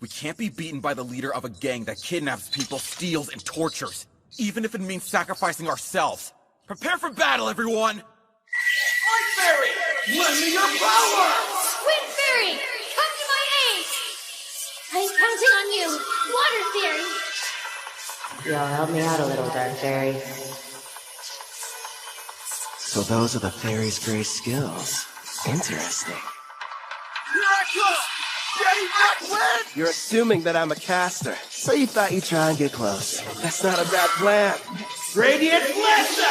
We can't be beaten by the leader of a gang that kidnaps people, steals, and tortures, even if it means sacrificing ourselves. Prepare for battle, everyone! Light Fairy! Lend me your power! Wind Fairy, come to my aid! I'm counting on you, Water Fairy! Y'all help me out a little, Dark Fairy. So those are the fairy's great skills. Interesting. You're assuming that I'm a caster, so you thought you'd try and get close. That's not a bad plan. Radiant Blessing!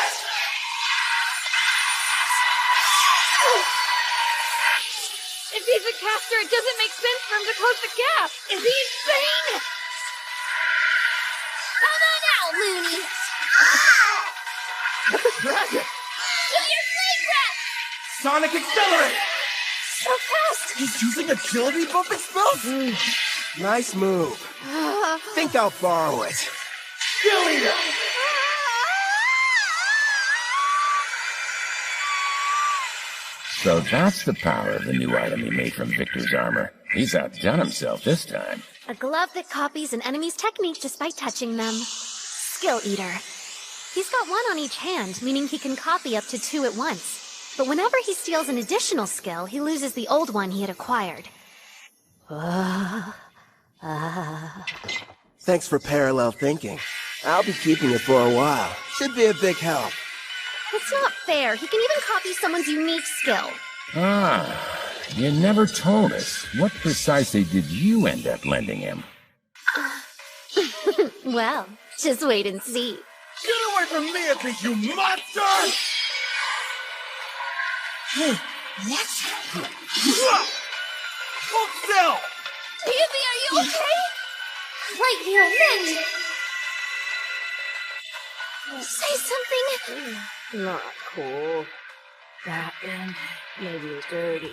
If he's a caster, it doesn't make sense for him to close the gap! Is he insane? Come on out, loony! Dragon! Do your flame breath! Sonic Accelerate! So fast! He's using agility buffing spells? Nice move. Think I'll borrow it. Skill Eater! So that's the power of the new item he made from Victor's armor. He's outdone himself this time. A glove that copies an enemy's technique just by touching them. Skill Eater. He's got one on each hand, meaning he can copy up to 2 at once. But whenever he steals an additional skill, he loses the old one he had acquired. Thanks for parallel thinking. I'll be keeping it for a while. Should be a big help. It's not fair. He can even copy someone's unique skill. Ah, you never told us. What precisely did you end up lending him? Well, just wait and see. Get away from me, at least, you monster! What? Hold still! Baby, are you okay? Right here, Mint! Say something! Not cool. Rapping, maybe dirty.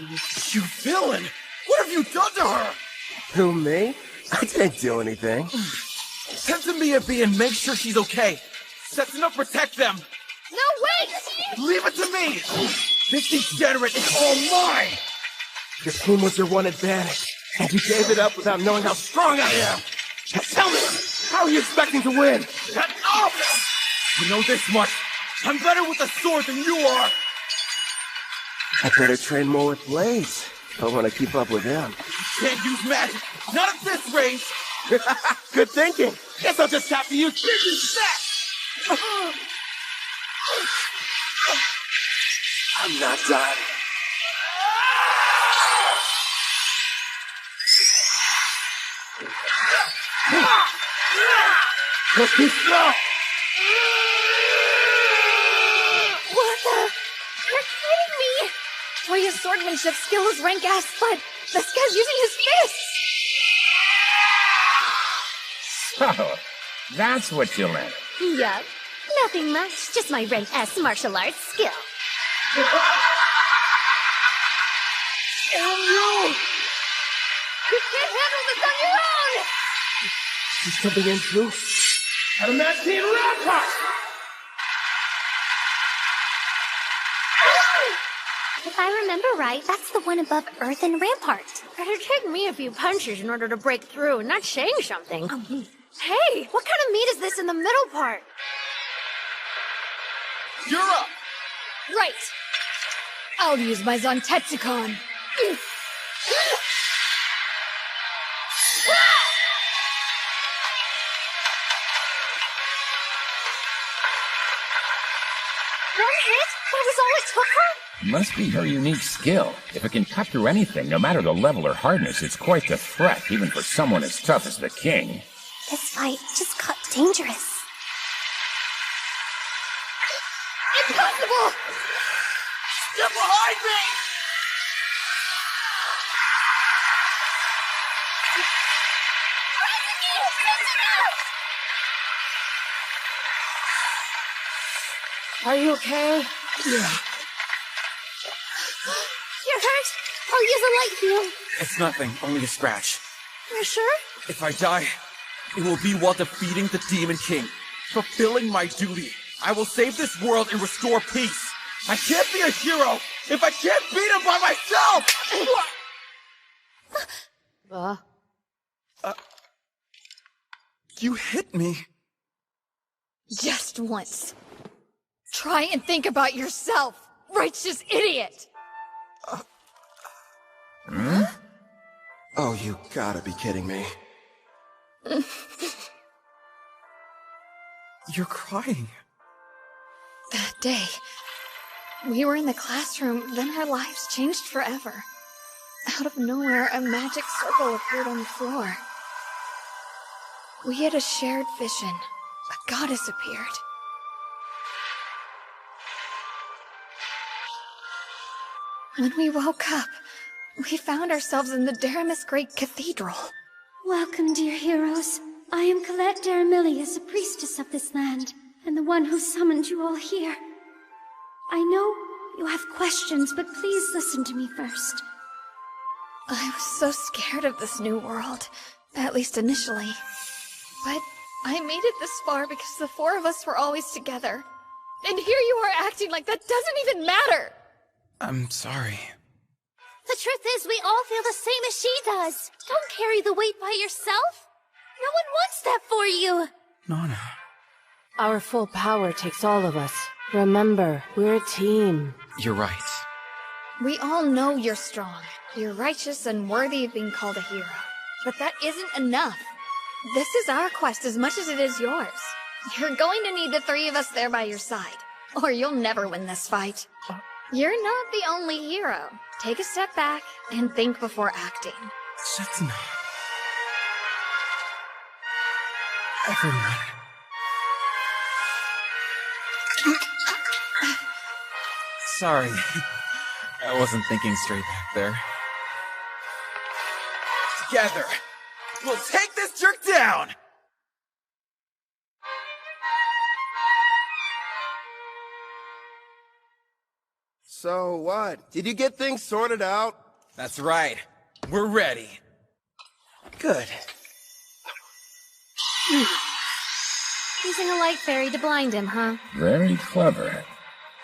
You villain! What have you done to her? Who, me? I didn't do anything. Tend to Mia B and make sure she's okay. Set enough protect them. No, wait! Leave it to me! This degenerate is all mine! Your team was your one advantage, and you gave it up without knowing how strong I am. Now tell me, how are you expecting to win? Shut up! You know this much. I'm better with a sword than you are. I better train more with blades if I want to keep up with them. Can't use magic. Not at this range. Good thinking. Guess I'll just have to use business set. I'm not done. Let's be slow. What the? You're kidding me! Toya's swordmanship skill is rank-ass, but this guy's using his fists! So, that's what you learned. Yup. Nothing much, just my rank S martial arts skill. Damn you! You can't handle this on your own! She's jumping in too. Adamantine Rampart! If I remember right, that's the one above Earth and Rampart. It'd take me a few punches in order to break through, not saying something. Hey, what kind of meat is this in the middle part? You're up! Right. I'll use my Zontetsucon. One hit? That was all it took her? Must be her unique skill. If it can cut through anything, no matter the level or hardness, it's quite the threat, even for someone as tough as the king. This fight just got dangerous. Impossible! Get behind me! Are you okay? Yeah. You're hurt? I'll use a light heal. It's nothing, only a scratch. You're sure? If I die, it will be while defeating the Demon King, fulfilling my duty. I will save this world and restore peace. I can't be a hero if I can't beat him by myself! You hit me. Just once. Try and think about yourself, righteous idiot! Oh, you gotta be kidding me. You're crying. That day, we were in the classroom, then our lives changed forever. Out of nowhere, a magic circle appeared on the floor. We had a shared vision. A goddess appeared. When we woke up, we found ourselves in the Daramis Great Cathedral. Welcome, dear heroes. I am Colette Daramilius, a priestess of this land, and the one who summoned you all here. I know you have questions, but please listen to me first. I was so scared of this new world, at least initially. But I made it this far because the four of us were always together. And here you are acting like that doesn't even matter! I'm sorry. The truth is, we all feel the same as she does. Don't carry the weight by yourself. No one wants that for you. Nana. Our full power takes all of us. Remember, we're a team. You're right. We all know you're strong. You're righteous and worthy of being called a hero. But that isn't enough. This is our quest as much as it is yours. You're going to need the three of us there by your side, or you'll never win this fight. You're not the only hero. Take a step back and think before acting. Setsuna. Everyone. Sorry. I wasn't thinking straight back there. Together, we'll take this jerk down! So what? Did you get things sorted out? That's right. We're ready. Good. Using a light fairy to blind him, huh? Very clever.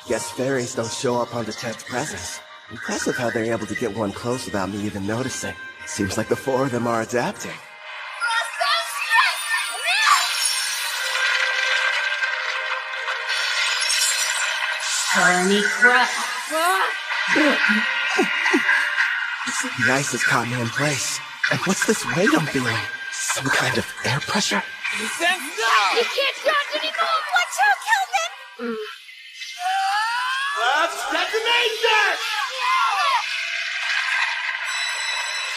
Guess fairies don't show up on detect presence. Impressive how they're able to get one close without me even noticing. Seems like the four of them are adapting. Turny crap. Looks like the ice has caught me in place. And what's this weight I'm feeling? Some kind of air pressure? Stand still! You can't dodge anymore! Watch out, Kelvin! Let's detonation!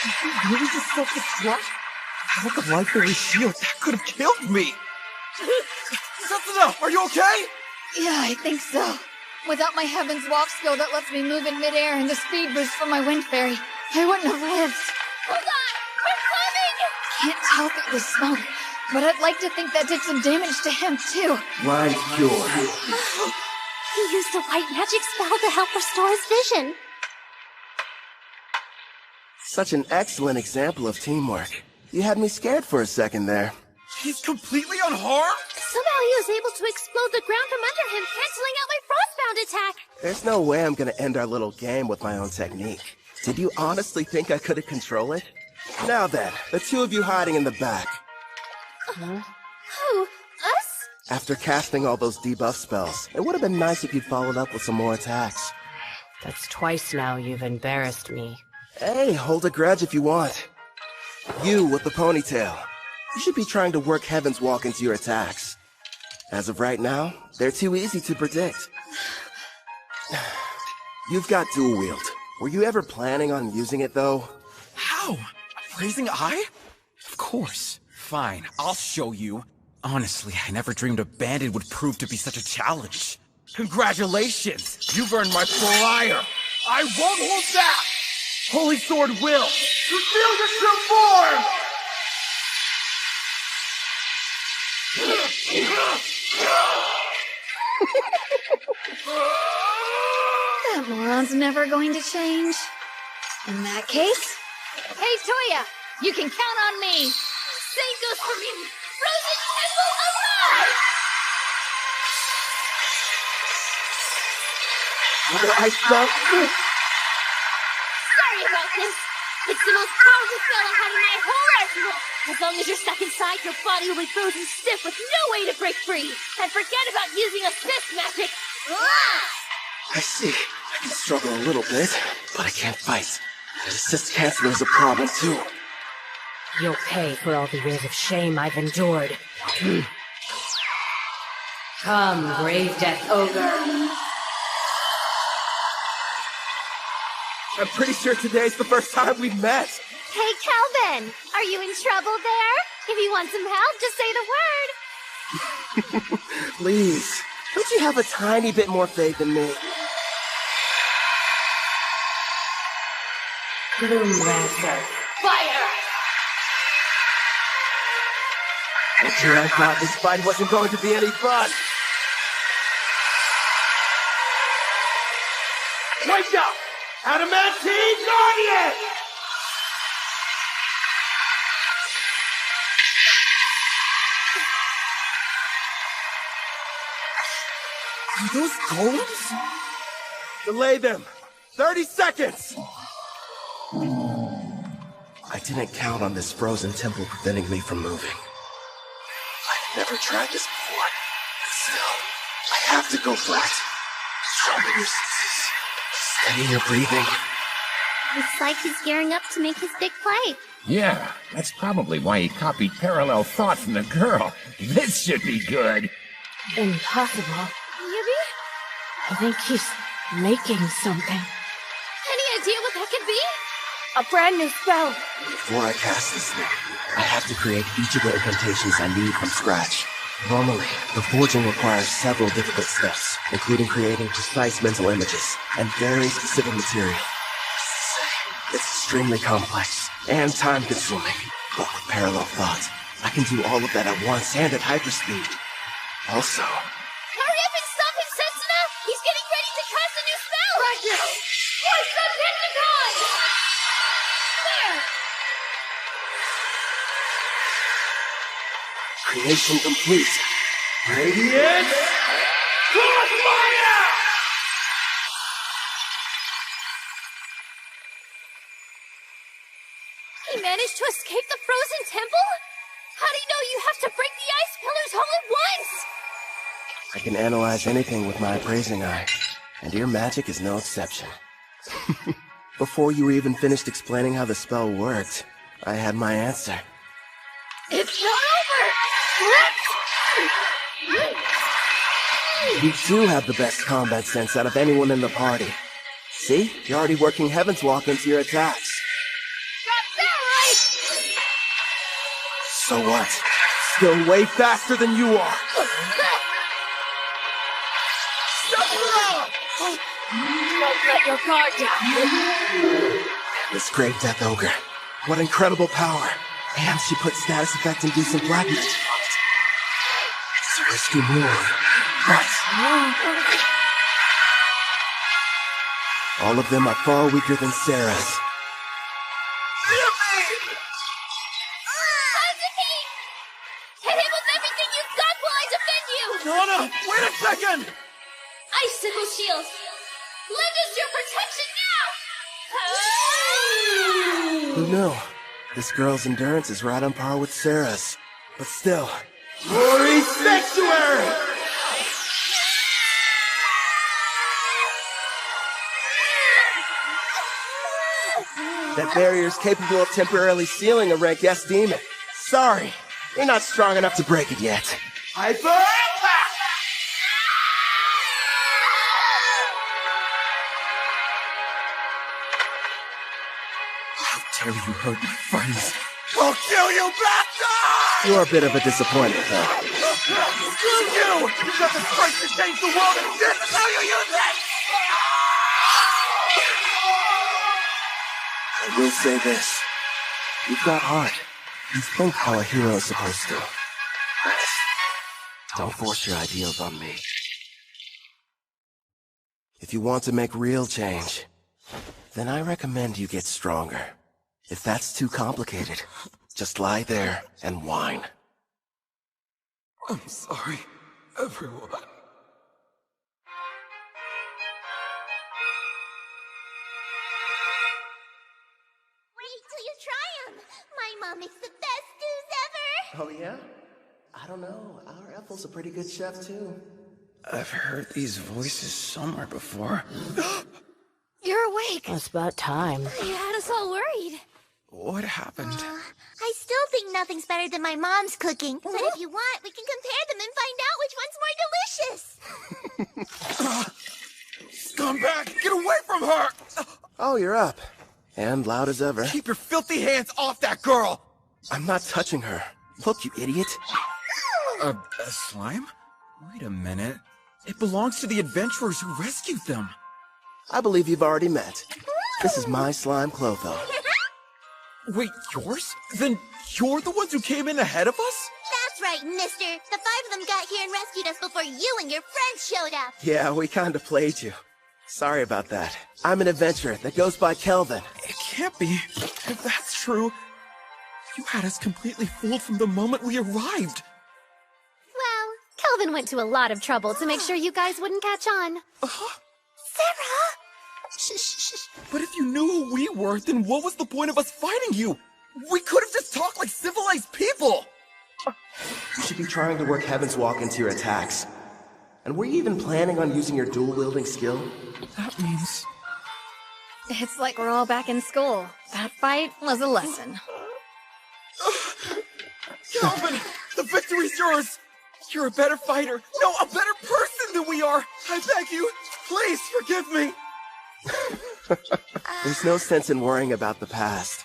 Did you really just self-destruct? Without the light fairy shield, that could have killed me! Something up! Are you okay? Yeah, I think so. Without my Heaven's Walk skill that lets me move in midair and the speed boost from my Wind Fairy, I wouldn't have lived. Hold on! We're coming! Can't tell through the smoke, but I'd like to think that did some damage to him, too. Blind cure. He used a white magic spell to help restore his vision. Such an excellent example of teamwork. You had me scared for a second there. He's completely unharmed? Somehow he was able to explode the ground from under him, canceling out my frostbound attack. There's no way I'm gonna end our little game with my own technique. Did you honestly think I could control it? Now then, the two of you hiding in the back. Who? Us? After casting all those debuff spells, it would have been nice if you'd followed up with some more attacks. That's twice now you've embarrassed me. Hey, hold a grudge if you want. You with the ponytail. You should be trying to work Heaven's Walk into your attacks. As of right now, they're too easy to predict. You've got dual wield. Were you ever planning on using it, though? How? A blazing eye? Of course. Fine, I'll show you. Honestly, I never dreamed a bandit would prove to be such a challenge. Congratulations! You've earned my prior! I won't hold back! Holy Sword will! Reveal your true form! That moron's never going to change. In that case... Hey, Toya! You can count on me! Same goes for me! Frozen Temple alive! I felt... Sorry about this. It's the most powerful spell I had in my whole arsenal. As long as you're stuck inside, your body will be frozen stiff with no way to break free. And forget about using assist magic. I see. I can struggle a little bit, but I can't fight. And assist cancer is a problem, too. You'll pay for all the years of shame I've endured. Come, Grave Death Ogre. I'm pretty sure today's the first time we've met. Hey, Calvin! Are you in trouble there? If you want some help, just say the word. Please, don't you have a tiny bit more faith in me? Gloomrancer. Fire! Sure, I thought this fight wasn't going to be any fun. Wake up! Adamantine Guardian! Are those golems? Delay them. 30 seconds! I didn't count on this frozen temple preventing me from moving. I've never tried this before. Still, I have to go for it. Sharpen your senses. Steady your breathing. Looks like he's gearing up to make his big play. Yeah, that's probably why he copied parallel thought from the girl. This should be good. Impossible. Maybe? I think he's making something. Any idea what that could be? A brand new spell. Before I cast this thing, I have to create each of the incantations I need from scratch. Normally, the forging requires several difficult steps, including creating precise mental images and very specific material. It's extremely complex and time-consuming, but with parallel thought, I can do all of that at once and at hyperspeed. Also, Hurry up and stop him, Setsuna! He's getting ready to cast a new spell! Right now! What's the Technicon? There! creation complete. Radiance! Crossfire! He managed to escape the frozen temple? How do you know you have to break the ice pillars all at once? I can analyze anything with my appraising eye, and your magic is no exception. Before you were even finished explaining how the spell worked, I had my answer. It's not over! You do have the best combat sense out of anyone in the party. See? You're already working Heaven's Walk into your attacks. So what? Still way faster than you are. Don't let your guard down. This great Death Ogre. What incredible power. And she put status effect inducing black magic on it. It's a risky move, but all of them are far weaker than Sarah's. Hit him with everything you've got while I defend you! Donna, wait a second! Icicle shield! Lend us your protection now! Who knew? This girl's endurance is right on par with Sarah's. But still. Glory Sanctuary! That barrier's capable of temporarily sealing a rank S demon. Sorry, you're not strong enough to break it yet. Hyper Impact! How dare you hurt my friends? I'll kill you, bastard! You're a bit of a disappointment, though. Screw you! You got the strength to change the world, and this is how you use it! I will say this. You've got heart. You think how a hero is supposed to. Don't force your ideals on me. If you want to make real change, then I recommend you get stronger. If that's too complicated, just lie there and whine. I'm sorry, everyone. Wait till you try them! My mom makes the best stews ever! Oh yeah? I don't know. Our Ethel's a pretty good chef too. I've heard these voices somewhere before. You're awake. It's about time. You had us all worried. What happened? I still think nothing's better than my mom's cooking. But if you want, we can compare them and find out which one's more delicious. Scumbag, get away from her! Oh, you're up. And loud as ever. Keep your filthy hands off that girl! I'm not touching her. Look, you idiot. A slime? Wait a minute. It belongs to the adventurers who rescued them. I believe you've already met. This is my slime Clotho. Wait, yours? Then you're the ones who came in ahead of us? That's right, mister. The 5 of them got here and rescued us before you and your friends showed up. Yeah, we kinda played you. Sorry about that. I'm an adventurer that goes by Kelvin. It can't be. If that's true, you had us completely fooled from the moment we arrived. Well, Kelvin went to a lot of trouble to make sure you guys wouldn't catch on. Sarah! Shh. But if you knew who we were, then what was the point of us fighting you? We could have just talked like civilized people! You should be trying to work Heaven's Walk into your attacks. And were you even planning on using your dual-wielding skill? That means... It's like we're all back in school. That fight was a lesson. Calvin! The victory's yours! You're a better fighter! No, a better person than we are! I beg you, please forgive me! There's no sense in worrying about the past.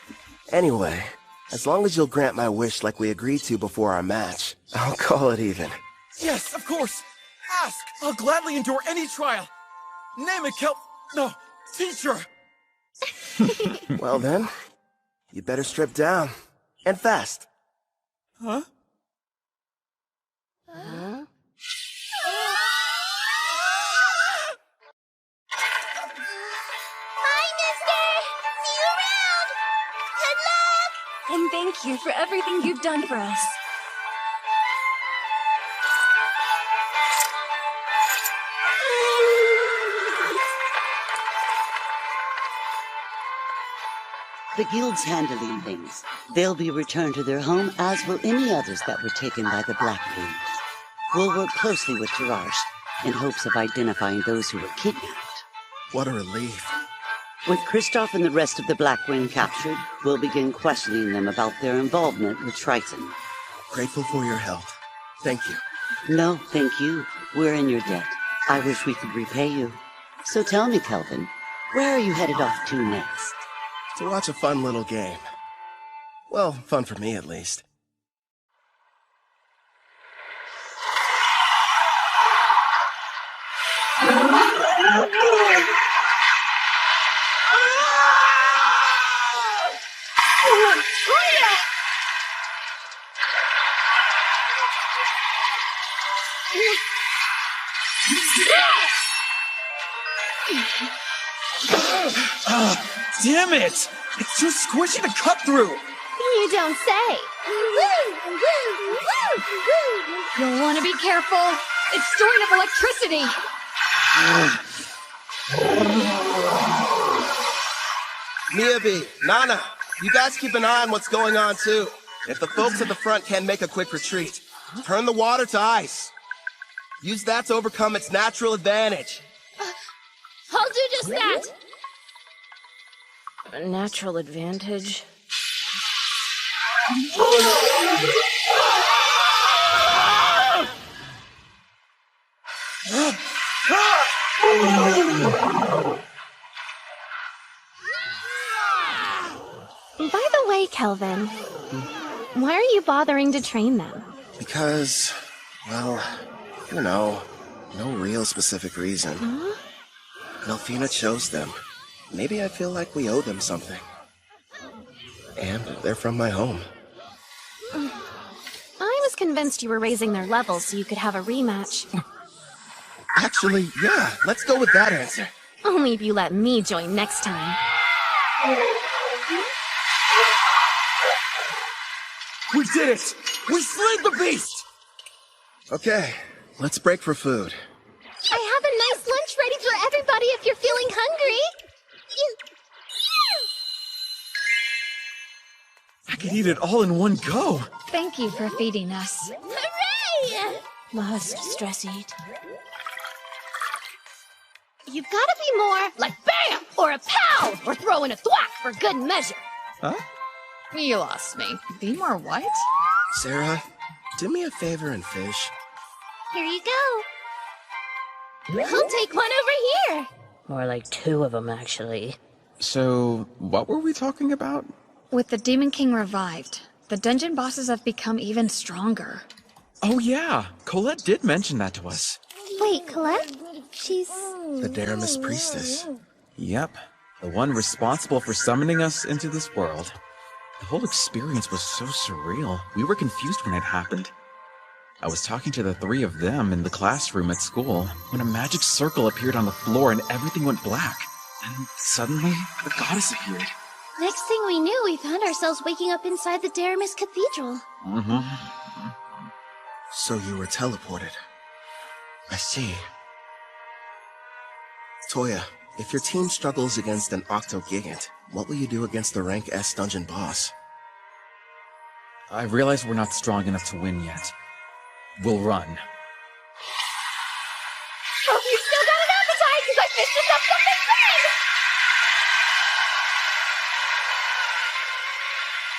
Anyway, as long as you'll grant my wish like we agreed to before our match, I'll call it even. Yes, of course. Ask. I'll gladly endure any trial. Name it, No, teacher. Well then, you better strip down. And fast. Huh? Huh? Bye, mister! See you around! Good luck! And thank you for everything you've done for us. The guild's handling things. They'll be returned to their home, as will any others that were taken by the Black Wings. We'll work closely with Jiraj in hopes of identifying those who were kidnapped. What a relief. With Kristoff and the rest of the Black Wind captured, we'll begin questioning them about their involvement with Triton. Grateful for your help. Thank you. No, thank you. We're in your debt. I wish we could repay you. So tell me, Kelvin, where are you headed off to next? To watch a fun little game. Well, fun for me at least. Damn it! It's too squishy to cut through! You don't say. You'll want to be careful. It's storing up electricity. Miyabi, Nana, you guys keep an eye on what's going on too. If the folks at the front can't make a quick retreat, turn the water to ice. Use that to overcome its natural advantage. I'll do just that! A natural advantage? By the way, Kelvin, why are you bothering to train them? Because, well, you know, no real specific reason. Huh? Melfina chose them. Maybe I feel like we owe them something. And they're from my home. I was convinced you were raising their levels so you could have a rematch. Actually, yeah, let's go with that answer. Only if you let me join next time. We did it! We slayed the beast! Okay, let's break for food. I have a nice lunch ready for everybody if you're feeling hungry. I could eat it all in one go. Thank you for feeding us. Hooray! Must stress eat. You've got to be more like bam or a pow or throw in a thwack for good measure. Huh? You lost me. Be more what? Sarah, do me a favor and fish. Here you go. I'll take one over here. More like 2 of them, actually. So, what were we talking about? With the Demon King revived, the dungeon bosses have become even stronger. Oh yeah, Colette did mention that to us. Wait, Colette? She's... The Daramis priestess. Yep, the one responsible for summoning us into this world. The whole experience was so surreal. We were confused when it happened. I was talking to the 3 of them in the classroom at school when a magic circle appeared on the floor and everything went black. And suddenly, the goddess appeared. Next thing we knew, we found ourselves waking up inside the Daramis Cathedral. Mm-hmm. So you were teleported. I see. Toya, if your team struggles against an Octogigant, what will you do against the rank S dungeon boss? I realize we're not strong enough to win yet. We'll run. Hope you still got an appetite, because I fished us up something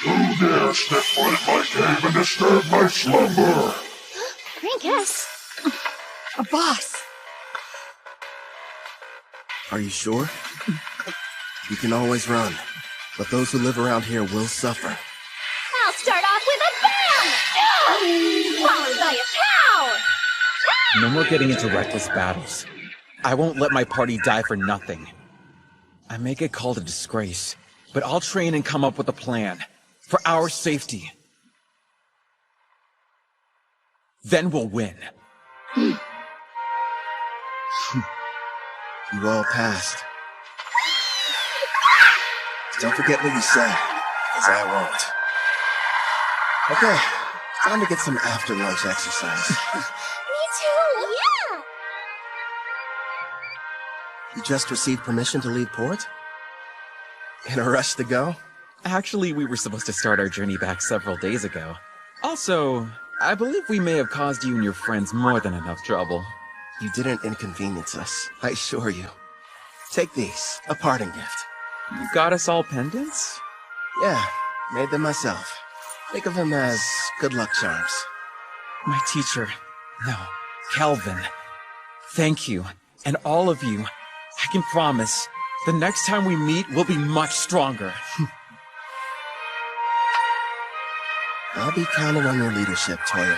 Who dare step foot in my cave and disturb my slumber? Rank S. A boss. Are you sure? You can always run, but those who live around here will suffer. I'll start off with a bam! Followed by a pow! No more getting into reckless battles. I won't let my party die for nothing. I may get called a disgrace, but I'll train and come up with a plan. For our safety. Then we'll win. You all passed. Don't forget what you said, because I won't. Okay, time to get some after-lunch exercise. Me too! Yeah! You just received permission to leave port? In a rush to go? Actually, we were supposed to start our journey back several days ago. Also, I believe we may have caused you and your friends more than enough trouble. You didn't inconvenience us, I assure you. Take these, a parting gift. You got us all pendants? Yeah, made them myself. Think of them as good luck charms. My teacher, no, Kelvin. Thank you, and all of you. I can promise, the next time we meet, we'll be much stronger. I'll be counting on your leadership, Toya.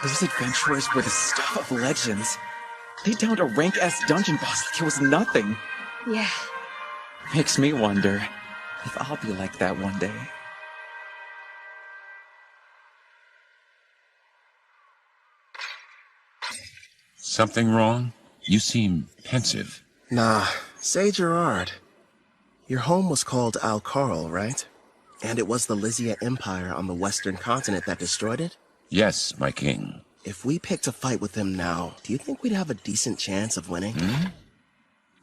Those adventurers were the stuff of legends. They downed a rank S dungeon boss like it was nothing. Yeah. Makes me wonder if I'll be like that one day. Something wrong? You seem pensive. Nah, say Gerard. Your home was called Al-Karl, right? And it was the Lysia Empire on the western continent that destroyed it? Yes, my king. If we picked a fight with them now, do you think we'd have a decent chance of winning?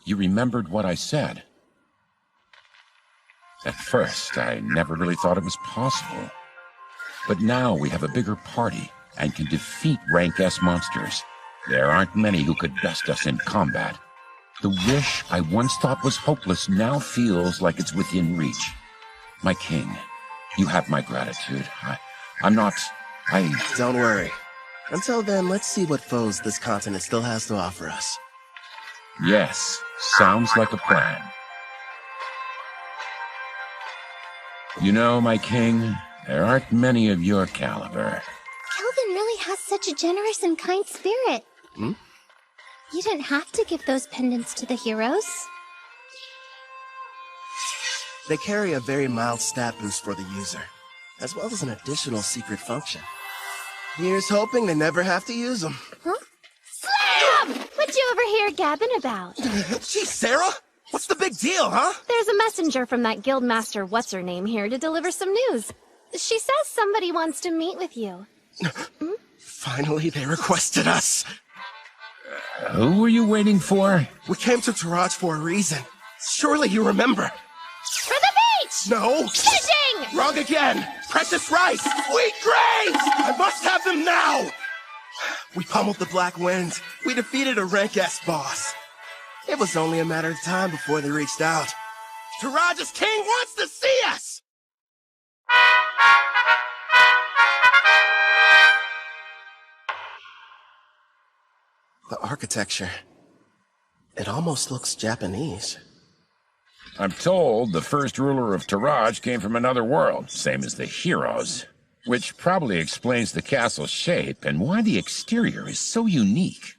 You remembered what I said. At first, I never really thought it was possible. But now we have a bigger party and can defeat rank S monsters. There aren't many who could best us in combat. The wish I once thought was hopeless now feels like it's within reach. My king, you have my gratitude. Don't worry. Until then, let's see what foes this continent still has to offer us. Yes, sounds like a plan. You know, my king, there aren't many of your caliber. Kelvin really has such a generous and kind spirit. You didn't have to give those pendants to the heroes. They carry a very mild stat boost for the user, as well as an additional secret function. Here's hoping they never have to use them. Huh? Slam! What you over here gabbing about? Gee, Sarah! What's the big deal, huh? There's a messenger from that guildmaster what's-her-name here to deliver some news. She says somebody wants to meet with you. Finally, they requested us. Who were you waiting for? We came to Taraj for a reason. Surely you remember. For the beach! No! Fishing! Wrong again! Precious rice! Sweet grapes! I must have them now! We pummeled the Black Wind. We defeated a rank S boss. It was only a matter of time before they reached out. Taraj's king wants to see us! The architecture. It almost looks Japanese. I'm told the first ruler of Taraj came from another world, same as the heroes. Which probably explains the castle's shape and why the exterior is so unique.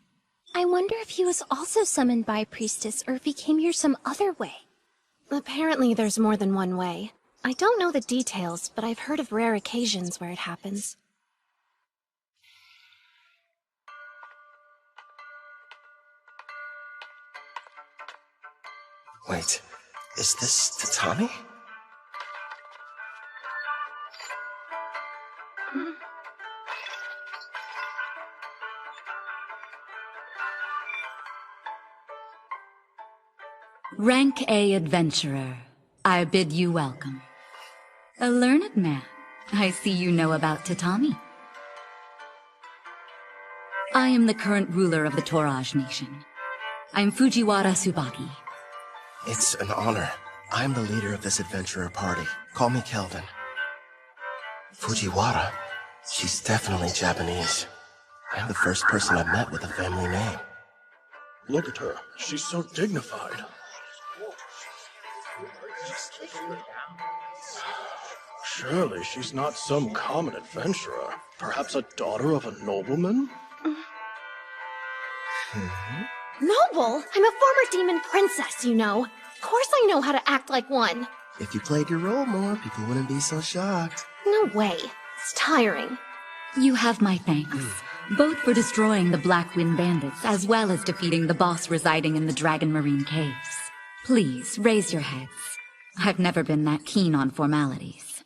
I wonder if he was also summoned by a priestess or if he came here some other way. Apparently there's more than one way. I don't know the details, but I've heard of rare occasions where it happens. Wait, is this tatami? Rank A adventurer, I bid you welcome. A learned man, I see you know about tatami. I am the current ruler of the Toraj nation. I'm Fujiwara Tsubaki. It's an honor. I'm the leader of this adventurer party. Call me Kelvin. Fujiwara? She's definitely Japanese. I'm the first person I've met with a family name. Look at her. She's so dignified. Surely she's not some common adventurer. Perhaps a daughter of a nobleman? Noble? I'm a former demon princess, you know. Of course I know how to act like one. If you played your role more, people wouldn't be so shocked. No way. It's tiring. You have my thanks, both for destroying the Blackwind bandits as well as defeating the boss residing in the Dragon Marine caves. Please, raise your heads. I've never been that keen on formalities.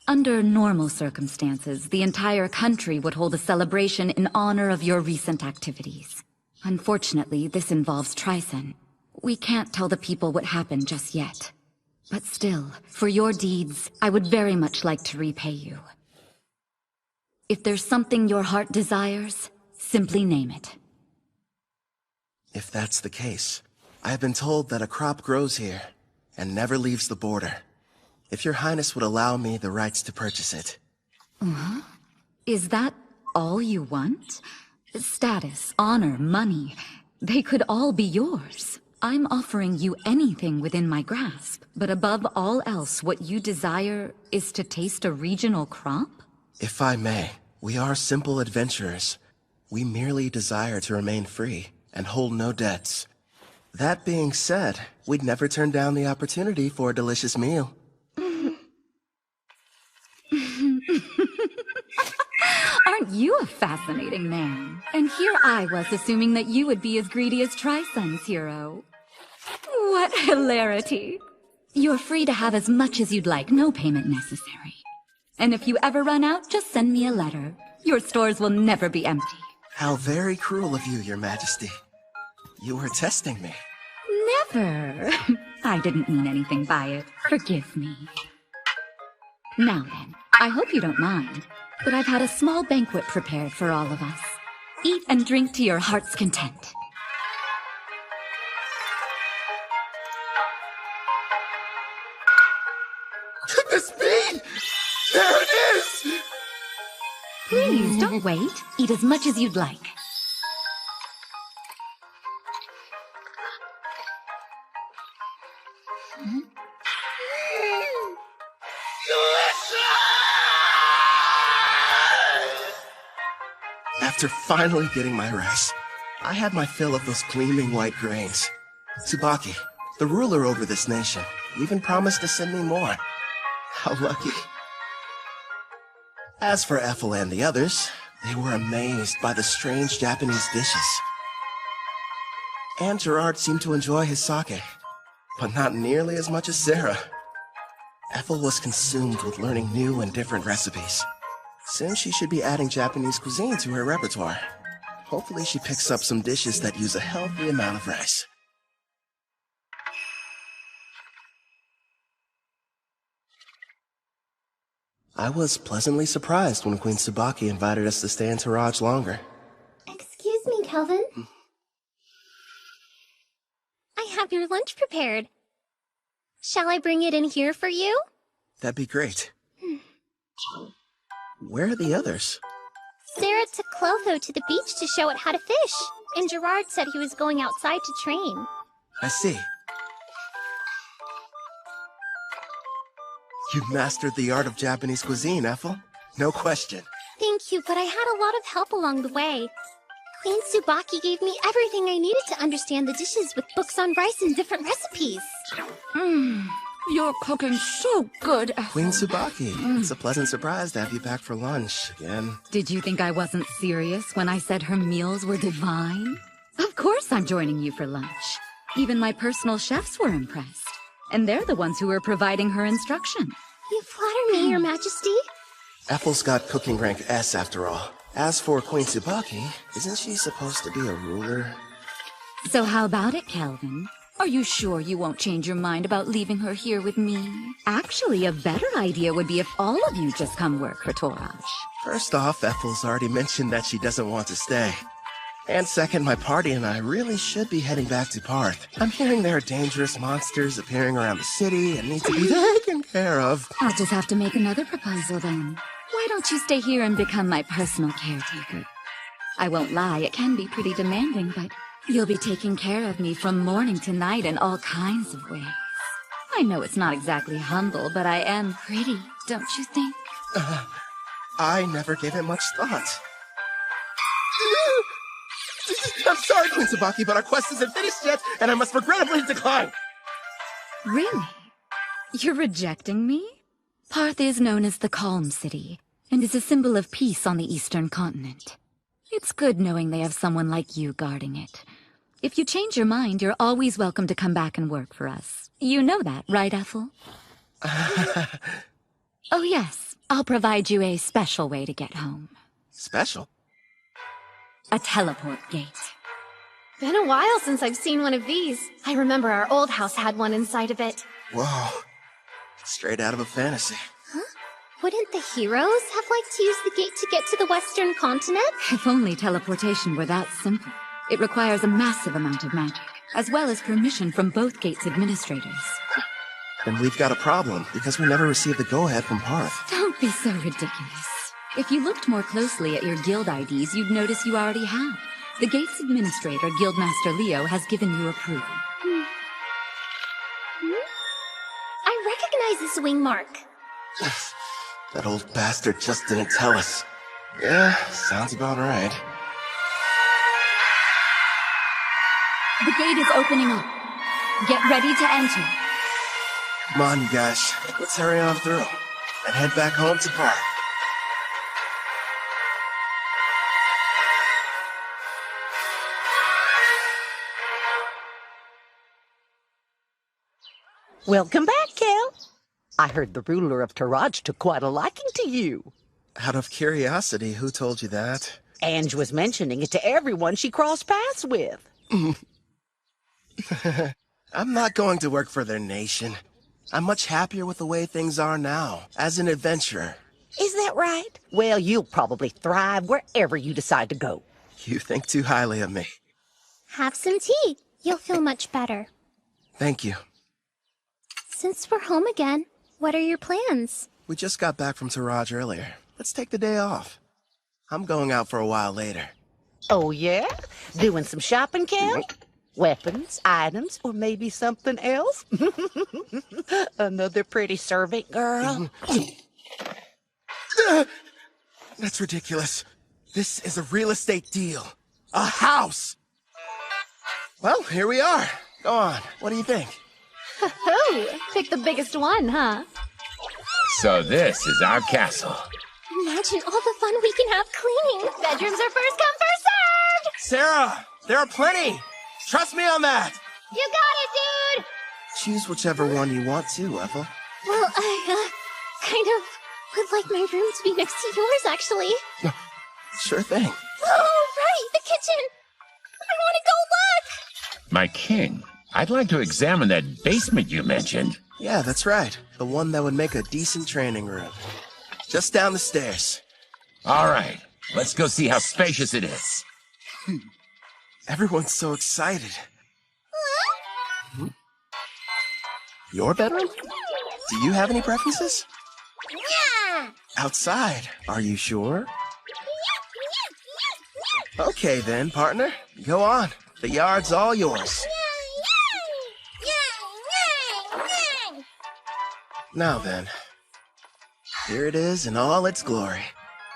Under normal circumstances, the entire country would hold a celebration in honor of your recent activities. Unfortunately, this involves Trison. We can't tell the people what happened just yet. But still, for your deeds, I would very much like to repay you. If there's something your heart desires, simply name it. If that's the case, I have been told that a crop grows here and never leaves the border. If your highness would allow me the rights to purchase it. Is that all you want? Status, honor, money, they could all be yours. I'm offering you anything within my grasp, but above all else, what you desire is to taste a regional crop? If I may, we are simple adventurers. We merely desire to remain free and hold no debts. That being said, we'd never turn down the opportunity for a delicious meal. Aren't you a fascinating man? And here I was assuming that you would be as greedy as Trison's hero. What hilarity. You're free to have as much as you'd like, no payment necessary. And if you ever run out, just send me a letter. Your stores will never be empty. How very cruel of you, your majesty. You were testing me. Never. I didn't mean anything by it. Forgive me. Now then, I hope you don't mind, but I've had a small banquet prepared for all of us. Eat and drink to your heart's content. Could this be? There it is! Please, don't wait. Eat as much as you'd like. After finally getting my rice, I had my fill of those gleaming white grains. Tsubaki, the ruler over this nation, even promised to send me more. How lucky. As for Ethel and the others, they were amazed by the strange Japanese dishes. And Gerard seemed to enjoy his sake, but not nearly as much as Sarah. Ethel was consumed with learning new and different recipes. Soon she should be adding Japanese cuisine to her repertoire. Hopefully she picks up some dishes that use a healthy amount of rice. I was pleasantly surprised when Queen Tsubaki invited us to stay in Taraj longer. Excuse me, Kelvin. I have your lunch prepared. Shall I bring it in here for you? That'd be great. Where are the others? Sarah took Clotho to the beach to show it how to fish, and Gerard said he was going outside to train. I see. You've mastered the art of Japanese cuisine, Ethel. No question. Thank you, but I had a lot of help along the way. Queen Tsubaki gave me everything I needed to understand the dishes with books on rice and different recipes. You're cooking so good, Ethel. Queen Tsubaki, it's a pleasant surprise to have you back for lunch again. Did you think I wasn't serious when I said her meals were divine? Of course I'm joining you for lunch. Even my personal chefs were impressed. And they're the ones who were providing her instruction. You flatter me, Your Majesty. Ethel's got cooking rank S after all. As for Queen Tsubaki, isn't she supposed to be a ruler? So how about it, Kelvin? Are you sure you won't change your mind about leaving her here with me? Actually, a better idea would be if all of you just come work for Toraj. First off, Ethel's already mentioned that she doesn't want to stay. And second, my party and I really should be heading back to Parth. I'm hearing there are dangerous monsters appearing around the city and need to be taken care of. I'll just have to make another proposal then. Why don't you stay here and become my personal caretaker? I won't lie, it can be pretty demanding, but You'll be taking care of me from morning to night in all kinds of ways. I know it's not exactly humble, but I am pretty, don't you think? I never gave it much thought. I'm sorry, Queen Tsubaki, but our quest isn't finished yet, and I must regrettably decline. Really? You're rejecting me? Parth is known as the Calm City, and is a symbol of peace on the Eastern continent. It's good knowing they have someone like you guarding it. If you change your mind, you're always welcome to come back and work for us. You know that, right, Ethel? Oh yes, I'll provide you a special way to get home. Special? A teleport gate. Been a while since I've seen one of these. I remember our old house had one inside of it. Whoa. Straight out of a fantasy. Wouldn't the heroes have liked to use the gate to get to the Western continent? If only teleportation were that simple. It requires a massive amount of magic, as well as permission from both gates' administrators. Then we've got a problem, because we never received the go-ahead from Parth. Don't be so ridiculous. If you looked more closely at your guild IDs, you'd notice you already have. The gate's administrator, Guildmaster Leo, has given you approval. I recognize this wing mark. That old bastard just didn't tell us. Yeah, sounds about right. The gate is opening up. Get ready to enter. Come on, you guys. Let's hurry on through and head back home to Parth. Welcome back, Kel. I heard the ruler of Taraj took quite a liking to you. Out of curiosity, who told you that? Ange was mentioning it to everyone she crossed paths with. I'm not going to work for their nation. I'm much happier with the way things are now, as an adventurer. Is that right? Well, you'll probably thrive wherever you decide to go. You think too highly of me. Have some tea. You'll feel much better. Thank you. Since we're home again, what are your plans? We just got back from Taraj earlier. Let's take the day off. I'm going out for a while later. Oh, yeah? Doing some shopping, Kel? Weapons, items, or maybe something else? Another pretty servant girl? That's ridiculous. This is a real estate deal. A house! Well, here we are. Go on. What do you think? Oh, pick the biggest one, huh? So this is our castle. Imagine all the fun we can have cleaning. Bedrooms are first come, first served! Sarah, there are plenty. Trust me on that. You got it, dude! Choose whichever one you want to, Ethel. Well, I, kind of would like my room to be next to yours, actually. Sure thing. Oh, right, the kitchen! I want to go look! My king, I'd like to examine that basement you mentioned. Yeah, that's right. The one that would make a decent training room. Just down the stairs. All right, let's go see how spacious it is. Everyone's so excited. Your bedroom? Do you have any preferences? Yeah! Outside, are you sure? Okay then, partner. Go on. The yard's all yours. Now then, here it is in all its glory.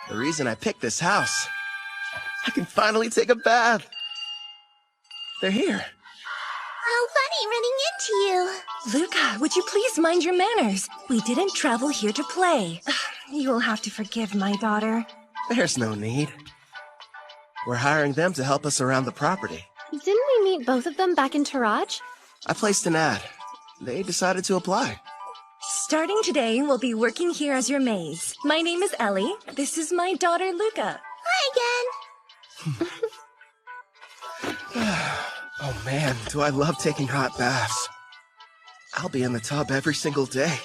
The reason I picked this house. I can finally take a bath. They're here. How funny running into you. Luca, would you please mind your manners? We didn't travel here to play. You'll have to forgive my daughter. There's no need. We're hiring them to help us around the property. Didn't we meet both of them back in Taraj? I placed an ad. They decided to apply. Starting today, we'll be working here as your maids. My name is Ellie. This is my daughter, Luca. Hi again. Oh man, do I love taking hot baths. I'll be in the tub every single day.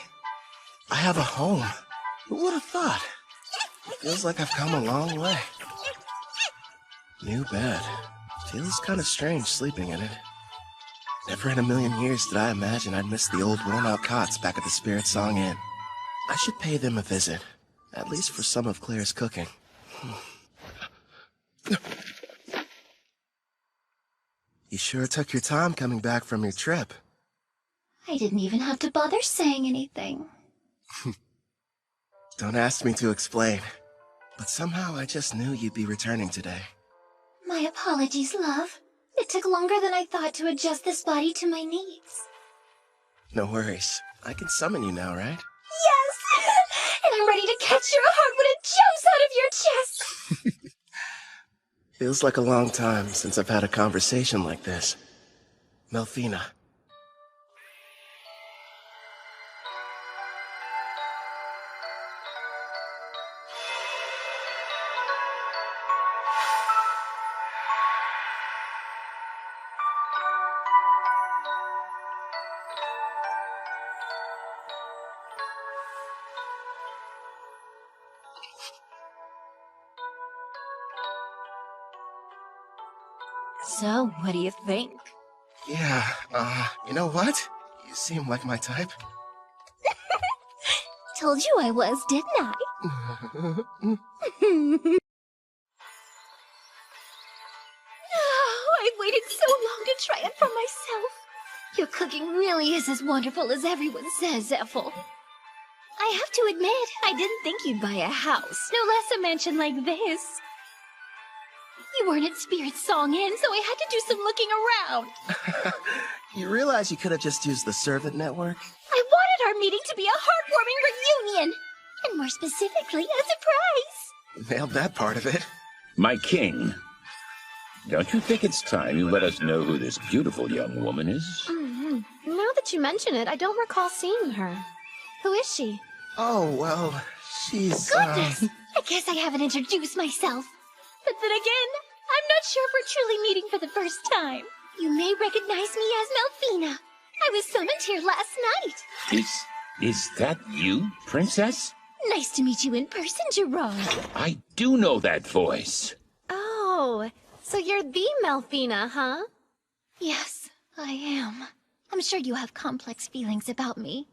I have a home. Who would have thought? Feels like I've come a long way. New bed. Feels kind of strange sleeping in it. Never in a million years did I imagine I'd miss the old worn-out cots back at the Spirit Song Inn. I should pay them a visit, at least for some of Claire's cooking. You sure took your time coming back from your trip. I didn't even have to bother saying anything. Don't ask me to explain, but somehow I just knew you'd be returning today. My apologies, love. It took longer than I thought to adjust this body to my needs. No worries. I can summon you now, right? Yes! And I'm ready to catch your heart when it jumps out of your chest! Feels like a long time since I've had a conversation like this. Melfina. So, what do you think? Yeah, you know what? You seem like my type. Told you I was, didn't I? Oh, I've waited so long to try it for myself. Your cooking really is as wonderful as everyone says, Ethel. I have to admit, I didn't think you'd buy a house, no less a mansion like this. You weren't at Spirit Song Inn, so I had to do some looking around. You realize you could have just used the servant network? I wanted our meeting to be a heartwarming reunion, and more specifically, a surprise. Nailed that part of it. My king, don't you think it's time you let us know who this beautiful young woman is? Mm-hmm. Now that you mention it, I don't recall seeing her. Who is she? Oh, well, she's, Goodness! I guess I haven't introduced myself. But then again, I'm not sure if we're truly meeting for the first time. You may recognize me as Melfina. I was summoned here last night. Is that you, princess? Nice to meet you in person, Gerard. I do know that voice. Oh, so you're the Melfina, huh? Yes, I am. I'm sure you have complex feelings about me.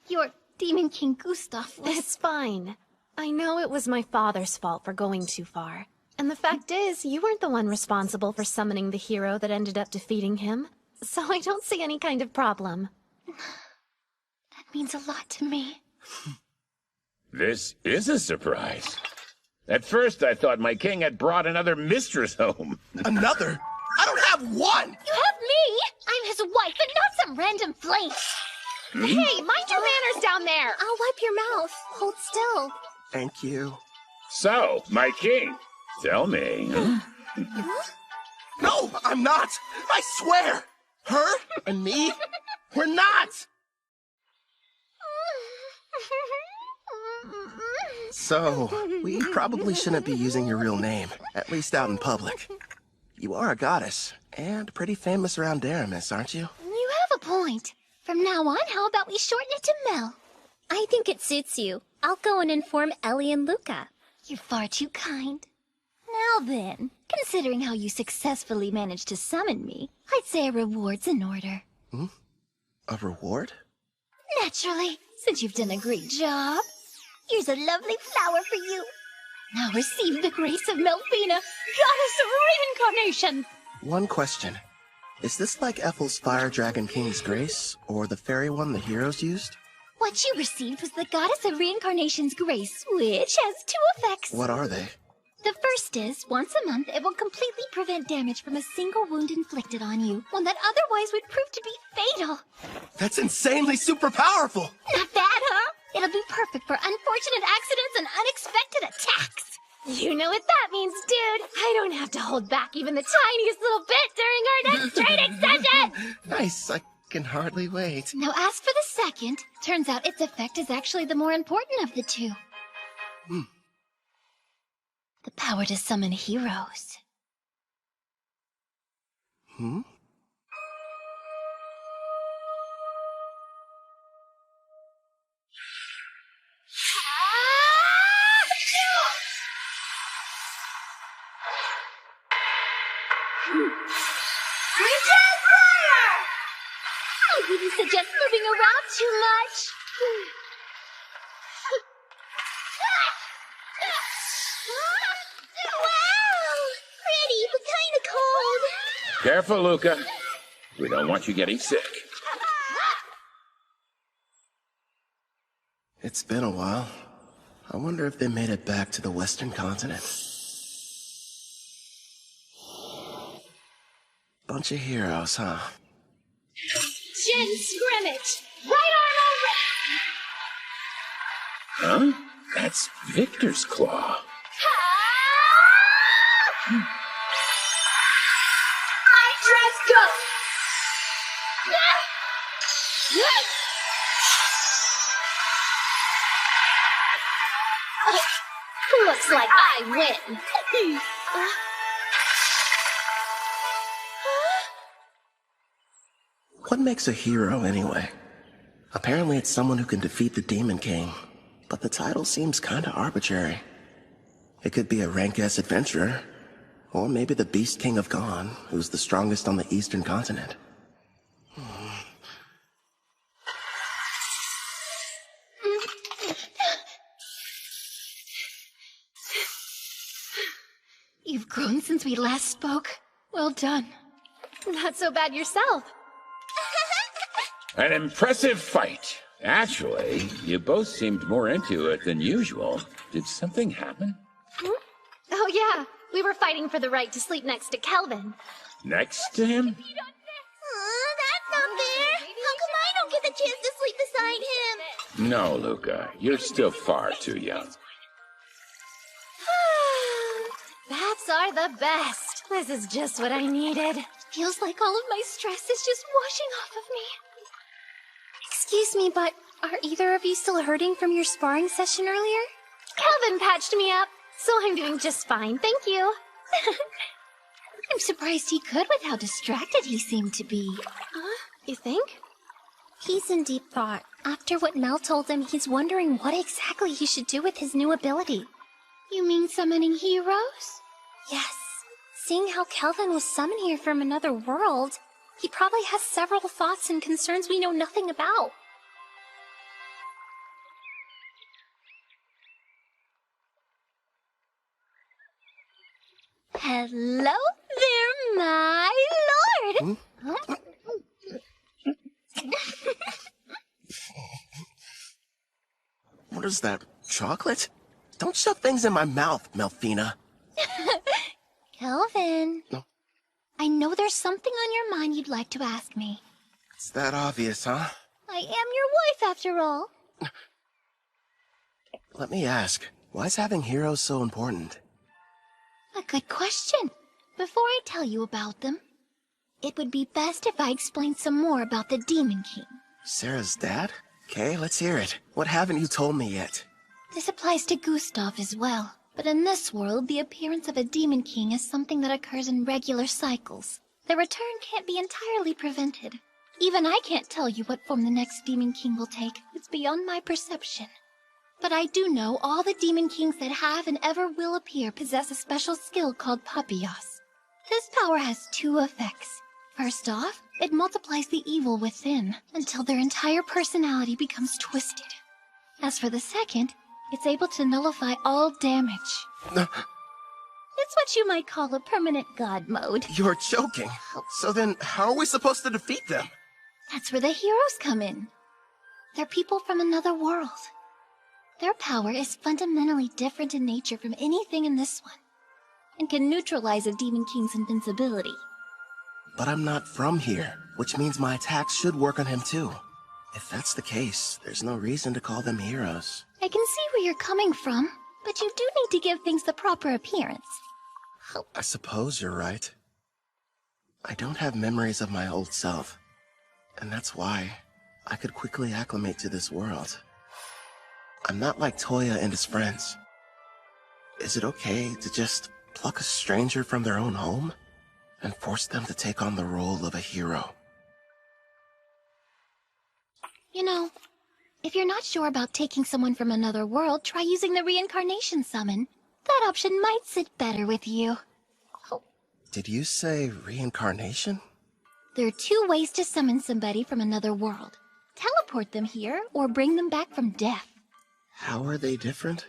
Your Demon King Gustav was... It's fine. I know it was my father's fault for going too far. And the fact is, you weren't the one responsible for summoning the hero that ended up defeating him. So I don't see any kind of problem. That means a lot to me. This is a surprise. At first, I thought my king had brought another mistress home. Another? I don't have one! You have me! I'm his wife, and not some random flame! Hey, mind your manners down there! I'll wipe your mouth. Hold still. Thank you. So, my king, tell me. No, I'm not! I swear! Her and me, we're not! So, we probably shouldn't be using your real name, at least out in public. You are a goddess, and pretty famous around Daramis, aren't you? You have a point. From now on, how about we shorten it to Mel? I think it suits you. I'll go and inform Ellie and Luca. You're far too kind. Now then, considering how you successfully managed to summon me, I'd say a reward's in order. Hmm? A reward? Naturally, since you've done a great job. Here's a lovely flower for you. Now receive the grace of Melfina, goddess of reincarnation. One question. Is this like Ethel's Fire Dragon King's grace, or the fairy one the heroes used? What you received was the goddess of reincarnation's grace, which has two effects. What are they? The first is, once a month, it will completely prevent damage from a single wound inflicted on you, one that otherwise would prove to be fatal. That's insanely super powerful! Not bad, huh? It'll be perfect for unfortunate accidents and unexpected attacks. You know what that means, dude. I don't have to hold back even the tiniest little bit during our next training session! Nice, I can hardly wait. Now as for the second, turns out its effect is actually the more important of the two. The power to summon heroes. Hmm? I wouldn't suggest moving around too much. Wow! Pretty, but kinda cold. Careful, Luca. We don't want you getting sick. It's been a while. I wonder if they made it back to the Western continent. Bunch of heroes, huh? Gin scrimmage! Right arm over! Huh? That's Victor's claw. I dress go! Looks like I win. What makes a hero, anyway? Apparently it's someone who can defeat the Demon King, but the title seems kinda arbitrary. It could be a rank-S adventurer, or maybe the Beast King of Gone, who's the strongest on the Eastern continent. You've grown since we last spoke. Well done. Not so bad yourself. An impressive fight. Actually, you both seemed more into it than usual. Did something happen? Oh yeah, we were fighting for the right to sleep next to Kelvin. Next to him? That's not fair. How come I don't get the chance to sleep beside him? No, Luca. You're still far too young. Baths are the best. This is just what I needed. Feels like all of my stress is just washing off of me. Excuse me, but are either of you still hurting from your sparring session earlier? Kelvin patched me up, so I'm doing just fine, thank you. I'm surprised he could with how distracted he seemed to be. You think? He's in deep thought. After what Mel told him, he's wondering what exactly he should do with his new ability. You mean summoning heroes? Yes. Seeing how Kelvin was summoned here from another world, he probably has several thoughts and concerns we know nothing about. Hello there, my lord! What is that, chocolate? Don't shove things in my mouth, Melfina. Kelvin. No. I know there's something on your mind you'd like to ask me. It's that obvious, huh? I am your wife, after all. Let me ask, why is having heroes so important? A good question. Before I tell you about them, it would be best if I explained some more about the Demon King. Sarah's dad? Okay, let's hear it. What haven't you told me yet? This applies to Gustav as well. But in this world, the appearance of a Demon King is something that occurs in regular cycles. The return can't be entirely prevented. Even I can't tell you what form the next Demon King will take. It's beyond my perception. But I do know all the Demon Kings that have and ever will appear possess a special skill called Papillos. This power has two effects. First off, it multiplies the evil within until their entire personality becomes twisted. As for the second, it's able to nullify all damage. It's what you might call a permanent god mode. You're joking. So then, how are we supposed to defeat them? That's where the heroes come in. They're people from another world. Their power is fundamentally different in nature from anything in this one, and can neutralize a Demon King's invincibility. But I'm not from here, which means my attacks should work on him too. If that's the case, there's no reason to call them heroes. I can see where you're coming from, but you do need to give things the proper appearance. I suppose you're right. I don't have memories of my old self, and that's why I could quickly acclimate to this world. I'm not like Toya and his friends. Is it okay to just pluck a stranger from their own home and force them to take on the role of a hero? You know, if you're not sure about taking someone from another world, try using the reincarnation summon. That option might sit better with you. Did you say reincarnation? There are two ways to summon somebody from another world. Teleport them here, or bring them back from death. How are they different?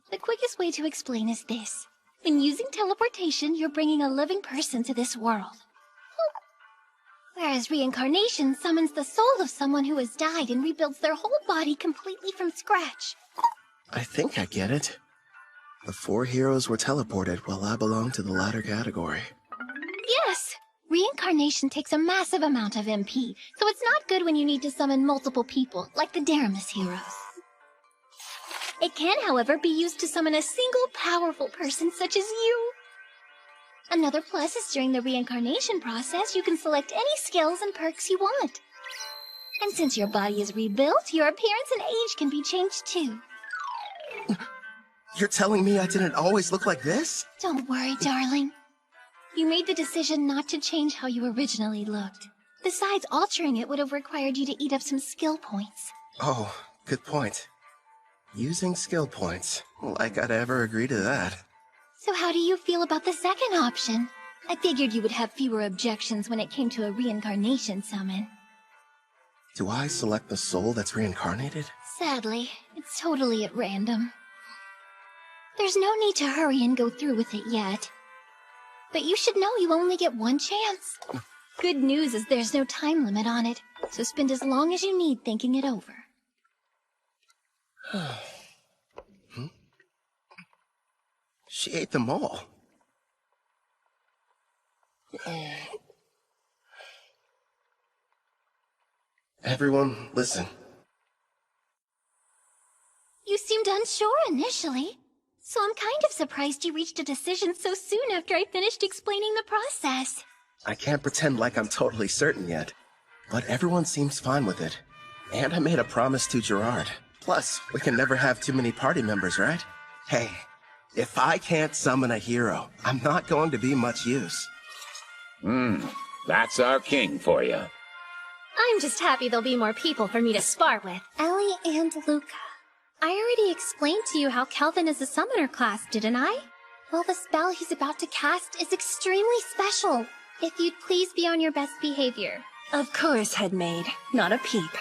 The quickest way to explain is this. When using teleportation, you're bringing a living person to this world. Whereas reincarnation summons the soul of someone who has died and rebuilds their whole body completely from scratch. I think I get it. The 4 heroes were teleported while I belong to the latter category. Yes! Reincarnation takes a massive amount of MP, so it's not good when you need to summon multiple people, like the Daramus heroes. It can, however, be used to summon a single powerful person such as you. Another plus is during the reincarnation process, you can select any skills and perks you want. And since your body is rebuilt, your appearance and age can be changed too. You're telling me I didn't always look like this? Don't worry, darling. You made the decision not to change how you originally looked. Besides, altering it would have required you to eat up some skill points. Oh, good point. Using skill points. Like I'd ever agree to that. So how do you feel about the second option? I figured you would have fewer objections when it came to a reincarnation summon. Do I select the soul that's reincarnated? Sadly, it's totally at random. There's no need to hurry and go through with it yet. But you should know you only get one chance. Good news is there's no time limit on it, so spend as long as you need thinking it over. She ate them all. Everyone, listen. You seemed unsure initially, so I'm kind of surprised you reached a decision so soon after I finished explaining the process. I can't pretend like I'm totally certain yet, but everyone seems fine with it. And I made a promise to Gerard. Plus, we can never have too many party members, right? Hey, if I can't summon a hero, I'm not going to be much use. That's our king for you. I'm just happy there'll be more people for me to spar with. Ellie and Luca. I already explained to you how Kelvin is a summoner class, didn't I? Well, the spell he's about to cast is extremely special. If you'd please be on your best behavior. Of course, Headmaid. Not a peep.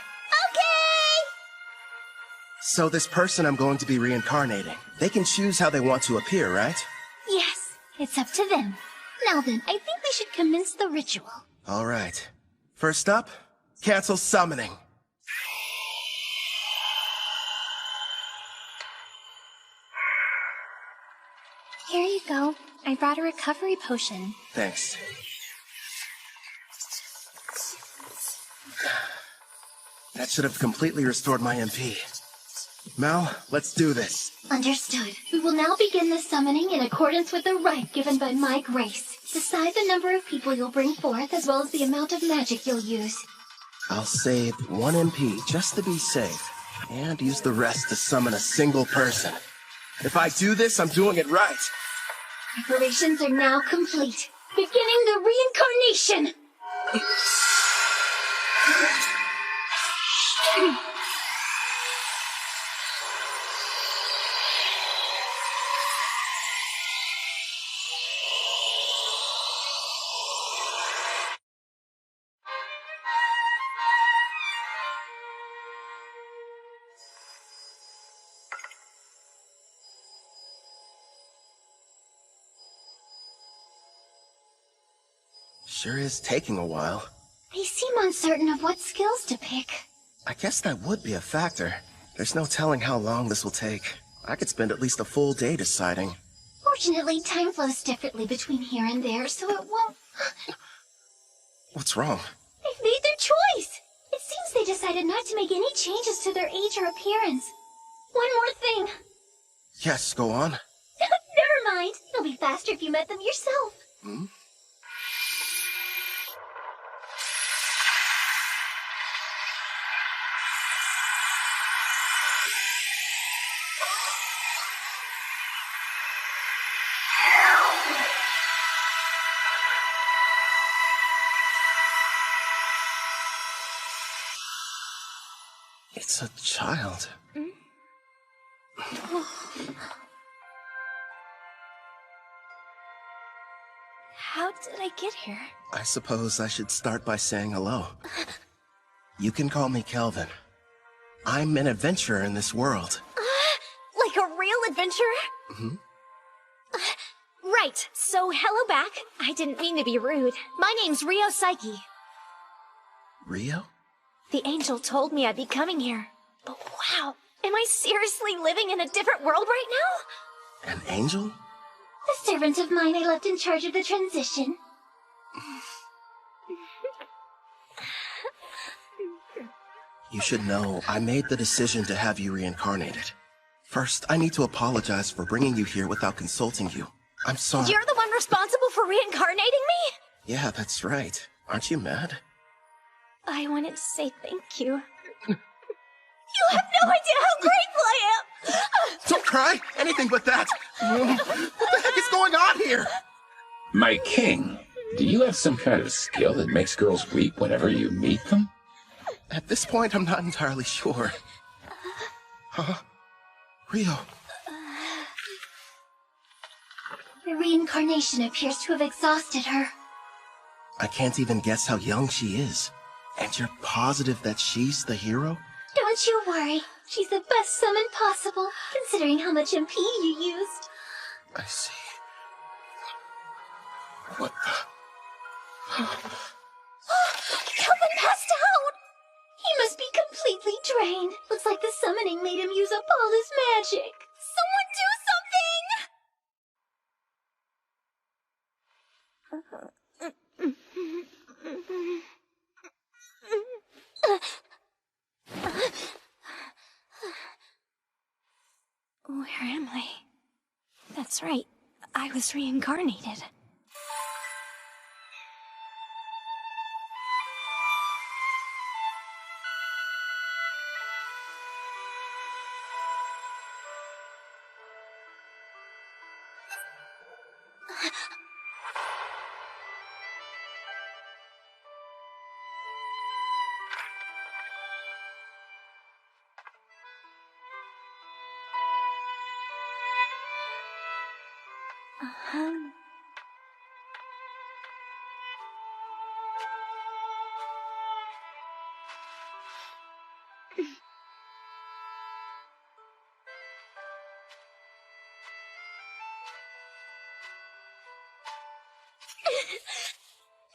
So this person I'm going to be reincarnating, they can choose how they want to appear, right? Yes, it's up to them. Now then, I think we should commence the ritual. All right. First up, cancel summoning. Here you go. I brought a recovery potion. Thanks. That should have completely restored my MP. Mal, let's do this. Understood. We will now begin the summoning in accordance with the rite given by my grace. Decide the number of people you'll bring forth, as well as the amount of magic you'll use. I'll save 1 MP just to be safe, and use the rest to summon a single person. If I do this, I'm doing it right. Preparations are now complete. Beginning the reincarnation! Sure is taking a while. They seem uncertain of what skills to pick. I guess that would be a factor. There's no telling how long this will take. I could spend at least a full day deciding. Fortunately, time flows differently between here and there, so it won't... What's wrong? They've made their choice! It seems they decided not to make any changes to their age or appearance. One more thing. Yes, go on. Never mind. It'll be faster if you met them yourself. It's a child. How did I get here? I suppose I should start by saying hello. You can call me Kelvin. I'm an adventurer in this world. Like a real adventurer? Right, so hello back. I didn't mean to be rude. My name's Rio Psyche. Rio? The angel told me I'd be coming here. But wow, am I seriously living in a different world right now? An angel? A servant of mine I left in charge of the transition. You should know, I made the decision to have you reincarnated. First, I need to apologize for bringing you here without consulting you. I'm sorry. You're the one responsible for reincarnating me? Yeah, that's right. Aren't you mad? I wanted to say thank you. You have no idea how grateful I am! Don't cry! Anything but that! What the heck is going on here? My king, do you have some kind of skill that makes girls weep whenever you meet them? At this point, I'm not entirely sure. Huh? Rio. The reincarnation appears to have exhausted her. I can't even guess how young she is. And you're positive that she's the hero? Don't you worry. She's the best summon possible, considering how much MP you used. I see. What the... Kelvin passed out! He must be completely drained. Looks like the summoning made him use up all his magic. Someone do something! Where am I? That's right. I was reincarnated.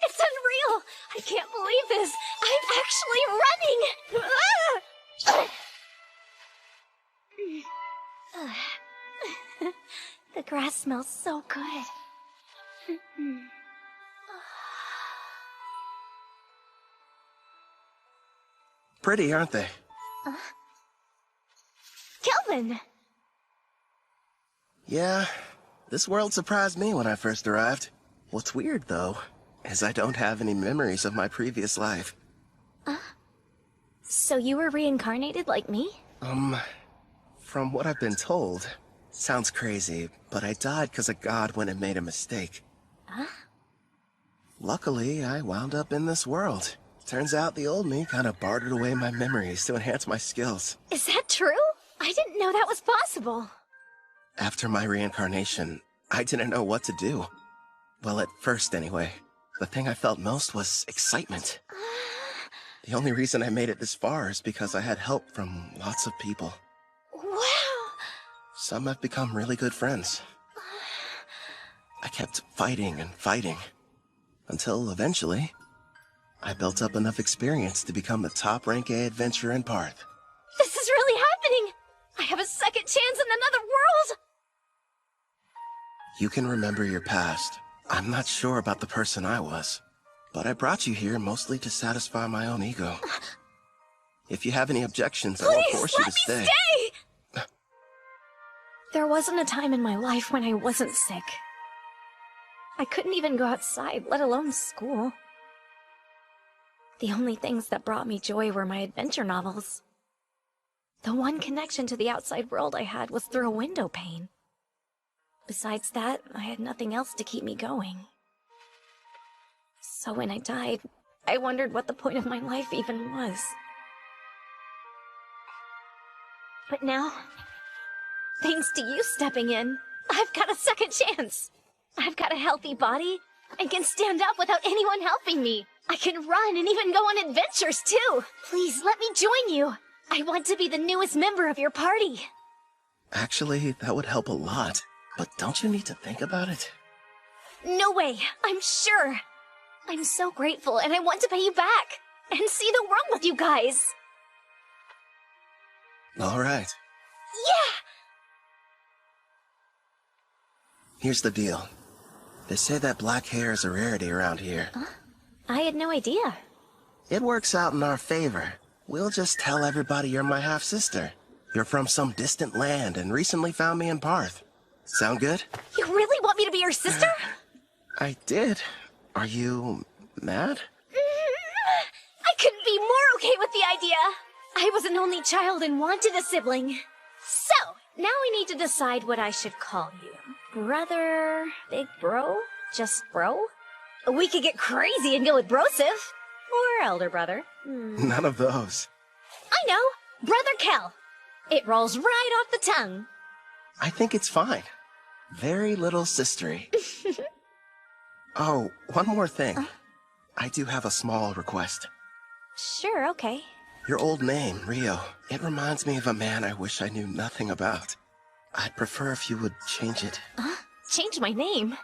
It's unreal! I can't believe this! I'm actually running! The grass smells so good. Pretty, aren't they? Kelvin! Yeah, this world surprised me when I first arrived. What's weird, though, is I don't have any memories of my previous life. So you were reincarnated like me? From what I've been told, sounds crazy, but I died because a god went and made a mistake. Luckily, I wound up in this world. Turns out the old me kind of bartered away my memories to enhance my skills. Is that true? I didn't know that was possible. After my reincarnation, I didn't know what to do. Well, at first anyway. The thing I felt most was excitement. The only reason I made it this far is because I had help from lots of people. Wow! Some have become really good friends. I kept fighting and fighting, until eventually, I built up enough experience to become the top rank A adventurer in Parth. This is really happening! I have a second chance in another world! You can remember your past. I'm not sure about the person I was, but I brought you here mostly to satisfy my own ego. If you have any objections, I won't force you to stay. Stay! There wasn't a time in my life when I wasn't sick. I couldn't even go outside, let alone school. The only things that brought me joy were my adventure novels. The one connection to the outside world I had was through a window pane. Besides that, I had nothing else to keep me going. So when I died, I wondered what the point of my life even was. But now, thanks to you stepping in, I've got a second chance. I've got a healthy body and can stand up without anyone helping me. I can run and even go on adventures too. Please let me join you. I want to be the newest member of your party. Actually, that would help a lot. But don't you need to think about it? No way, I'm sure. I'm so grateful and I want to pay you back. and see the world with you guys. All right. Yeah! Here's the deal. They say that black hair is a rarity around here. I had no idea. It works out in our favor. We'll just tell everybody you're my half-sister. You're from some distant land and recently found me in Parth. Sound good? You really want me to be your sister? I did. Are you mad? I couldn't be more okay with the idea. I was an only child and wanted a sibling. So, now we need to decide what I should call you. Brother, big bro, just bro? We could get crazy and go with brosif. Or elder brother. None of those. I know, Brother Kel. It rolls right off the tongue. I think it's fine. Very little sistery. Oh, one more thing. I do have a small request. Sure, okay. Your old name, Rio, it reminds me of a man I wish I knew nothing about. I'd prefer if you would change it. Change my name?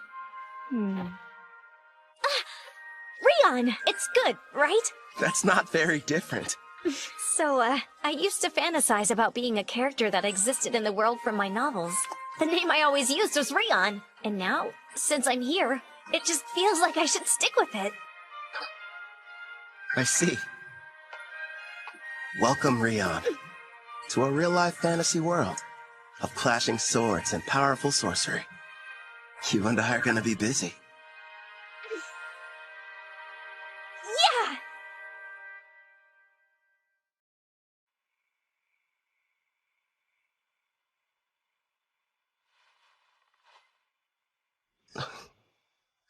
Rion! It's good, right? That's not very different. So, I used to fantasize about being a character that existed in the world from my novels. The name I always used was Rion, and now, since I'm here, it just feels like I should stick with it. I see. Welcome, Rion, to a real-life fantasy world of clashing swords and powerful sorcery. You and I are gonna be busy. Yeah!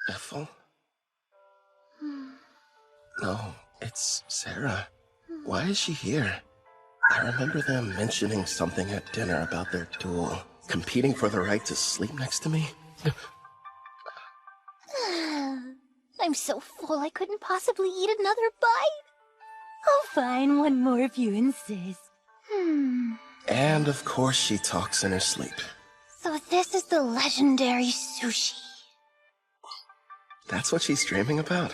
Ethel? No, it's Sarah. Why is she here? I remember them mentioning something at dinner about their duel, competing for the right to sleep next to me. I'm so full I couldn't possibly eat another bite. Oh, fine, one more if you insist. And of course she talks in her sleep. So this is the legendary sushi. That's what she's dreaming about?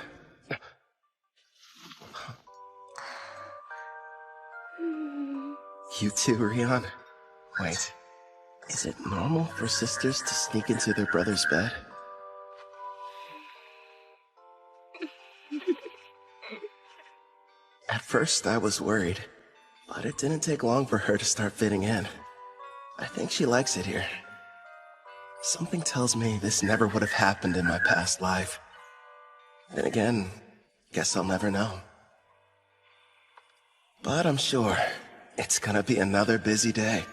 You too, Rion? Wait, is it normal for sisters to sneak into their brother's bed? At first, I was worried, but it didn't take long for her to start fitting in. I think she likes it here. Something tells me this never would have happened in my past life. Then again, guess I'll never know. But I'm sure it's gonna be another busy day.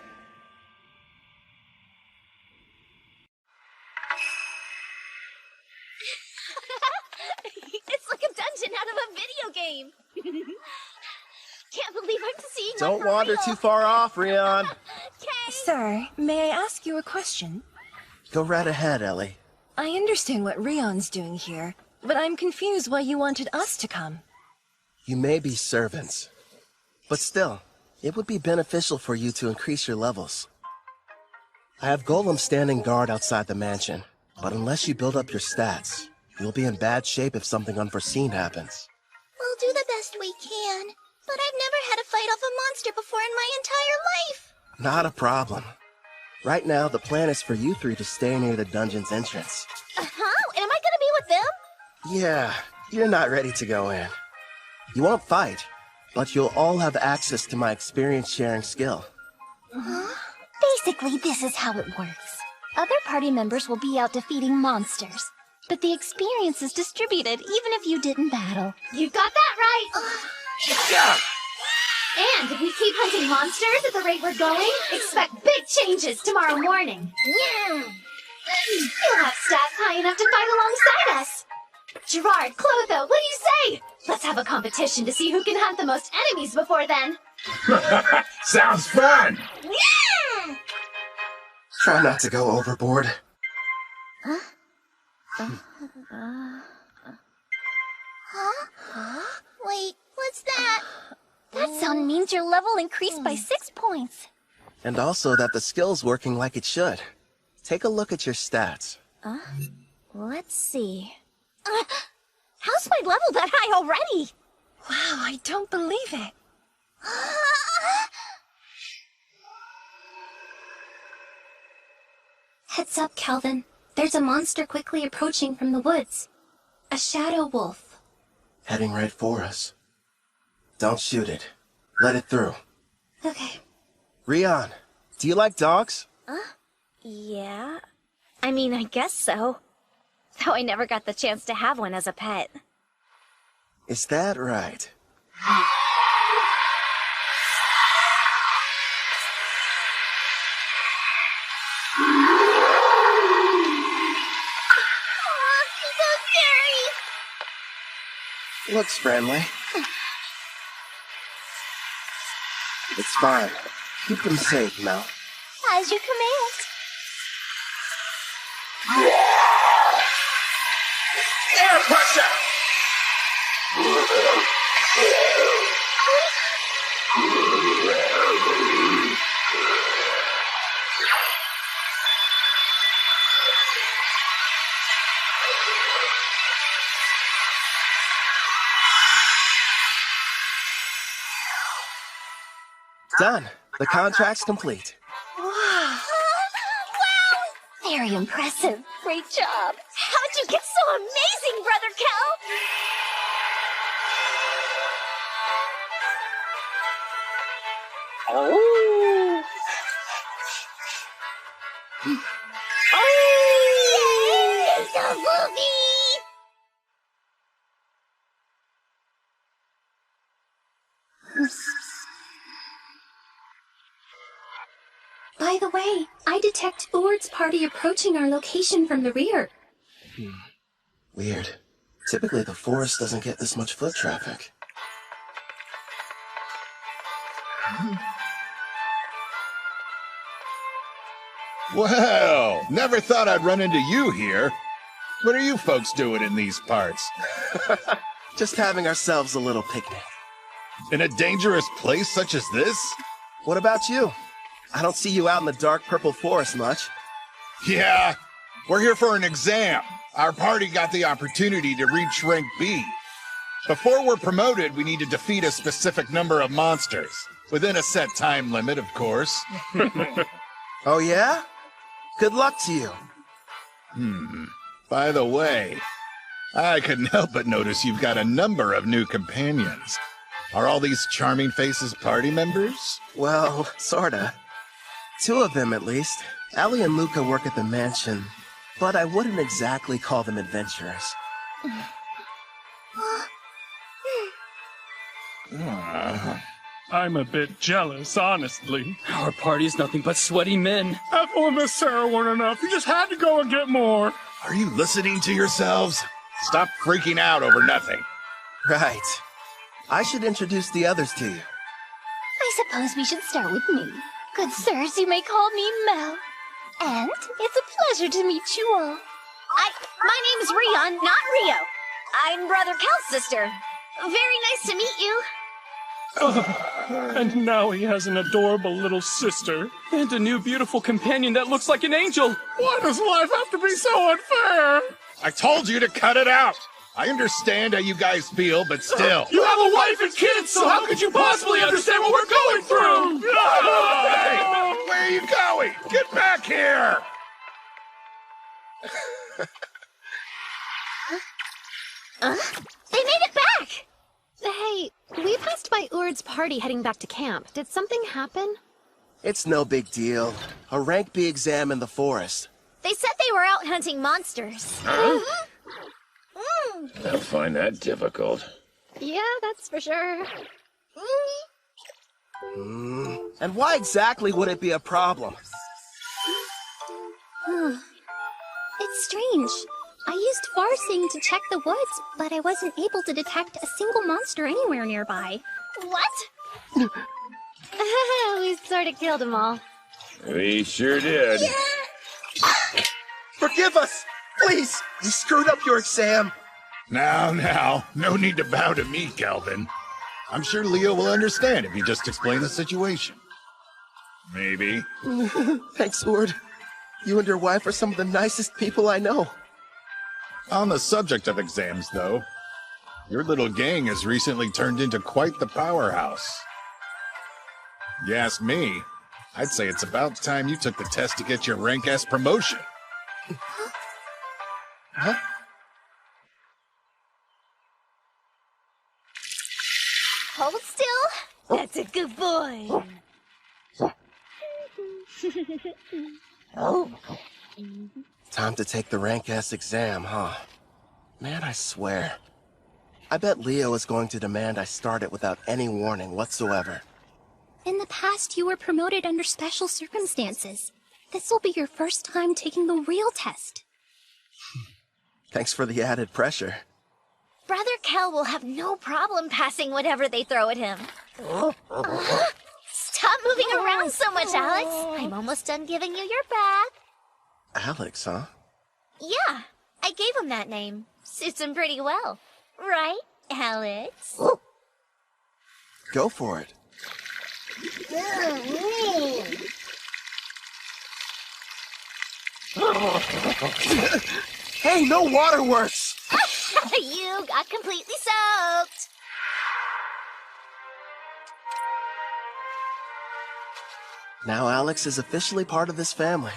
It's like a dungeon out of a video game. Can't believe I'm seeing Don't wander too far off, Rion. Sir, may I ask you a question? Go right ahead, Ellie. I understand what Rion's doing here, but I'm confused why you wanted us to come. You may be servants, but still, it would be beneficial for you to increase your levels. I have golems standing guard outside the mansion, but unless you build up your stats, you'll be in bad shape if something unforeseen happens. We'll do the best we can, but I've never had to fight off a monster before in my entire life. Not a problem. Right now, the plan is for you three to stay near the dungeon's entrance. Huh? Am I gonna be with them? Yeah, you're not ready to go in. You won't fight, but you'll all have access to my experience-sharing skill. Basically, this is how it works. Other party members will be out defeating monsters, but the experience is distributed even if you didn't battle. You got that right! And if we keep hunting monsters at the rate we're going, expect big changes tomorrow morning. Yeah! You'll have stats high enough to fight alongside us. Gerard, Clotho, what do you say? Let's have a competition to see who can hunt the most enemies before then. Sounds fun! Yeah! Try not to go overboard. Wait, what's that? That sound means your level increased by 6 points. And also that the skill's working like it should. Take a look at your stats. Let's see. How's my level that high already? Wow, I don't believe it. Heads up, Calvin. There's a monster quickly approaching from the woods. A shadow wolf. Heading right for us. Don't shoot it. Let it through. Okay. Rion, do you like dogs? Yeah. I mean, I guess so. Though I never got the chance to have one as a pet. Is that right? Looks friendly. It's fine. Keep them safe, Mel. As you command. Air pressure! Done. The contract's complete. Wow! Very impressive. Great job. How'd you get so amazing, Brother Cal? Oh! Oh! Yay! The movie! By the way, I detect Urd's party approaching our location from the rear. Weird. Typically, the forest doesn't get this much foot traffic. Well, never thought I'd run into you here. What are you folks doing in these parts? Just having ourselves a little picnic. In a dangerous place such as this? What about you? I don't see you out in the dark purple forest much. Yeah, we're here for an exam. Our party got the opportunity to reach rank B. Before we're promoted, we need to defeat a specific number of monsters. Within a set time limit, of course. Oh yeah? Good luck to you. By the way, I couldn't help but notice you've got a number of new companions. Are all these charming faces party members? Well, sorta. 2 of them, at least. Allie and Luca work at the mansion, but I wouldn't exactly call them adventurers. I'm a bit jealous, honestly. Our party's nothing but sweaty men. Ethel and Miss Sarah weren't enough. You just had to go and get more. Are you listening to yourselves? Stop freaking out over nothing. Right. I should introduce the others to you. I suppose we should start with me. Good sirs, you may call me Mel. And it's a pleasure to meet you all. My name's Rion, not Rio. I'm Brother Cal's sister. Very nice to meet you. And now he has an adorable little sister. And a new beautiful companion that looks like an angel. Why does life have to be so unfair? I told you to cut it out. I understand how you guys feel, but still. You have a wife and kids, so how could you possibly understand what we're going through? Hey, where are you going? Get back here! They made it back! Hey, we passed by Urd's party heading back to camp. Did something happen? It's no big deal. A rank B exam in the forest. They said they were out hunting monsters. Huh? I'll find that difficult. Yeah, that's for sure. And why exactly would it be a problem? It's strange. I used Farsing to check the woods, but I wasn't able to detect a single monster anywhere nearby. What? We sort of killed them all. We sure did. Forgive us! Please! We screwed up your exam! Now, no need to bow to me, Calvin. I'm sure Leo will understand if you just explain the situation. Maybe. Thanks, Urd. You and your wife are some of the nicest people I know. On the subject of exams, though, Your little gang has recently turned into quite the powerhouse. You ask me, I'd say it's about time you took the test to get your rank S promotion. Huh? Hold still. That's a good boy. Oh. Time to take the rank S exam, huh? Man, I swear. I bet Leo is going to demand I start it without any warning whatsoever. In the past, you were promoted under special circumstances. This will be your first time taking the real test. Thanks for the added pressure. Brother Kel will have no problem passing whatever they throw at him. Stop moving around so much, Alex. I'm almost done giving you your bath. Alex, huh? Yeah, I gave him that name. Suits him pretty well. Right, Alex? Go for it. Hey, no waterworks! You got completely soaked. Now Alex is officially part of this family.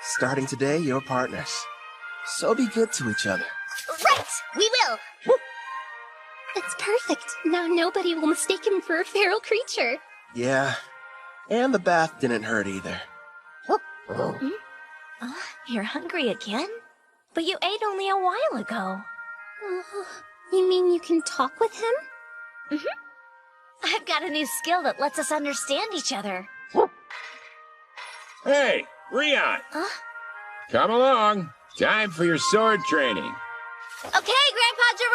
Starting today, you're partners. So be good to each other. Right, we will. That's perfect. Now nobody will mistake him for a feral creature. Yeah, and the bath didn't hurt either. You're hungry again? But you ate only a while ago. You mean you can talk with him? Mm-hmm. I've got a new skill that lets us understand each other. Hey, Rion! Come along. Time for your sword training. Okay, Grandpa Gerard!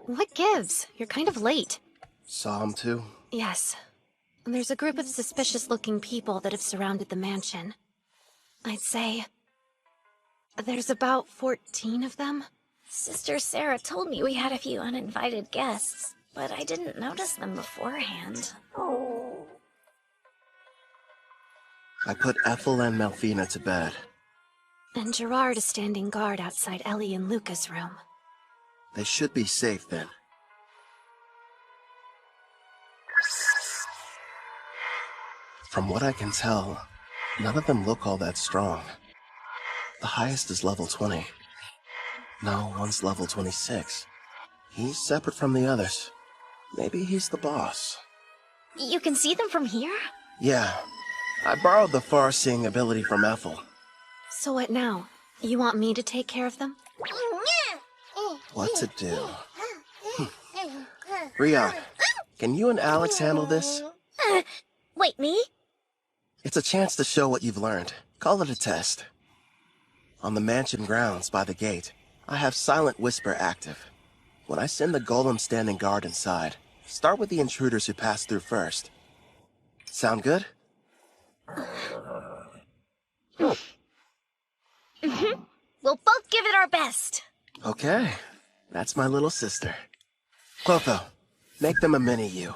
What gives? You're kind of late. Saw him too? Yes. There's a group of suspicious-looking people that have surrounded the mansion. I'd say there's about 14 of them. Sister Sarah told me we had a few uninvited guests, but I didn't notice them beforehand. I put Ethel and Melfina to bed. And Gerard is standing guard outside Ellie and Luca's room. They should be safe then. From what I can tell, none of them look all that strong. The highest is level 20. No, one's level 26. He's separate from the others. Maybe he's the boss. You can see them from here? Yeah. I borrowed the far-seeing ability from Ethel. So what now? You want me to take care of them? What to do? Rion, can you and Alex handle this? Wait, me? It's a chance to show what you've learned. Call it a test. On the mansion grounds by the gate, I have Silent Whisper active. When I send the golem standing guard inside, start with the intruders who pass through first. Sound good? We'll both give it our best. Okay. That's my little sister. Clotho, make them a mini-you.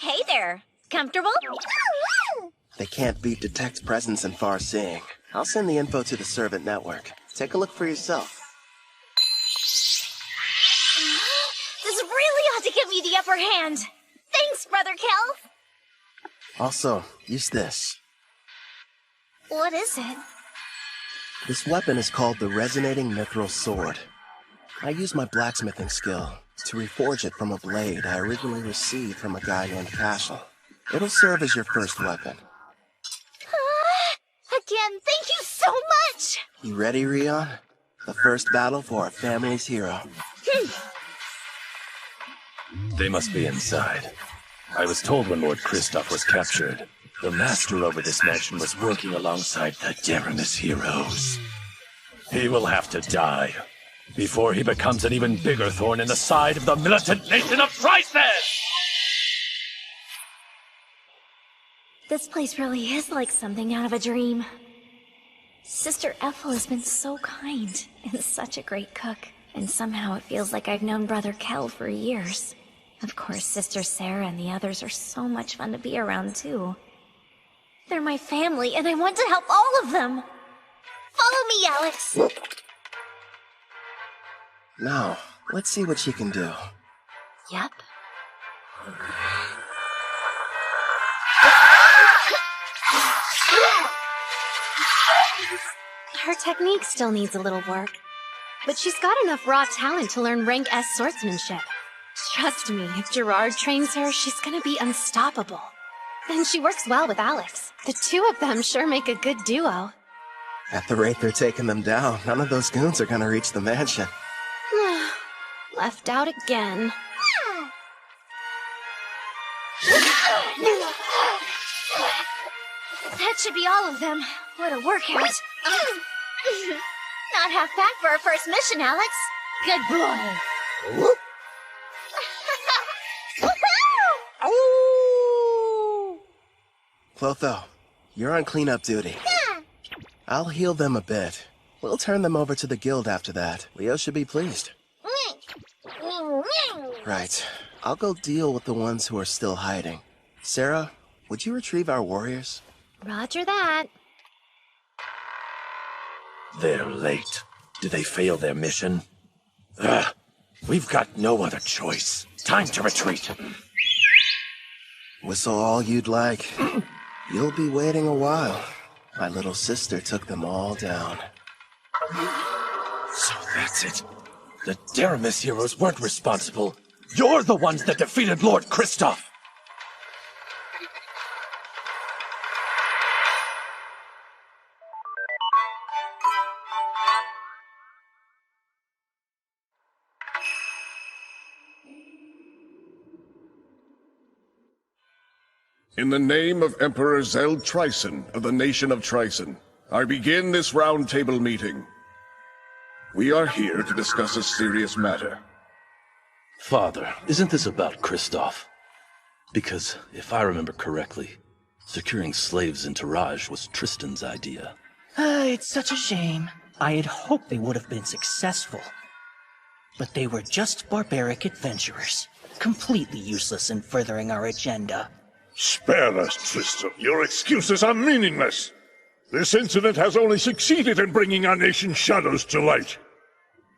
Hey there. Comfortable? They can't beat Detect presence and far seeing. I'll send the info to the servant network. Take a look for yourself. This really ought to give me the upper hand. Thanks, Brother Kel. Also, use this. What is it? This weapon is called the Resonating Mithril Sword. I use my blacksmithing skill to reforge it from a blade I originally received from a guy named Cashel. It'll serve as your first weapon. Again, thank you so much! You ready, Rion? The first battle for our family's hero. They must be inside. I was told when Lord Kristoff was captured, the master over this mansion was working alongside the Deramis heroes. He will have to die before he becomes an even bigger thorn in the side of the militant nation of Tristan! This place really is like something out of a dream. Sister Ethel has been so kind and such a great cook. And somehow it feels like I've known Brother Kel for years. Of course, Sister Sarah and the others are so much fun to be around, too. They're my family, and I want to help all of them! Follow me, Alex! Now, let's see what she can do. Yep. Her technique still needs a little work, but she's got enough raw talent to learn rank S swordsmanship. Trust me, if Gerard trains her, she's gonna be unstoppable. And she works well with Alex. The two of them sure make a good duo. At the rate they're taking them down, none of those goons are gonna reach the mansion. Left out again. That should be all of them. What a workout. Not half bad for our first mission, Alex. Good boy. Clotho, you're on cleanup duty. I'll heal them a bit. We'll turn them over to the guild after that. Leo should be pleased. Right. I'll go deal with the ones who are still hiding. Sarah, would you retrieve our warriors? Roger that. They're late. Did they fail their mission? We've got no other choice. Time to retreat. Whistle all you'd like. You'll be waiting a while. My little sister took them all down. So that's it. The Deramis heroes weren't responsible. You're the ones that defeated Lord Kristoff! In the name of Emperor Zeld Tryson of the nation of Tryson, I begin this round table meeting. We are here to discuss a serious matter. Father, isn't this about Kristoff? Because, if I remember correctly, securing slaves in Taraj was Tristan's idea. It's such a shame. I had hoped they would have been successful. But they were just barbaric adventurers, completely useless in furthering our agenda. Spare us, Tristan. Your excuses are meaningless. This incident has only succeeded in bringing our nation's shadows to light.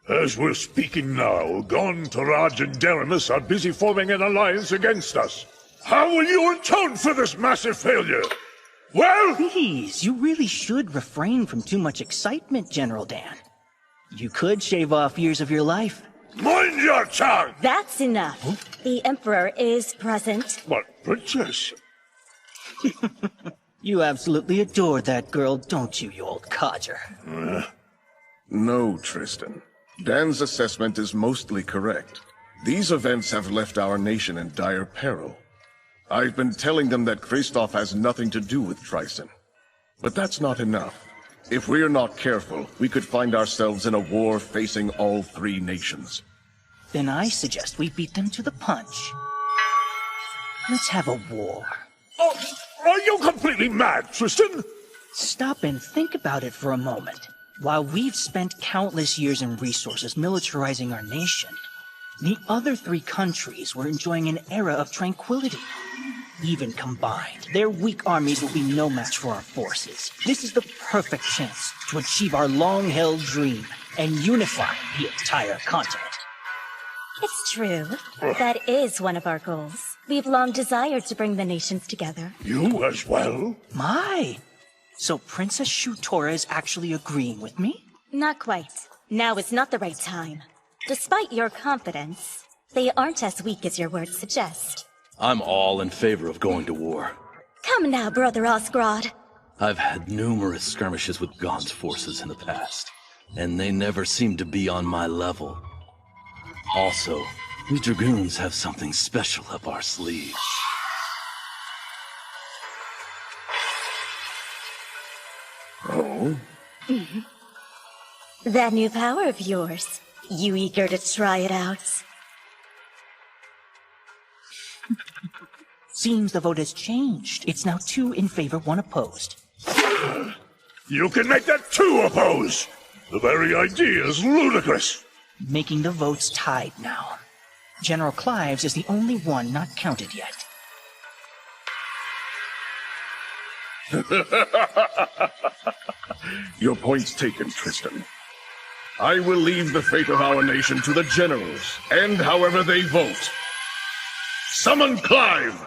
As we're speaking now, Gon, Taraj, and Deramis are busy forming an alliance against us. How will you atone for this massive failure? Well... Please, you really should refrain from too much excitement, General Dan. You could shave off years of your life. Mind your tongue! That's enough. The Emperor is present. But, Princess... You absolutely adore that girl, don't you old codger? No, Tristan. Dan's assessment is mostly correct. These events have left our nation in dire peril. I've been telling them that Kristoff has nothing to do with Tryson. But that's not enough. If we're not careful, we could find ourselves in a war facing all three nations. Then I suggest we beat them to the punch. Let's have a war. Oh, are you completely mad, Tristan? Stop and think about it for a moment. While we've spent countless years and resources militarizing our nation, the other three countries were enjoying an era of tranquility. Even combined, their weak armies will be no match for our forces. This is the perfect chance to achieve our long-held dream and unify the entire continent. It's true. That is one of our goals. We've long desired to bring the nations together. You as well? My! So Princess Shutora is actually agreeing with me? Not quite. Now is not the right time. Despite your confidence, they aren't as weak as your words suggest. I'm all in favor of going to war. Come now, Brother Osgrod. I've had numerous skirmishes with God's forces in the past, and they never seem to be on my level. Also, we Dragoons have something special up our sleeve. Oh? That new power of yours. You eager to try it out? Seems the vote has changed. It's now 2 in favor, 1 opposed. You can make that 2 oppose! The very idea is ludicrous! Making the votes tied now. General Clives is the only one not counted yet. Your point's taken, Tristan. I will leave the fate of our nation to the generals, and however they vote. Summon Clive!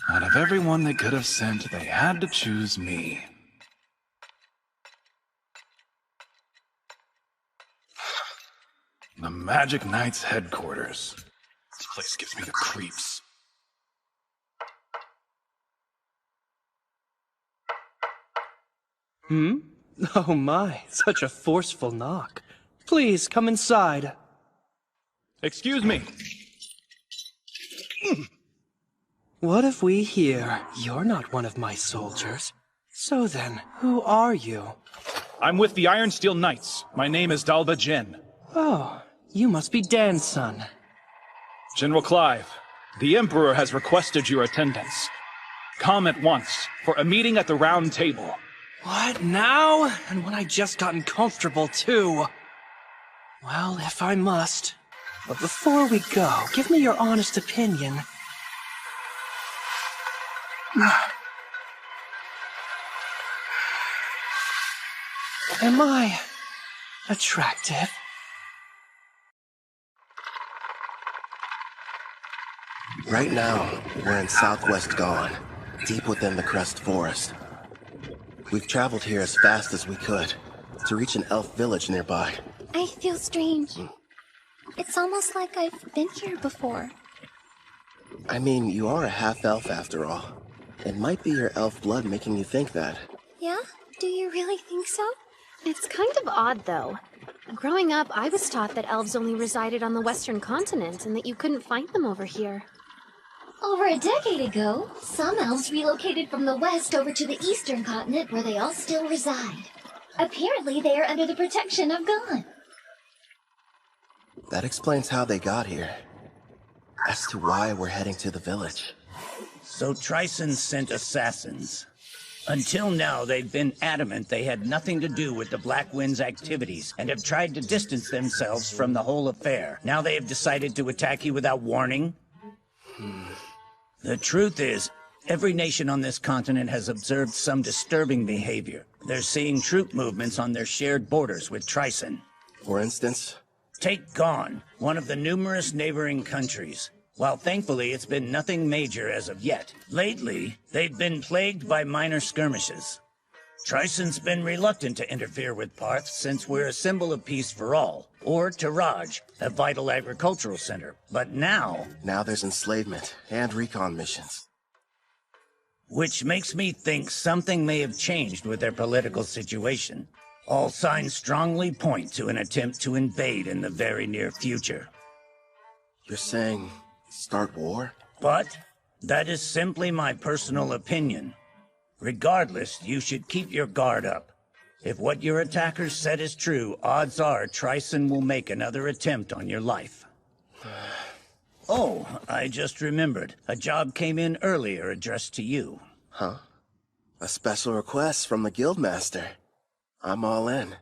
Out of everyone they could have sent, they had to choose me. The Magic Knight's headquarters. This place gives me the creeps. Oh my, such a forceful knock. Please, come inside. Excuse me. What if we hear you're not one of my soldiers? So then, who are you? I'm with the Iron Steel Knights. My name is Dalba Jin. Oh, you must be Dan's son. General Clive, the Emperor has requested your attendance. Come at once for a meeting at the Round Table. What, now? And when I just gotten comfortable, too. Well, if I must. But before we go, give me your honest opinion. Am I attractive? Right now, we're in southwest Dawn, deep within the Crest Forest. We've traveled here as fast as we could to reach an elf village nearby. I feel strange. It's almost like I've been here before. I mean, you are a half-elf after all. It might be your elf blood making you think that. Yeah? Do you really think so? It's kind of odd, though. Growing up, I was taught that elves only resided on the western continent and that you couldn't find them over here. Over a decade ago, some elves relocated from the west over to the eastern continent where they all still reside. Apparently, they are under the protection of God. That explains how they got here. As to why we're heading to the village. So Tryson sent assassins. Until now, they've been adamant they had nothing to do with the Black Wind's activities and have tried to distance themselves from the whole affair. Now they have decided to attack you without warning? The truth is, every nation on this continent has observed some disturbing behavior. They're seeing troop movements on their shared borders with Tryson. For instance? Take Gon, one of the numerous neighboring countries. While thankfully it's been nothing major as of yet, lately they've been plagued by minor skirmishes. Tryson's been reluctant to interfere with Parth since we're a symbol of peace for all, or Taraj, a vital agricultural center. But now... Now there's enslavement and recon missions. Which makes me think something may have changed with their political situation. All signs strongly point to an attempt to invade in the very near future. You're saying start war? But that is simply my personal opinion. Regardless, you should keep your guard up. If what your attackers said is true, odds are Tryson will make another attempt on your life. Oh, I just remembered. A job came in earlier addressed to you. Huh? A special request from the Guildmaster. I'm all in.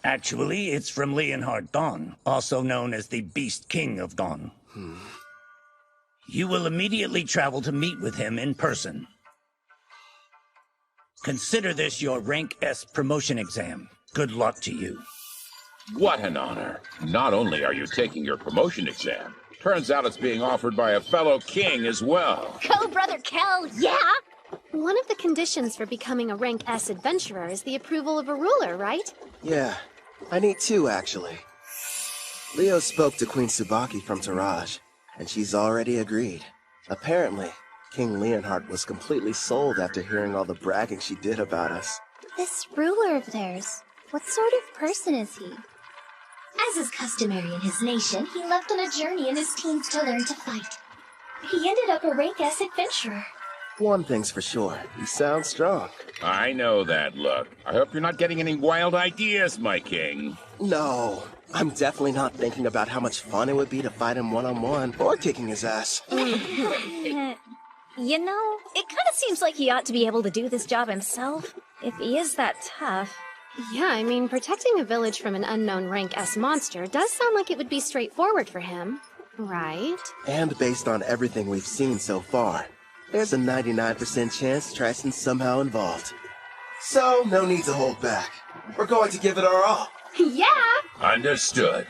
Actually, it's from Leonhard Dawn, also known as the Beast King of Dawn. You will immediately travel to meet with him in person. Consider this your Rank S promotion exam. Good luck to you. What an honor. Not only are you taking your promotion exam, turns out it's being offered by a fellow king as well. Go, Brother Kel, yeah! One of the conditions for becoming a Rank S adventurer is the approval of a ruler, right? Yeah, I need two, actually. Leo spoke to Queen Tsubaki from Taraj, and she's already agreed. Apparently, King Leonhard was completely sold after hearing all the bragging she did about us. This ruler of theirs, what sort of person is he? As is customary in his nation, he left on a journey in his teens to learn to fight. He ended up a rank S adventurer. One thing's for sure, he sounds strong. I know that look. I hope you're not getting any wild ideas, my king. No, I'm definitely not thinking about how much fun it would be to fight him one-on-one or kicking his ass. You know, it kind of seems like he ought to be able to do this job himself, if he is that tough. Yeah, I mean, protecting a village from an unknown Rank S monster does sound like it would be straightforward for him, right? And based on everything we've seen so far, there's a 99% chance Tristan's somehow involved. So, no need to hold back. We're going to give it our all. Yeah! Understood.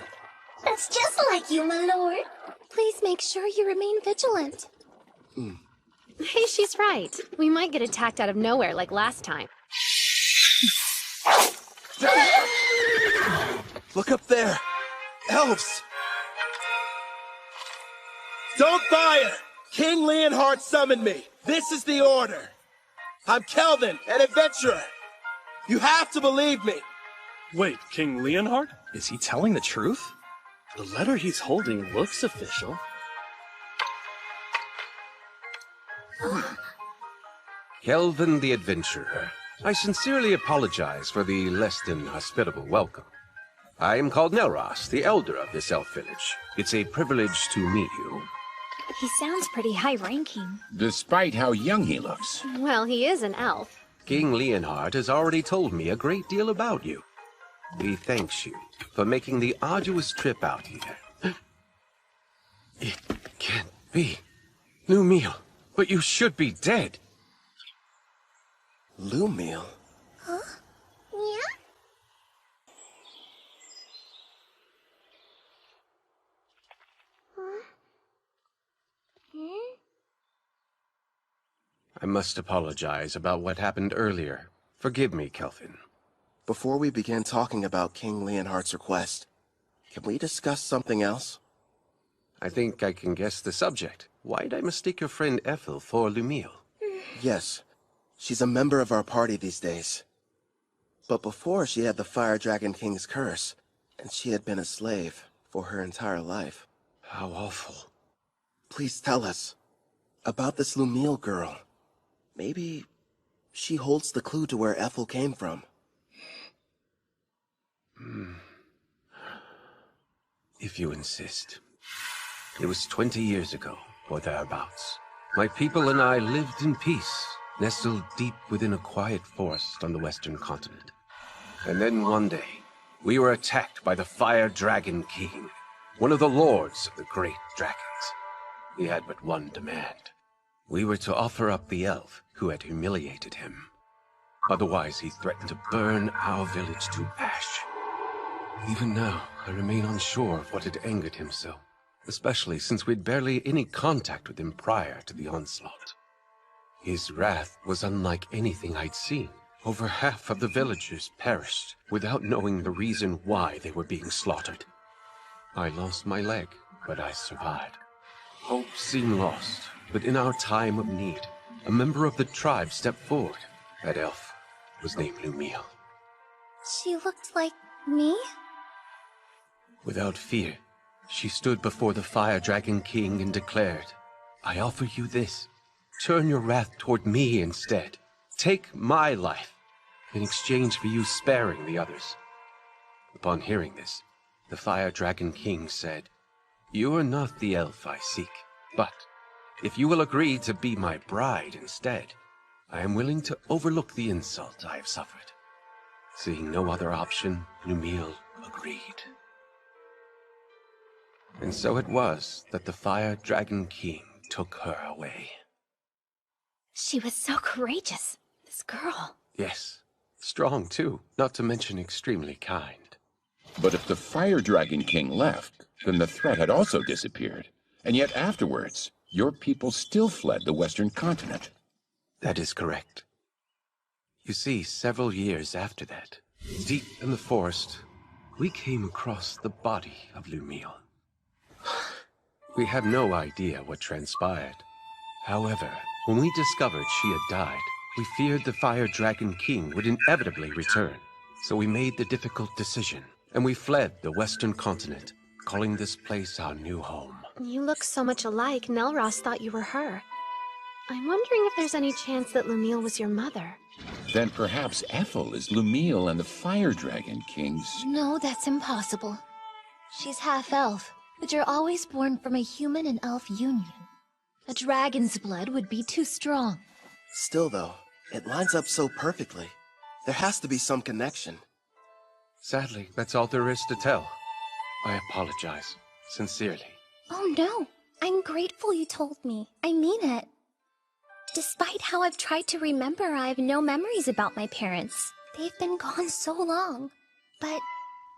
That's just like you, my lord. Please make sure you remain vigilant. Hey, she's right. We might get attacked out of nowhere like last time. Look up there! Elves! Don't fire! King Leonhard summoned me. This is the order. I'm Kelvin, an adventurer. You have to believe me. Wait, King Leonhard? Is he telling the truth? The letter he's holding looks official. Kelvin the Adventurer. I sincerely apologize for the less than hospitable welcome. I am called Nelros, the elder of this elf village. It's a privilege to meet you. He sounds pretty high-ranking. Despite how young he looks. Well, he is an elf. King Leonhard has already told me a great deal about you. He thanks you for making the arduous trip out here. It can't be. Lumiel, but you should be dead. Lumiel? Huh? Yeah? I must apologize about what happened earlier. Forgive me, Kelvin. Before we begin talking about King Leonhard's request, can we discuss something else? I think I can guess the subject. Why'd I mistake your friend Ethel for Lumiel? Yes. She's a member of our party these days. But before, she had the Fire Dragon King's curse, and she had been a slave for her entire life. How awful. Please tell us about this Lumiel girl. Maybe she holds the clue to where Ethel came from. If you insist. It was 20 years ago, or thereabouts. My people and I lived in peace, nestled deep within a quiet forest on the western continent. And then one day, we were attacked by the Fire Dragon King, one of the lords of the great dragons. He had but one demand. We were to offer up the elf who had humiliated him. Otherwise, he threatened to burn our village to ash. Even now, I remain unsure of what had angered him so, especially since we'd barely any contact with him prior to the onslaught. His wrath was unlike anything I'd seen. Over half of the villagers perished without knowing the reason why they were being slaughtered. I lost my leg, but I survived. Hope seemed lost, but in our time of need, a member of the tribe stepped forward. That elf was named Lumiel. She looked like me? Without fear, she stood before the Fire Dragon King and declared, I offer you this. Turn your wrath toward me instead. Take my life in exchange for you sparing the others. Upon hearing this, the Fire Dragon King said, You are not the elf I seek, but if you will agree to be my bride instead, I am willing to overlook the insult I have suffered. Seeing no other option, Lumiel agreed. And so it was that the Fire Dragon King took her away. She was so courageous, this girl. Yes. Strong, too, not to mention extremely kind. But if the Fire Dragon King left, then the threat had also disappeared. And yet afterwards, your people still fled the Western continent. That is correct. You see, several years after that, deep in the forest, we came across the body of Lumiel. We had no idea what transpired. However, when we discovered she had died, we feared the Fire Dragon King would inevitably return. So we made the difficult decision, and we fled the Western continent, calling this place our new home. You look so much alike, Nelros thought you were her. I'm wondering if there's any chance that Lumiel was your mother. Then perhaps Ethel is Lumiel and the Fire Dragon King's... No, that's impossible. She's half-elf, but you're always born from a human and elf union. A dragon's blood would be too strong. Still, though, it lines up so perfectly. There has to be some connection. Sadly, that's all there is to tell. I apologize, sincerely. Oh no, I'm grateful you told me. I mean it. Despite how I've tried to remember, I have no memories about my parents. They've been gone so long. But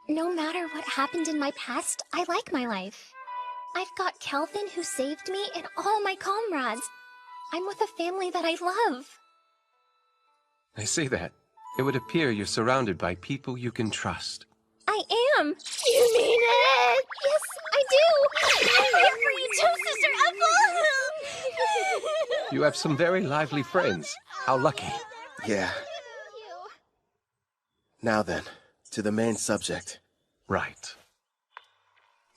no matter what happened in my past, I like my life. I've got Kelvin who saved me and all my comrades. I'm with a family that I love. I see that. It would appear you're surrounded by people you can trust. I am. You mean it? Yes, I do. I'm here for you too, Sister Ethel. You have some very lively friends. How lucky. Yeah. Now then, to the main subject. Right.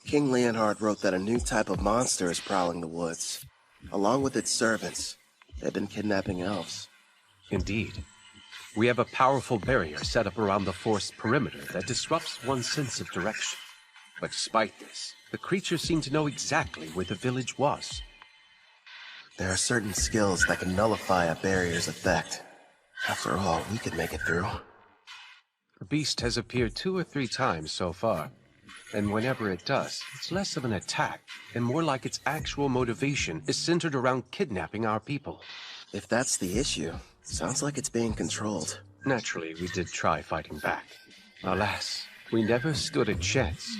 King Leonhard wrote that a new type of monster is prowling the woods. Along with its servants, they've been kidnapping elves. Indeed. We have a powerful barrier set up around the forest perimeter that disrupts one's sense of direction. But despite this, the creatures seem to know exactly where the village was. There are certain skills that can nullify a barrier's effect. After all, we could make it through. The beast has appeared 2 or 3 times so far, and whenever it does, it's less of an attack, and more like its actual motivation is centered around kidnapping our people. If that's the issue, sounds like it's being controlled. Naturally, we did try fighting back. Alas, we never stood a chance.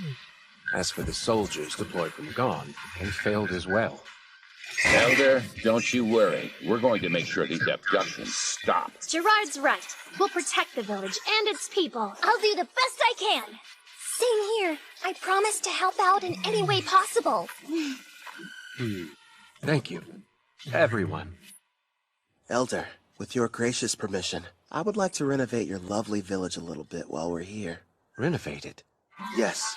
As for the soldiers deployed from Gone, they failed as well. Elder, don't you worry. We're going to make sure these abductions stop. Gerard's right. We'll protect the village and its people. I'll do the best I can. Same here. I promise to help out in any way possible. Thank you, everyone. Elder, with your gracious permission, I would like to renovate your lovely village a little bit while we're here. Renovate it? Yes.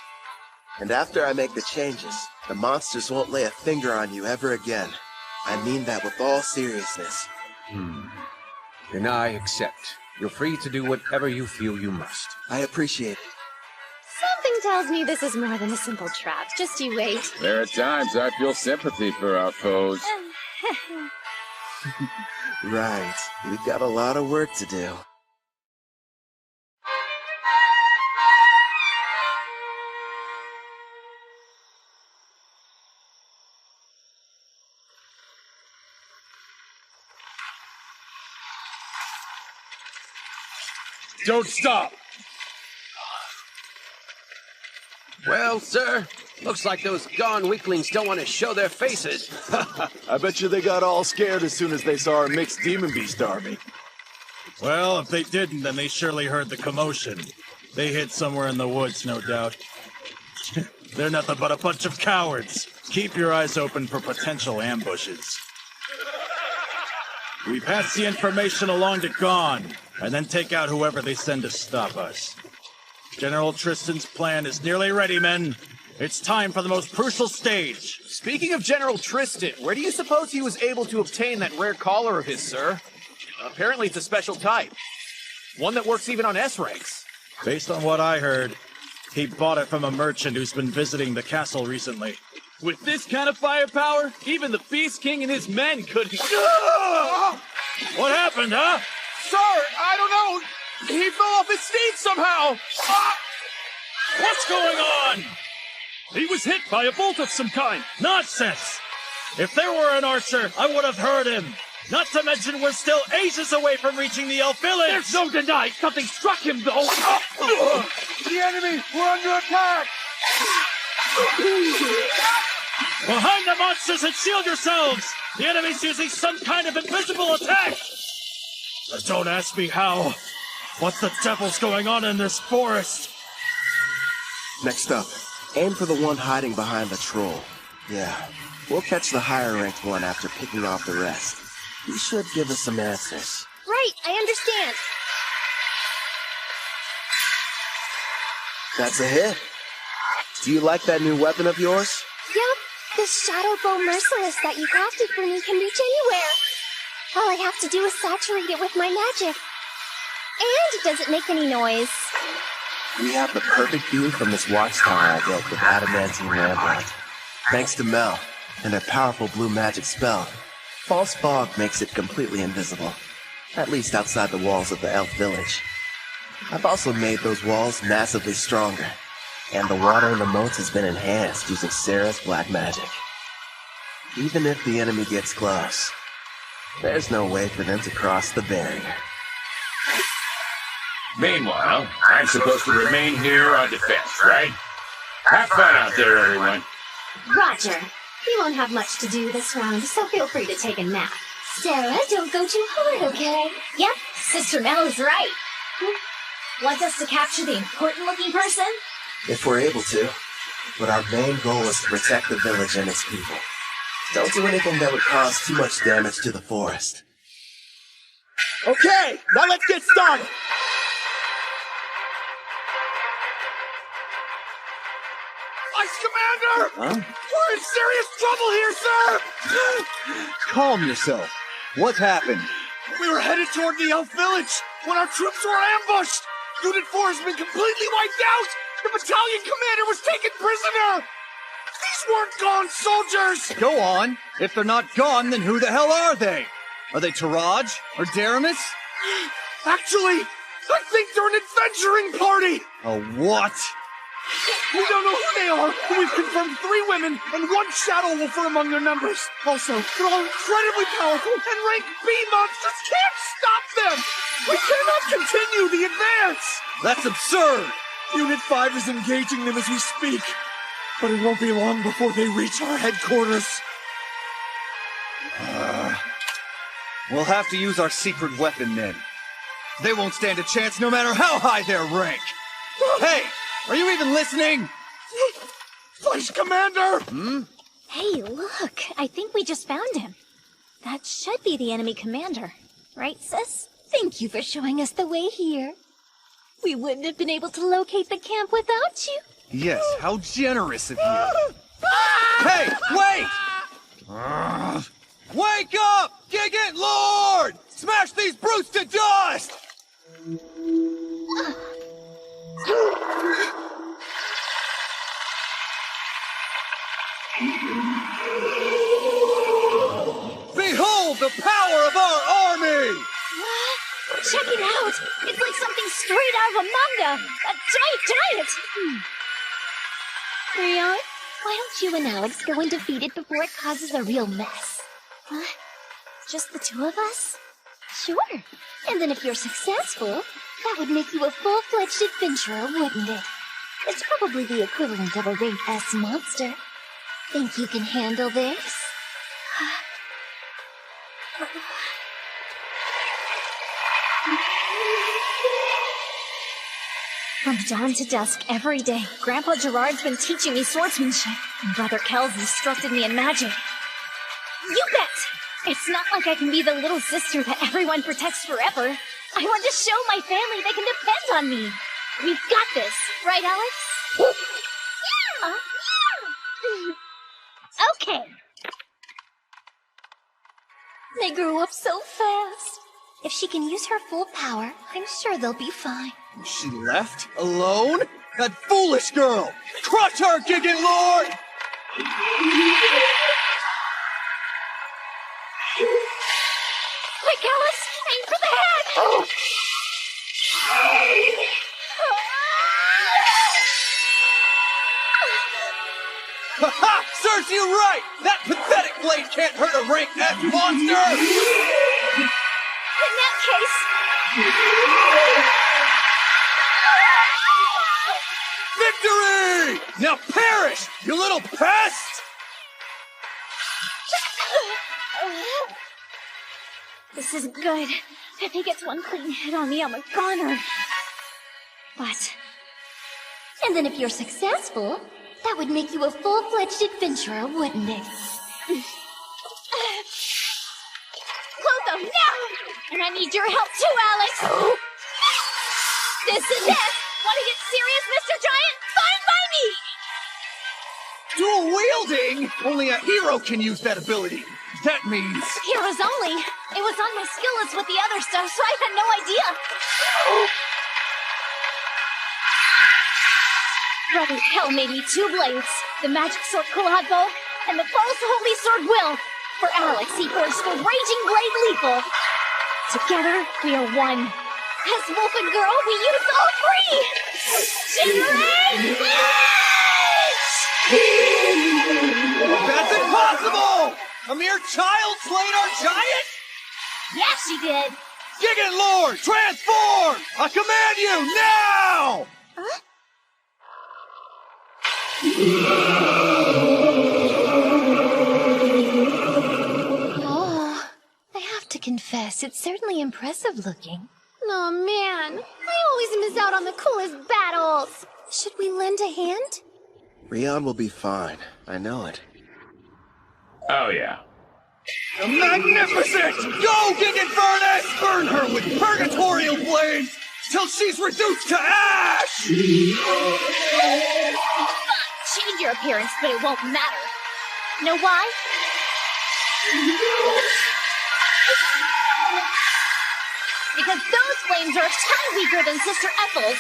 And after I make the changes, the monsters won't lay a finger on you ever again. I mean that with all seriousness. Then I accept. You're free to do whatever you feel you must. I appreciate it. Something tells me this is more than a simple trap. Just you wait. There are times I feel sympathy for our foes. Right. We've got a lot of work to do. Don't stop! Well, sir, looks like those Gone weaklings don't want to show their faces. I bet you they got all scared as soon as they saw our mixed demon beast army. Well, if they didn't, then they surely heard the commotion. They hid somewhere in the woods, no doubt. They're nothing but a bunch of cowards. Keep your eyes open for potential ambushes. We pass the information along to Gone, and then take out whoever they send to stop us. General Tristan's plan is nearly ready, men. It's time for the most crucial stage. Speaking of General Tristan, where do you suppose he was able to obtain that rare collar of his, sir? Apparently it's a special type. One that works even on S ranks. Based on what I heard, he bought it from a merchant who's been visiting the castle recently. With this kind of firepower, even the Beast King and his men couldn't... What happened, huh? Sir, I don't know. He fell off his feet somehow. What's going on? He was hit by a bolt of some kind. Nonsense! If there were an archer, I would have heard him. Not to mention we're still ages away from reaching the elf village! There's no denying something struck him, though! The enemy! We're under attack! Behind the monsters and shield yourselves! The enemy's using some kind of invisible attack! Don't ask me how. What the devil's going on in this forest? Next up, aim for the one hiding behind the troll. Yeah, we'll catch the higher ranked one after picking off the rest. He should give us some answers. Right, I understand. That's a hit. Do you like that new weapon of yours? Yep, this shadow bow merciless that you crafted for me can reach anywhere. All I have to do is saturate it with my magic. And it doesn't make any noise. We have the perfect view from this watchtower I built with adamantine rampart. Thanks to Mel and her powerful blue magic spell, false fog makes it completely invisible, at least outside the walls of the elf village. I've also made those walls massively stronger, and the water in the moats has been enhanced using Sarah's black magic. Even if the enemy gets close, there's no way for them to cross the barrier. Meanwhile, I'm supposed to remain here on defense, right? Have fun out there, everyone. Roger. We won't have much to do this round, so feel free to take a nap. Sarah, don't go too hard, okay? Yep, Sister Mel is right. Want us to capture the important-looking person? If we're able to, but our main goal is to protect the village and its people. Don't do anything that would cause too much damage to the forest. Okay, now let's get started! Ice Commander! Huh? We're in serious trouble here, sir! Calm yourself. What happened? We were headed toward the elf village when our troops were ambushed! Unit 4 has been completely wiped out! The battalion commander was taken prisoner! These weren't gone soldiers! Go on. If they're not gone, then who the hell are they? Are they Taraj or Daramus? Actually, I think they're an adventuring party! A what? We don't know who they are, but we've confirmed 3 women and 1 shadow wolf are among their numbers. Also, they're all incredibly powerful, and rank B monsters can't stop them! We cannot continue the advance! That's absurd! Unit 5 is engaging them as we speak, but it won't be long before they reach our headquarters. We'll have to use our secret weapon then. They won't stand a chance no matter how high their rank! Hey! Are you even listening? Vice Commander! Hey, look. I think we just found him. That should be the enemy commander. Right, sis? Thank you for showing us the way here. We wouldn't have been able to locate the camp without you. Yes, how generous of you. Hey, wait! Wake up! Gigant Lord! Smash these brutes to dust! Behold the power of our army! Check it out! It's like something straight out of a manga! A giant! Rion, why don't you and Alex go and defeat it before it causes a real mess? Huh? Just the 2 of us? Sure. And then if you're successful, that would make you a full-fledged adventurer, wouldn't it? It's probably the equivalent of a rank S monster. Think you can handle this? From dawn to dusk every day, Grandpa Gerard's been teaching me swordsmanship, and Brother Kel's instructed me in magic. You bet! It's not like I can be the little sister that everyone protects forever. I want to show my family they can depend on me. We've got this, right, Alex? Okay. They grew up so fast. If she can use her full power, I'm sure they'll be fine. She left? Alone? That foolish girl! Crush her, Gigant Lord! Quick, Alice! Aim for the head! Ha ha! Serves you right! That pathetic blade can't hurt a rank F monster! In that case... Victory! Now perish, you little pest! This is good. If he gets one clean hit on me, I'm a goner. But... And then if you're successful, that would make you a full-fledged adventurer, wouldn't it? Clotho, now! And I need your help too, Alex! This is it! Want to get serious, Mr. Giant? Fine by me! Dual wielding? Only a hero can use that ability. That means... Heroes only. It was on my skill list with the other stuff, so I had no idea. Brother Hell made me 2 blades. The magic sword Kalado and the false holy sword Will. For Alex, he forged the raging blade Lethal. Together, we are one. As Wolf and Girl, we use all 3! Generate! That's impossible! A mere child slayed our giant? Yeah, she did! Gigant Lord, transform! I command you, now! Huh? Oh, I have to confess, it's certainly impressive looking. Oh man, I always miss out on the coolest battles! Should we lend a hand? Rion will be fine. I know it. Oh, yeah. Magnificent! Go, Gigant Furnace! Burn her with purgatorial blades till she's reduced to ash! Change your appearance, but it won't matter. Know why? Because those flames are a ton weaker than Sister Ethel's.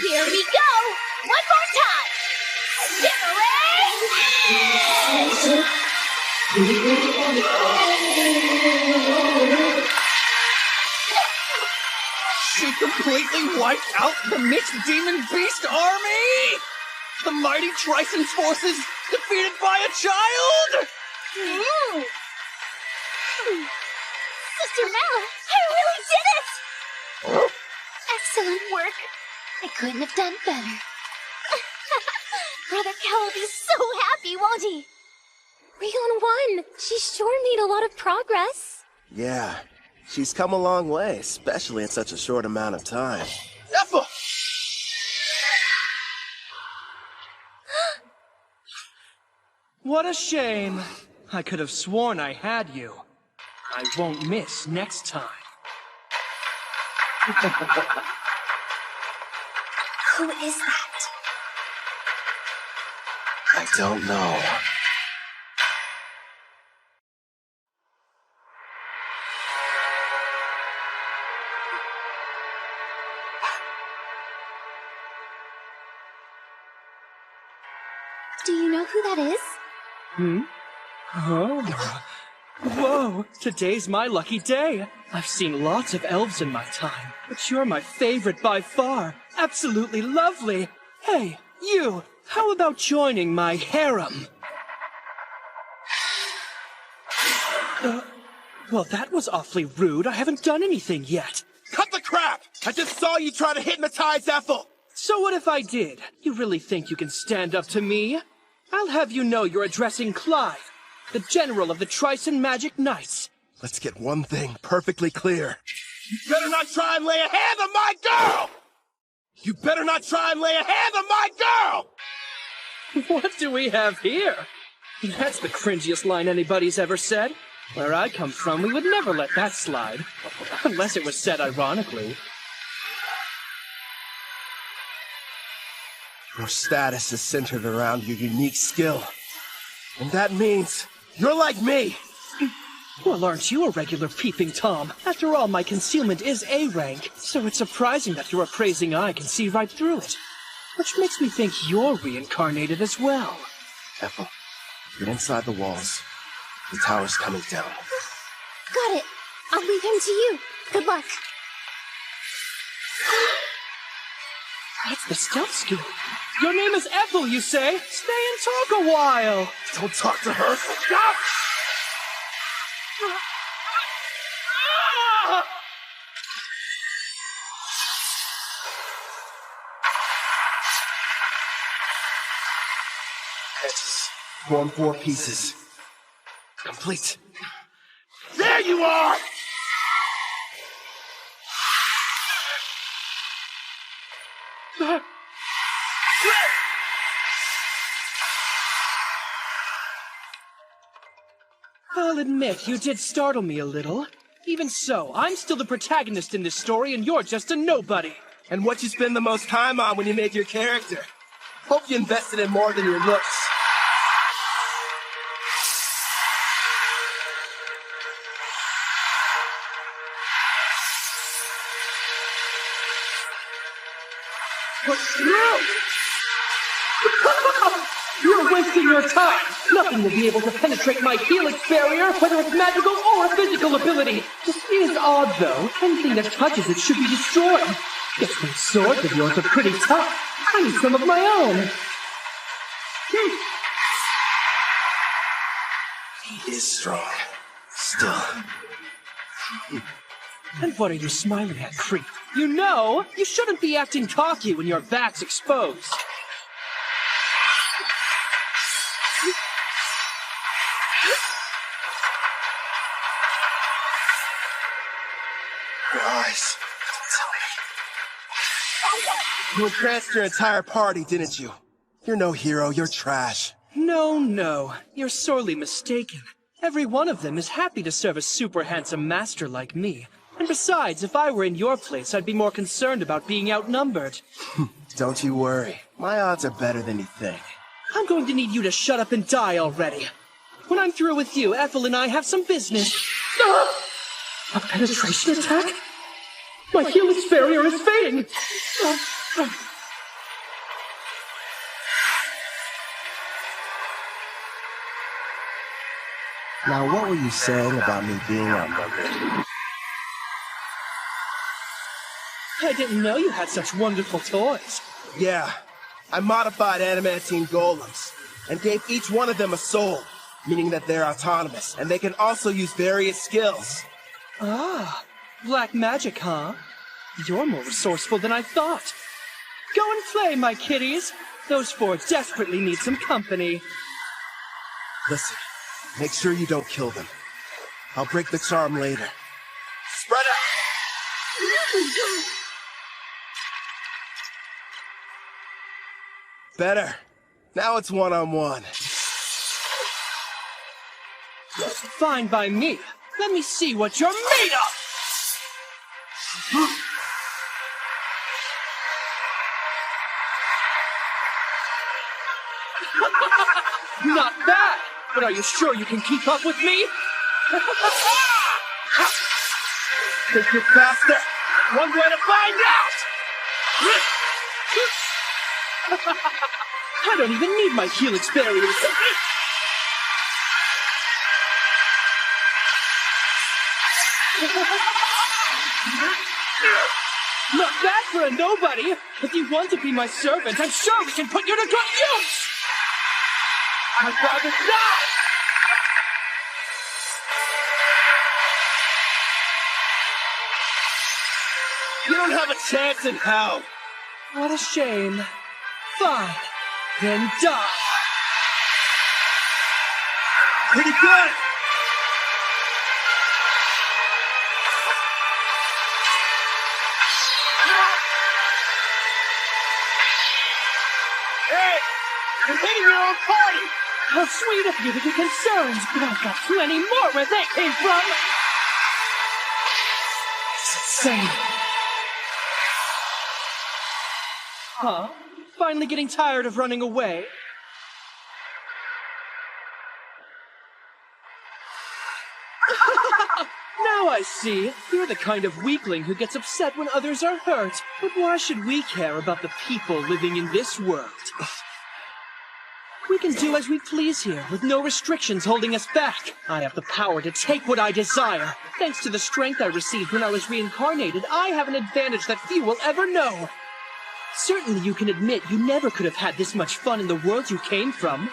Here we go! One more time! Separate! She completely wiped out the mixed demon beast army! The mighty Trison's forces defeated by a child! Sister Mel, I really did it! Excellent work. I couldn't have done better. Brother Cal will be so happy, won't he? Rion won. She sure made a lot of progress. Yeah, she's come a long way, especially in such a short amount of time. Ethel! What a shame. I could have sworn I had you. I won't miss next time. Who is that? I don't know. Do you know who that is? Oh. Whoa, today's my lucky day. I've seen lots of elves in my time, but you're my favorite by far. Absolutely lovely. Hey, you, how about joining my harem? Well, that was awfully rude. I haven't done anything yet. Cut the crap! I just saw you try to hypnotize Ethel! So what if I did? You really think you can stand up to me? I'll have you know you're addressing Clive, the general of the Trison Magic Knights. Let's get one thing perfectly clear. You better not try and lay a hand on my girl! You better not try and lay a hand on my girl! What do we have here? That's the cringiest line anybody's ever said. Where I come from, we would never let that slide. Unless it was said ironically. Your status is centered around your unique skill. And that means you're like me! Well, aren't you a regular peeping Tom? After all, my concealment is A rank, so it's surprising that your appraising eye can see right through it. Which makes me think you're reincarnated as well. Ethel, get inside the walls. The tower's coming down. Got it. I'll leave him to you. Good luck. It's the stealth skill. Your name is Ethel, you say? Stay and talk a while. Don't talk to her. Stop! Edges. Form 4 pieces. Complete. There you are! I'll admit, you did startle me a little. Even so, I'm still the protagonist in this story, and you're just a nobody. And what you spend the most time on when you made your character. Hope you invested in more than your looks. You're wasting your time! Nothing will be able to penetrate my helix barrier, whether it's magical or a physical ability! This is odd, though. Anything that touches it should be destroyed. Guess those swords of yours are pretty tough. I need some of my own. He is strong. Still. And what are you smiling at, creep? You know, you shouldn't be acting cocky when your back's exposed. Your eyes. You entranced your entire party, didn't you? You're no hero, you're trash. No. You're sorely mistaken. Every one of them is happy to serve a super handsome master like me. And besides, if I were in your place, I'd be more concerned about being outnumbered. Don't you worry. My odds are better than you think. I'm going to need you to shut up and die already. When I'm through with you, Ethel and I have some business. A penetration attack? My helix barrier is fading! Now, what were you saying about me being outnumbered? I didn't know you had such wonderful toys. Yeah, I modified adamantine golems and gave each one of them a soul, meaning that they're autonomous, and they can also use various skills. Ah, black magic, huh? You're more resourceful than I thought. Go and play, my kitties. Those four desperately need some company. Listen, make sure you don't kill them. I'll break the charm later. Spread out! Better. Now it's one-on-one. Fine by me. Let me see what you're made of! Not bad! But are you sure you can keep up with me? Think you're faster? One way to find out! I don't even need my helix barriers. Not bad for a nobody. If you want to be my servant, I'm sure we can put you to good use. I'd rather die. You don't have a chance in hell. What a shame. Fine. Then die. Pretty good. Hey! You're hitting your own party! How sweet of you to be concerned, but I've got plenty more where they came from! Insane. Huh? Finally getting tired of running away? Now I see. You're the kind of weakling who gets upset when others are hurt. But why should we care about the people living in this world? We can do as we please here, with no restrictions holding us back. I have the power to take what I desire. Thanks to the strength I received when I was reincarnated, I have an advantage that few will ever know. Certainly you can admit you never could have had this much fun in the world you came from.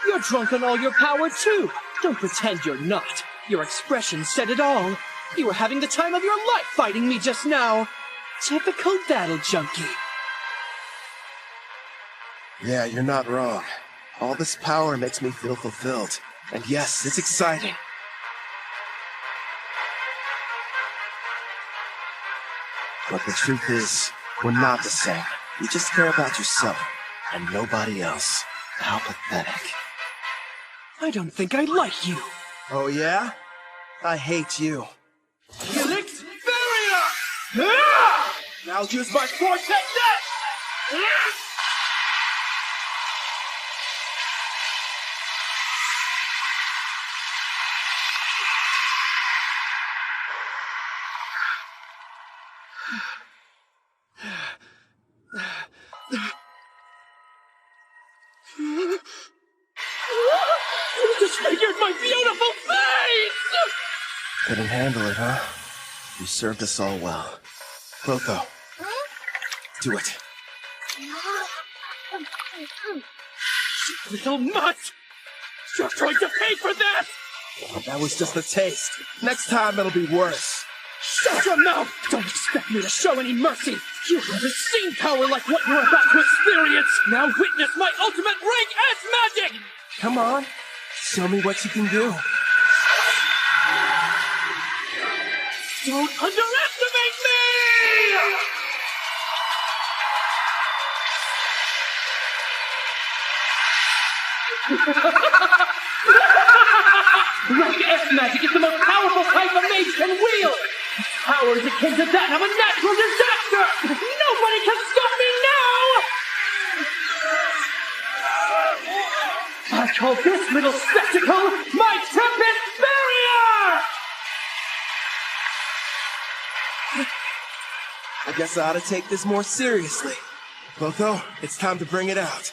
You're drunk on all your power, too. Don't pretend you're not. Your expression said it all. You were having the time of your life fighting me just now. Typical battle junkie. Yeah, you're not wrong. All this power makes me feel fulfilled. And yes, it's exciting. But the truth is, we're not the same. You just care about yourself, and nobody else. How pathetic. I don't think I like you. Oh yeah? I hate you. Helix Barrier! Ah! Now use my force technique! You disfigured my beautiful face! Couldn't handle it, huh? You served us all well. Clotho, do it. Little mutt! You're going to pay for this! That was just a taste. Next time it'll be worse. Shut your mouth! Don't expect me to show any mercy! You've never seen power like what you're about to experience! Now witness my ultimate rank as magic! Come on, show me what you can do. Don't underestimate me! Rank S magic is the most powerful type a mage can wield! Its power is akin to that of a natural disaster! Nobody can stop me now! I call this little spectacle my Tempest Barrier! I guess I ought to take this more seriously. Clotho, it's time to bring it out.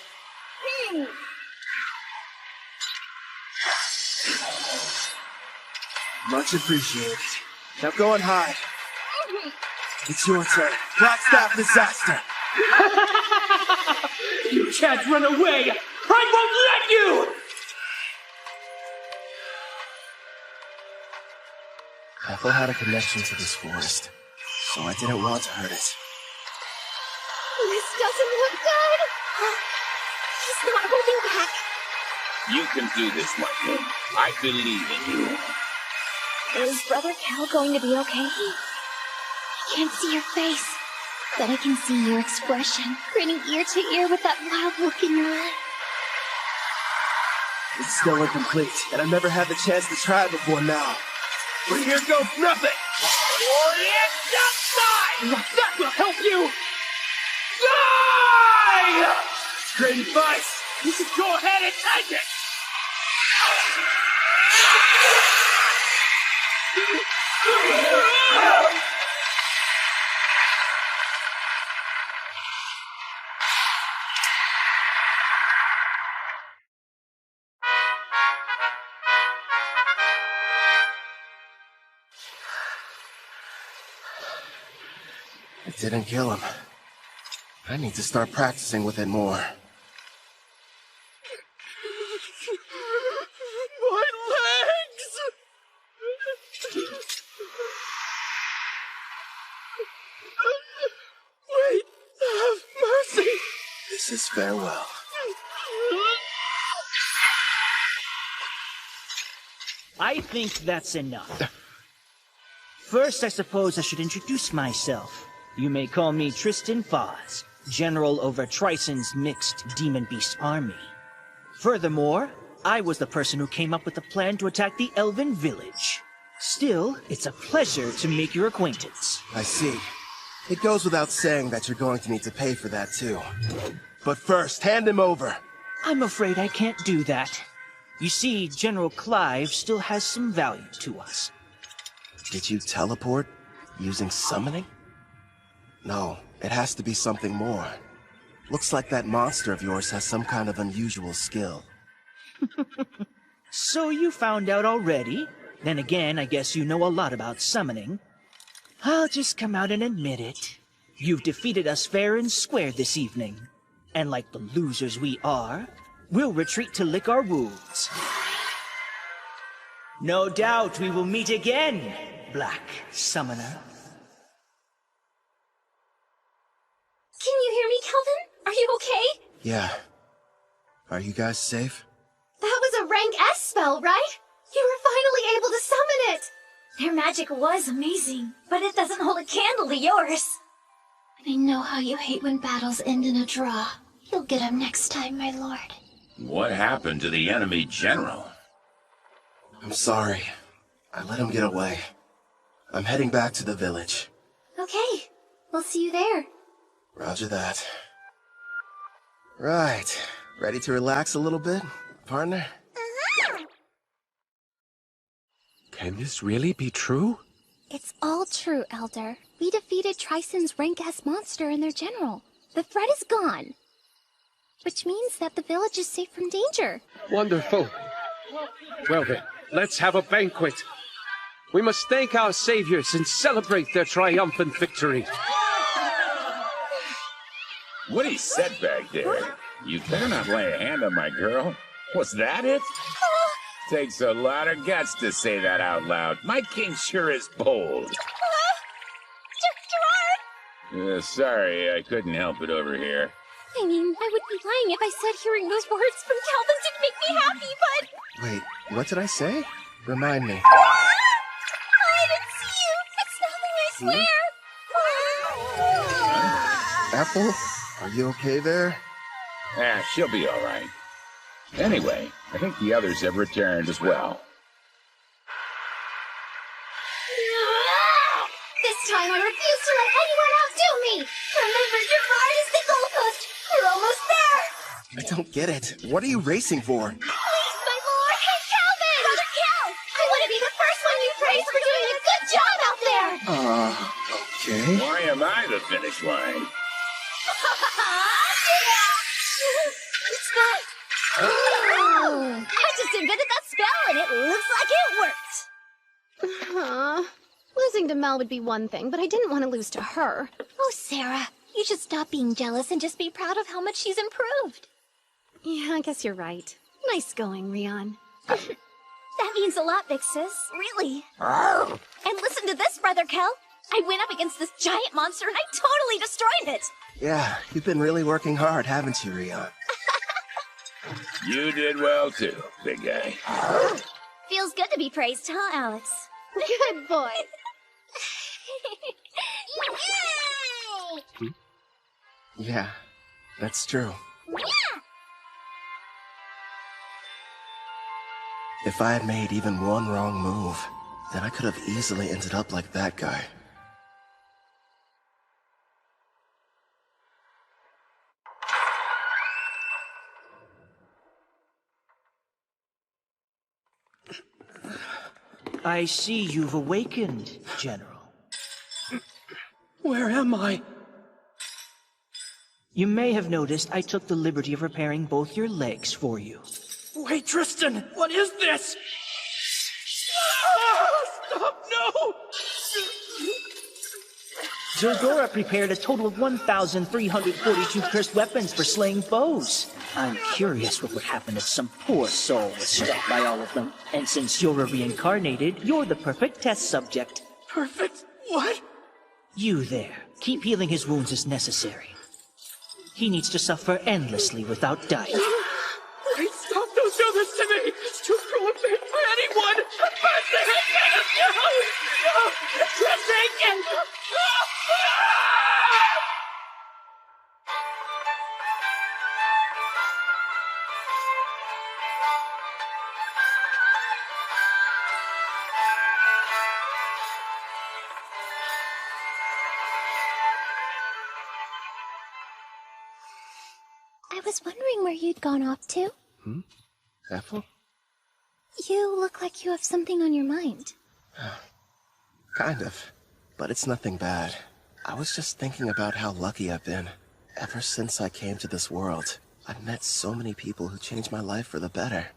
Much appreciated. Now go and hide. It's your turn. Black Staff Disaster. You can't run away! I won't let you! Ethel had a connection to this forest, so I didn't want to hurt it. This doesn't look good. He's not holding back. You can do this, my kid. I believe in you. Is Brother Cal going to be okay? I can't see your face, but I can see your expression, grinning ear to ear with that wild look in your eye. It's still incomplete, and I've never had the chance to try it before now. But here goes nothing! Orient outside! That will help you! Die! Great advice! You should go ahead and take it! It didn't kill him. I need to start practicing with it more. My legs! Wait, have mercy! This is farewell. I think that's enough. First, I suppose I should introduce myself. You may call me Tristan Foz, General over Trison's mixed Demon Beast army. Furthermore, I was the person who came up with the plan to attack the Elven village. Still, it's a pleasure to make your acquaintance. I see. It goes without saying that you're going to need to pay for that too. But first, hand him over. I'm afraid I can't do that. You see, General Clive still has some value to us. Did you teleport using summoning? No, it has to be something more. Looks like that monster of yours has some kind of unusual skill. So you found out already? Then again, I guess you know a lot about summoning. I'll just come out and admit it. You've defeated us fair and square this evening. And like the losers we are, we'll retreat to lick our wounds. No doubt we will meet again, Black Summoner. Can you hear me, Kelvin? Are you okay? Yeah. Are you guys safe? That was a rank S spell, right? You were finally able to summon it! Their magic was amazing, but it doesn't hold a candle to yours. I know how you hate when battles end in a draw. You'll get him next time, my lord. What happened to the enemy general? I'm sorry. I let him get away. I'm heading back to the village. Okay, we'll see you there. Roger that. Right. Ready to relax a little bit, partner? Can this really be true? It's all true, Elder. We defeated Trison's rank S monster and their general. The threat is gone. Which means that the village is safe from danger. Wonderful. Well then, let's have a banquet. We must thank our saviors and celebrate their triumphant victory. What he said back there? You better not lay a hand on my girl. Was that it? Takes a lot of guts to say that out loud. My king sure is bold. Gerard! Sorry, I couldn't help it over here. I mean, I would be lying if I said hearing those words from Kelvin didn't make me happy, but... Wait, what did I say? Remind me. I didn't see you! It's nothing, I swear! Apple, are you okay there? She'll be all right. Anyway, I think the others have returned as well. This time I refuse to let anyone outdo me! Remember, Gerard is the goalpost! We're almost there! I don't get it. What are you racing for? Please, my lord! Hey, Calvin! Brother Cal! I want to be the first one you praise for doing a good job out there! Okay. Why am I the finish line? It's not... I just invented that spell and it looks like it worked! Losing to Mel would be one thing, but I didn't want to lose to her. Oh, Sarah, you should stop being jealous and just be proud of how much she's improved. Yeah, I guess you're right. Nice going, Rion. That means a lot, big sis. Really. And listen to this, Brother Kel. I went up against this giant monster and I totally destroyed it. Yeah, you've been really working hard, haven't you, Rion? You did well too, big guy. Feels good to be praised, huh, Alex? Good boy. Yeah, that's true. Yeah! If I had made even one wrong move, then I could have easily ended up like that guy. I see you've awakened, General. Where am I? You may have noticed I took the liberty of repairing both your legs for you. Wait, Tristan, what is this? Ah, stop, no! Zildora prepared a total of 1,342 cursed weapons for slaying foes. I'm curious what would happen if some poor soul was struck by all of them. And since you're a reincarnated, you're the perfect test subject. Perfect? What? You there. Keep healing his wounds as necessary. He needs to suffer endlessly without dying. Wait, stop! Don't do this to me! It's too cruel and pain for anyone! No! Tristan! I was wondering where you'd gone off to. Apple? You look like you have something on your mind. Kind of. But it's nothing bad. I was just thinking about how lucky I've been. Ever since I came to this world, I've met so many people who changed my life for the better.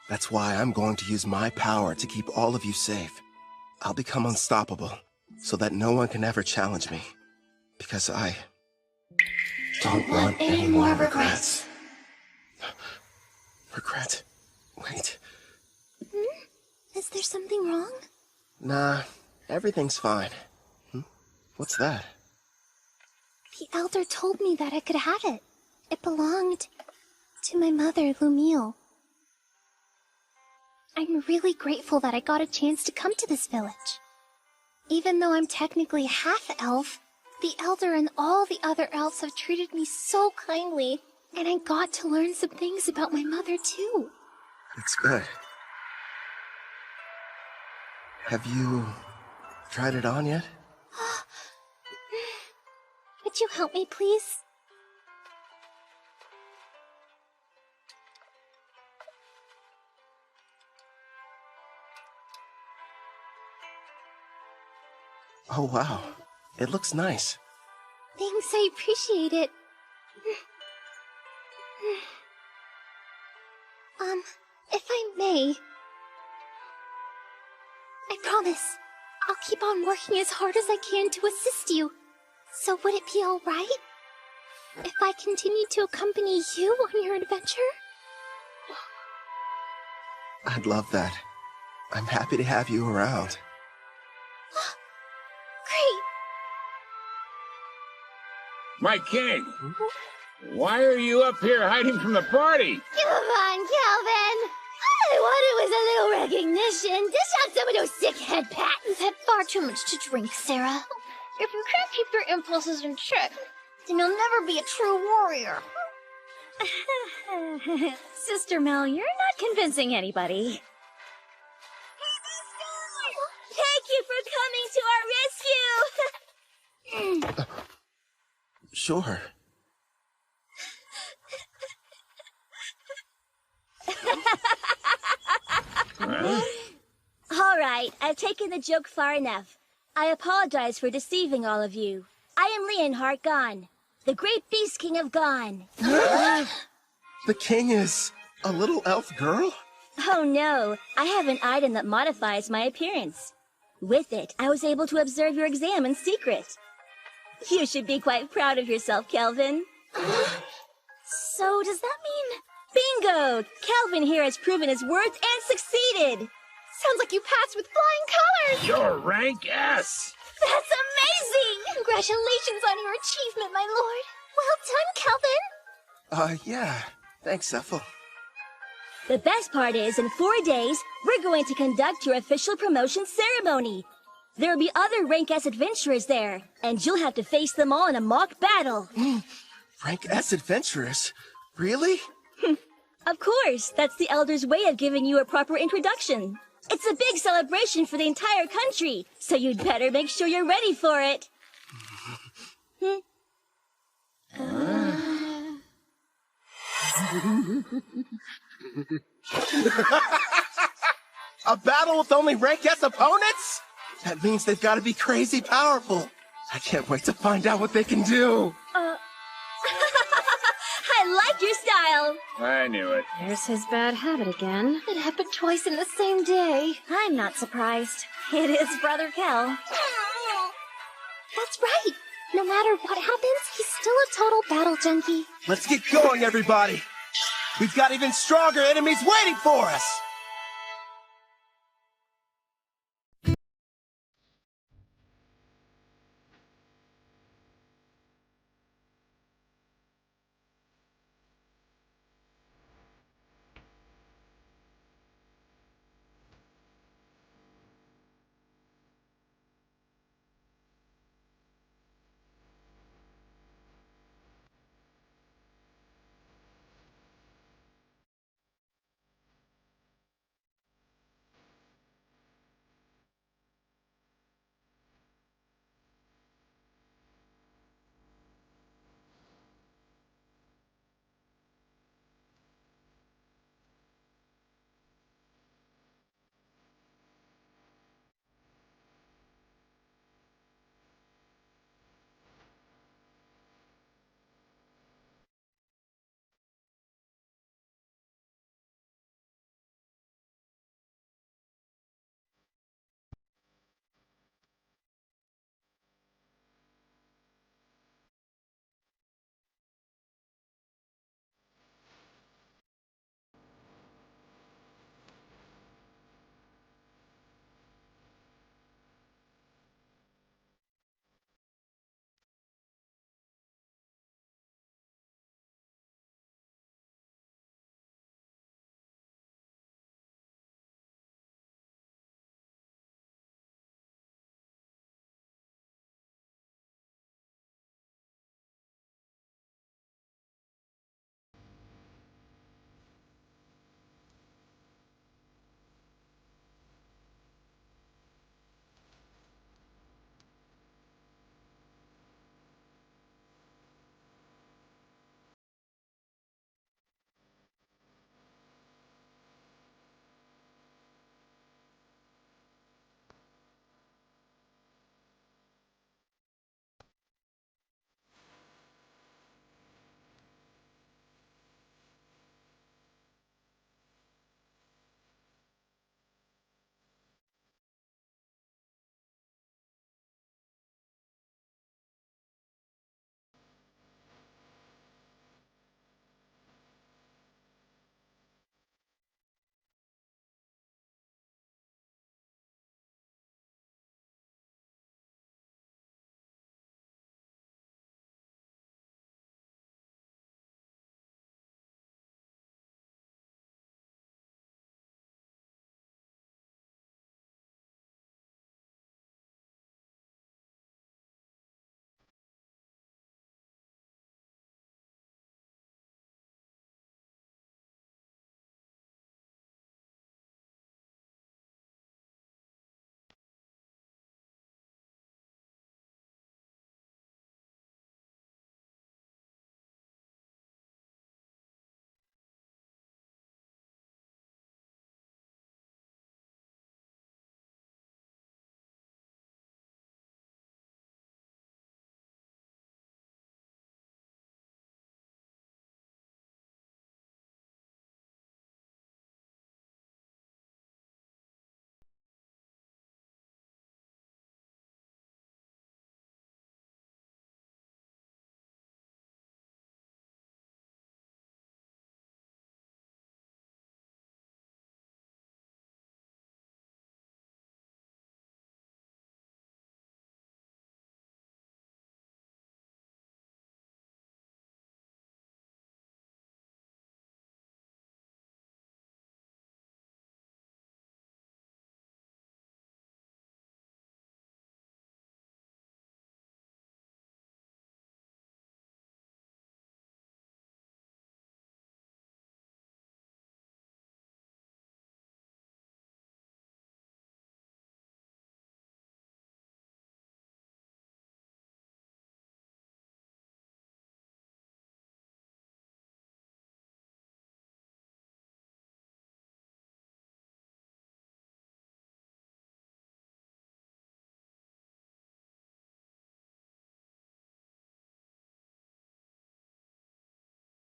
That's why I'm going to use my power to keep all of you safe. I'll become unstoppable, so that no one can ever challenge me. Because I don't want any more regrets. Regret? Wait. Is there something wrong? Nah, everything's fine. What's that? The Elder told me that I could have it. It belonged to my mother, Lumiel. I'm really grateful that I got a chance to come to this village. Even though I'm technically half-elf, the Elder and all the other elves have treated me so kindly, and I got to learn some things about my mother, too. It's good. Have you tried it on yet? Would you help me, please? Oh, wow. It looks nice. Thanks, I appreciate it. If I may... I promise, I'll keep on working as hard as I can to assist you. So would it be alright if I continue to accompany you on your adventure? I'd love that. I'm happy to have you around. Great! My king! Why are you up here hiding from the party? Come on, Calvin! All I wanted was a little recognition. Dish out some of those sick head pats. You've had far too much to drink, Sarah. If you can't keep your impulses in check, then you'll never be a true warrior. Sister Mel, you're not convincing anybody. Thank you for coming to our rescue! Sure. All right, I've taken the joke far enough. I apologize for deceiving all of you. I am Leonhart Gon, the great beast king of Gon. The king is a little elf girl? Oh no, I have an item that modifies my appearance. With it, I was able to observe your exam in secret. You should be quite proud of yourself, Kelvin. So, does that mean... Bingo! Kelvin here has proven his worth and succeeded! Sounds like you passed with flying colors! You're rank S! That's amazing! Congratulations on your achievement, my lord! Well done, Kelvin! Yeah. Thanks, Ethel. The best part is, in 4 days, we're going to conduct your official promotion ceremony. There'll be other Rank S adventurers there, and you'll have to face them all in a mock battle. Rank S adventurers? Really? Of course, that's the Elder's way of giving you a proper introduction. It's a big celebration for the entire country, so you'd better make sure you're ready for it. A battle with only Rank S opponents? That means they've got to be crazy powerful. I can't wait to find out what they can do. I like your style. I knew it. There's his bad habit again. It happened twice in the same day. I'm not surprised. It is Brother Kel. That's right. No matter what happens, he's still a total battle junkie. Let's get going, everybody. We've got even stronger enemies waiting for us.